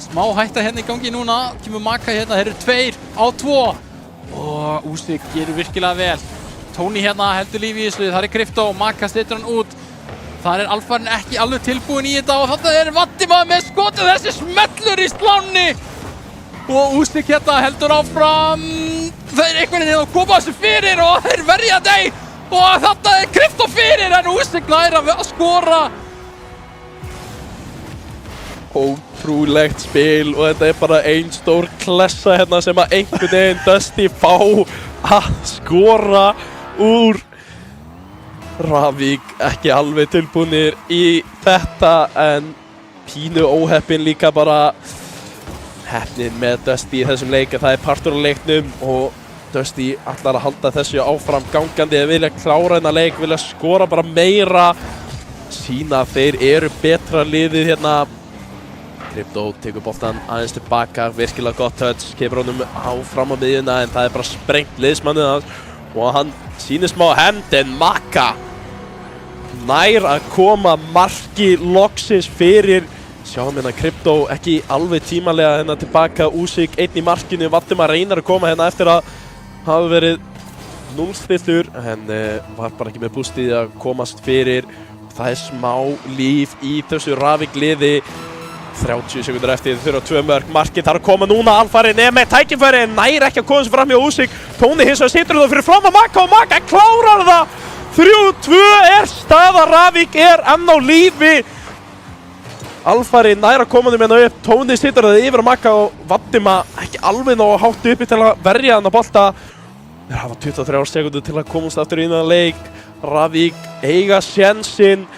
[SPEAKER 2] Smá hætta hérna í gangi núna. Kemur Maka hérna, þeir eru 2 á 2 og Ósik gerir virkilega vel. Tony hérna heldur lífi í þessu, það Krypto og Maka setur hann út. Þar Alfarinn ekki alveg tilbúinn í þetta og þetta Vattima með skotið, þessi smellur í slánni. Og Ósik hérna heldur áfram. Þeir einhvern veginn að koma þessu fyrir og þeir verja þeir. Og þetta Krypto fyrir en Ósik nær að skora.
[SPEAKER 1] Ótrúlegt spil og þetta bara ein stór klessa hérna sem að einhvern veginn Dusty fá að skora úr. Ravík ekki alveg tilbúnir í þetta en pínu óheppin líka bara heppnin með Dusty í þessum leik. Það partur á leiknum og Dusty ætlar að halda þessu áfram gangandi. Þeir vilja klára þennan leik, vilja skora bara meira, sína að þeir eru betra liðið hérna. Krypto tekur boltan aðeins tilbaka, virkilega gott touch, kemur honum áfram á miðjuna en það bara sprengt liðsmannið hans og hann sýnir smá hemd en Maka nær að koma marki loksins fyrir. Sjáum hérna Krypto ekki alveg tímalega hérna tilbaka. Ósik einn í markinu, Vattima reynar að koma hérna eftir að hafa verið 0-stillur en var bara ekki með boostið að komast fyrir. Það smá líf í þessu Ravík liði. 30 sekundur eftir, þau þurfa 2 mörk. Markið þarf að koma núna. Alfarinn með tækifæri, nær ekki að koma sér fram hjá Ósik. Tony hins vegar situr það fyrir fram að Maka og Maka klárar það. 3-2 staða. Ravík enn á lífi. Alfarinn nær að koma þeim hérna upp. Tony situr það yfir að Maka og Vattima ekki alveg nóg hátt uppi til að verja hann að bolta. Þeir hafa 23 sekundur til að komast aftur inn að leik. Ravík eiga sénsinn.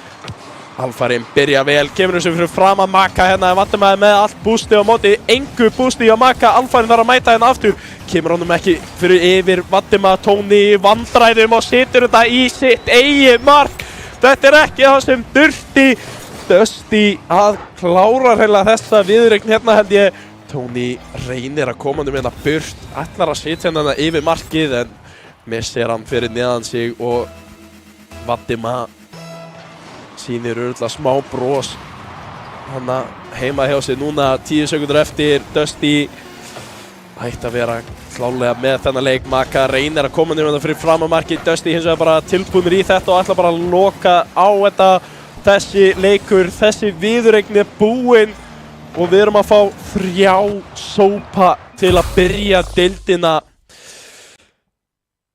[SPEAKER 1] Alfarinn byrja vel, kemur þessu fyrir fram að Maka hérna, Vattima með allt boostið á móti, engu boostið á Maka. Alfarinn þarf að mæta hérna aftur, kemur honum ekki fyrir yfir Vattima. Tony vandræðum og setur þetta í sitt eigið mark. Þetta ekki það sem þurfti Dusty að klára hreinlega þessa viðureign hérna held ég. Tony reynir að koma honum hérna burt, ætlar að setja hérna yfir markið en missir hann fyrir neðan sig og Vatima sýnir örugglega smá bros hana heima hjá sig núna 10 sekundur eftir. Dusty ætti að vera klálega með þennan leik. Maka reynir að koma niður fyrir framamarkið. Dusty hins vegar bara tilbúnir í þetta og ætla bara að loka á þetta. Þessi leikur, þessi viðureign búinn og við erum að fá 3 sópa til að byrja deildina.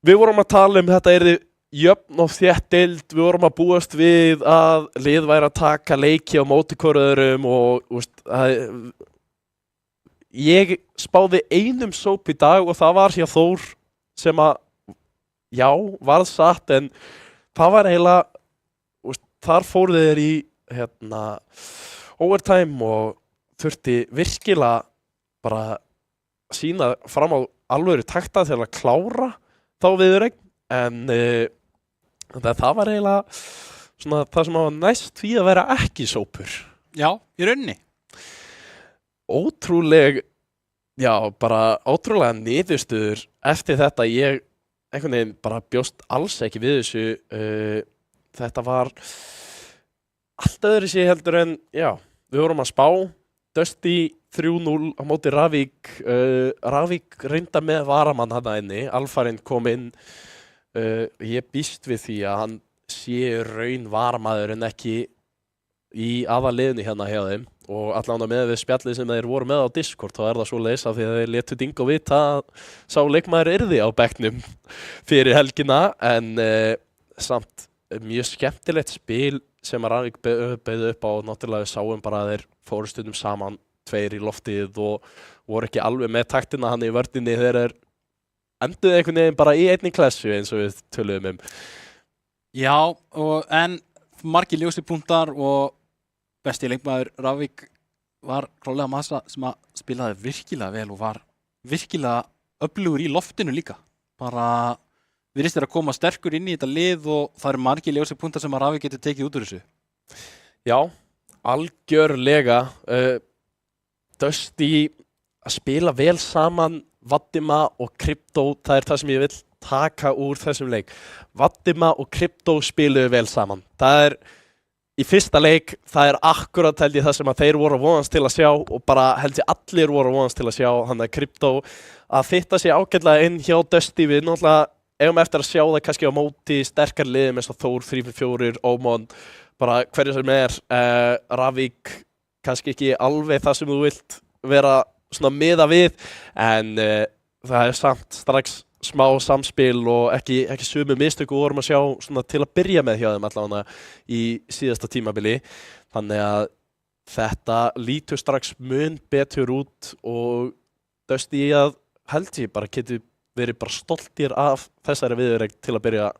[SPEAKER 1] Við vorum að tala þetta yrði jöfn og þétt deild. Við vorum að búast við að lið væri að taka leiki á móti hvor öðrum og ég spáði einum sóp í dag og það var hjá Þór sem að, já, varð satt en það var eiginlega, þar fóru þeir í overtime og þurfti virkilega bara að sýna fram á alvöru takta til að klára þá viðureign en það var eiginlega svona það sem var næst því að vera ekki sópur.
[SPEAKER 2] Já, í rauninni.
[SPEAKER 1] Bara ótrúlega niðurstöður eftir þetta. Ég einhvern veginn bara bjóst alls ekki við þessu. Þetta var allt öðru sig heldur en, já, við vorum að spá. Dusty 3-0 á móti Ravík. Ravík reynda með varamann þarna inni. Alfarinn kom inn. Ég býst við því að hann sé raun varamaður en ekki í aðaliðinu hérna hjá þeim og allavega með við spjallið sem þeir voru með á Discord þá það svoleiðis af því að þeir létu Dingo vita að sá leikmaður yrði á bekknum fyrir helgina en samt mjög skemmtilegt spil sem að Ravík bauð upp á og náttúrulega við sáum bara að þeir fóru stundum saman 2 í loftið og voru ekki alveg með taktina hann í vörninni þeir enduðu einhvern veginn bara í einni klessu eins og við töluðum
[SPEAKER 2] Já, en margir ljósipunktar og besti leikmaður Ravík var klálega Massa sem að spilaði virkilega vel og var virkilega öflugur í loftinu líka. Bara virðist þér að koma sterkur inn í þetta lið og það eru margir ljósipunktar sem að Ravík getur tekið út úr þessu.
[SPEAKER 1] Já, algjörlega. Dusty að spila vel saman, Vatima og Crypto, það það sem ég vil taka úr þessum leik. Vatima og Crypto spiluðu vel saman. Það í fyrsta leik, það akkurat held ég það sem að þeir voru að vonast til að sjá og bara held ég allir voru að vonast til að sjá hann að Crypto að fitta sig ágætlega inn hjá Dusty. Við náttúrulega eigum eftir að sjá það kannski á móti sterkar liðum eins og Þór 3-4, Ómon, bara hverju sem Ravík, kannski ekki alveg það sem þú vilt vera svona miða við en það samt strax smá samspil og ekki sömu mistöku vorum að sjá svona til að byrja með hjá þeim allavega í síðasta tímabili. Þannig að þetta lítur strax mun betur út og Dusty að held ég bara getur verið bara stoltir af þessari viðureign til að byrja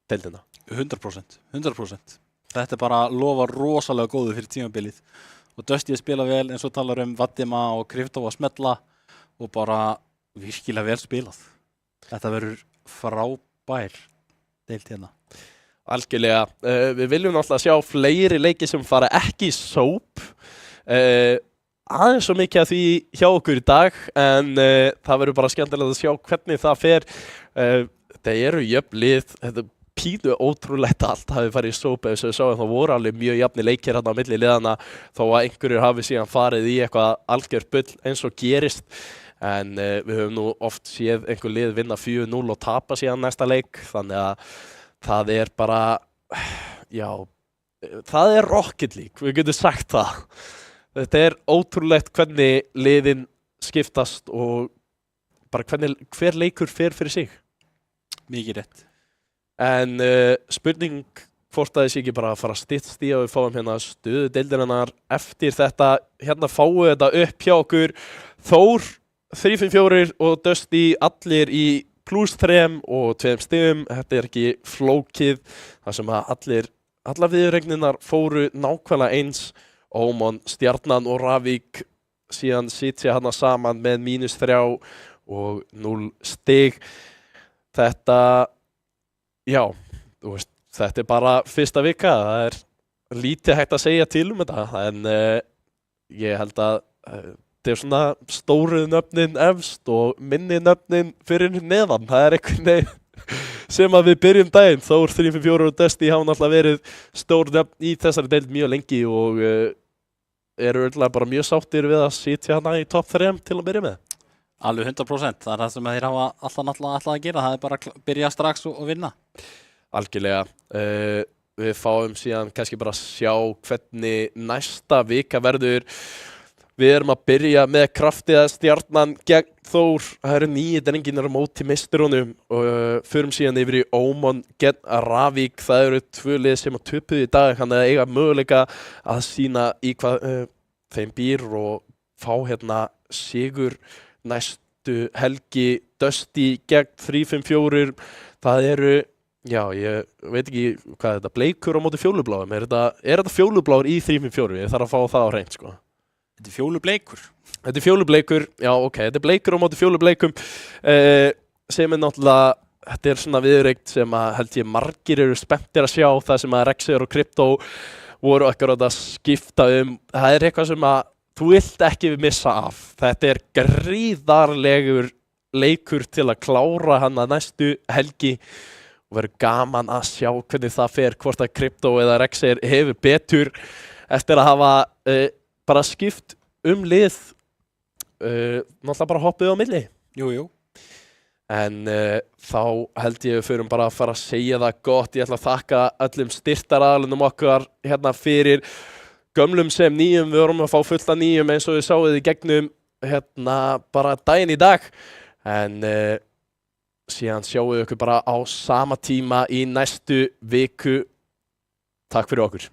[SPEAKER 1] deildina.
[SPEAKER 2] 100%. Þetta bara lofa rosalega góðu fyrir tímabilið og Dusty að spila vel eins og talar Vatima og Crypto að smetla og bara virkilega vel spilað. Þetta verður frábær deild hérna.
[SPEAKER 1] Algjörlega. Við viljum náttúrulega sjá fleiri leiki sem fara ekki í sóp. Aðeins svo mikið af því hjá okkur í dag en það verður bara skemmtilegt að sjá hvernig það fer. Það eru jöfn lið. Þetta pínu ótrúlegt að allt hafi farið í sóp eins og við sáum það voru alveg mjög jafnir leikir hérna á milli liðana þó að einhverjir hafi síðan farið í eitthvað algjört bull eins og gerist. En við höfum nú oft séð einhver lið vinna 4-0 og tapa síðan næsta leik þannig að það bara, já, það Rocket League, við getum sagt það. Þetta ótrúlegt hvernig liðin skiptast og bara hver leikur fer fyrir sig.
[SPEAKER 2] Mikið rétt.
[SPEAKER 1] En spurning hvort það sé ekki bara að fara að styttast í og við fáum hérna stöðu deildarinnar eftir þetta. Hérna fáum við þetta upp hjá okkur. Þór 3-4 og Dusty allir í +3 og 2 stigum. Þetta ekki flókið þar sem að allar viðureigninnar fóru nákvæmlega eins. Ómon, Stjarnan og Ravík síðan sitja hana saman með -3 og 0 stig. Þetta, já, þú veist, þetta bara fyrsta vika. Það lítið hægt að segja til þetta en ég held að þetta svona stóru nöfnin efst og minni nöfnin fyrir neðan. Það einhvern veginn sem að við byrjum daginn. Þór 354 og Dusty hafa náttúrulega verið stór nöfn í þessari deild mjög lengi og eru öll bara mjög sáttir við að sitja hana í topp 3 til að byrja með.
[SPEAKER 2] Alveg 100%, það það sem þeir hafa alltaf að gera, það bara að byrja strax og vinna.
[SPEAKER 1] Algjörlega. Við fáum síðan kannski bara að sjá hvernig næsta vika verður. Við erum að byrja með kraftið að Stjarnan gegn Þór. Það eru 9 drengirnir á móti meisturunum og förum síðan yfir í Ómon gegn Ravík. Það eru 2 lið sem að töpuðu í dag, þannig að eiga möguleika að sýna í hvað þeim býr og fá hérna sigur næstu helgi. Dusty gegn 354. Það eru, já, ég veit ekki hvað er þetta, bleikur á móti fjólubláum. Er þetta fjólubláur í 354? Ég þarf að fá það á hreint, sko.
[SPEAKER 2] Þetta er fjólubleikur.
[SPEAKER 1] Þetta er fjólubleikur, já, ok. Þetta er bleikur á móti fjólubleikum. Sem náttúrulega, þetta er svona viðureign sem að held ég margir eru spenntir að sjá. Það sem að Rexer og Crypto voru akkurat að skipta Það er eitthvað sem að þú vilt ekki missa af. Þetta er gríðarlegur leikur til að klára hann að næstu helgi. Og verður gaman að sjá hvernig það fer, hvort að Crypto eða Rexer hefur betur eftir að hafa bara skipt lið, náttúrulega bara hoppið á milli.
[SPEAKER 2] Jú.
[SPEAKER 1] En þá held ég við förum bara að fara að segja það gott. Ég ætla að þakka öllum styrktaraðilum okkar hérna fyrir gömlum sem nýjum. Við vorum að fá fullt af nýjum eins og við sáum í gegnum hérna bara daginn í dag. En síðan sjáum við ykkur bara á sama tíma í næstu viku. Takk fyrir okkur.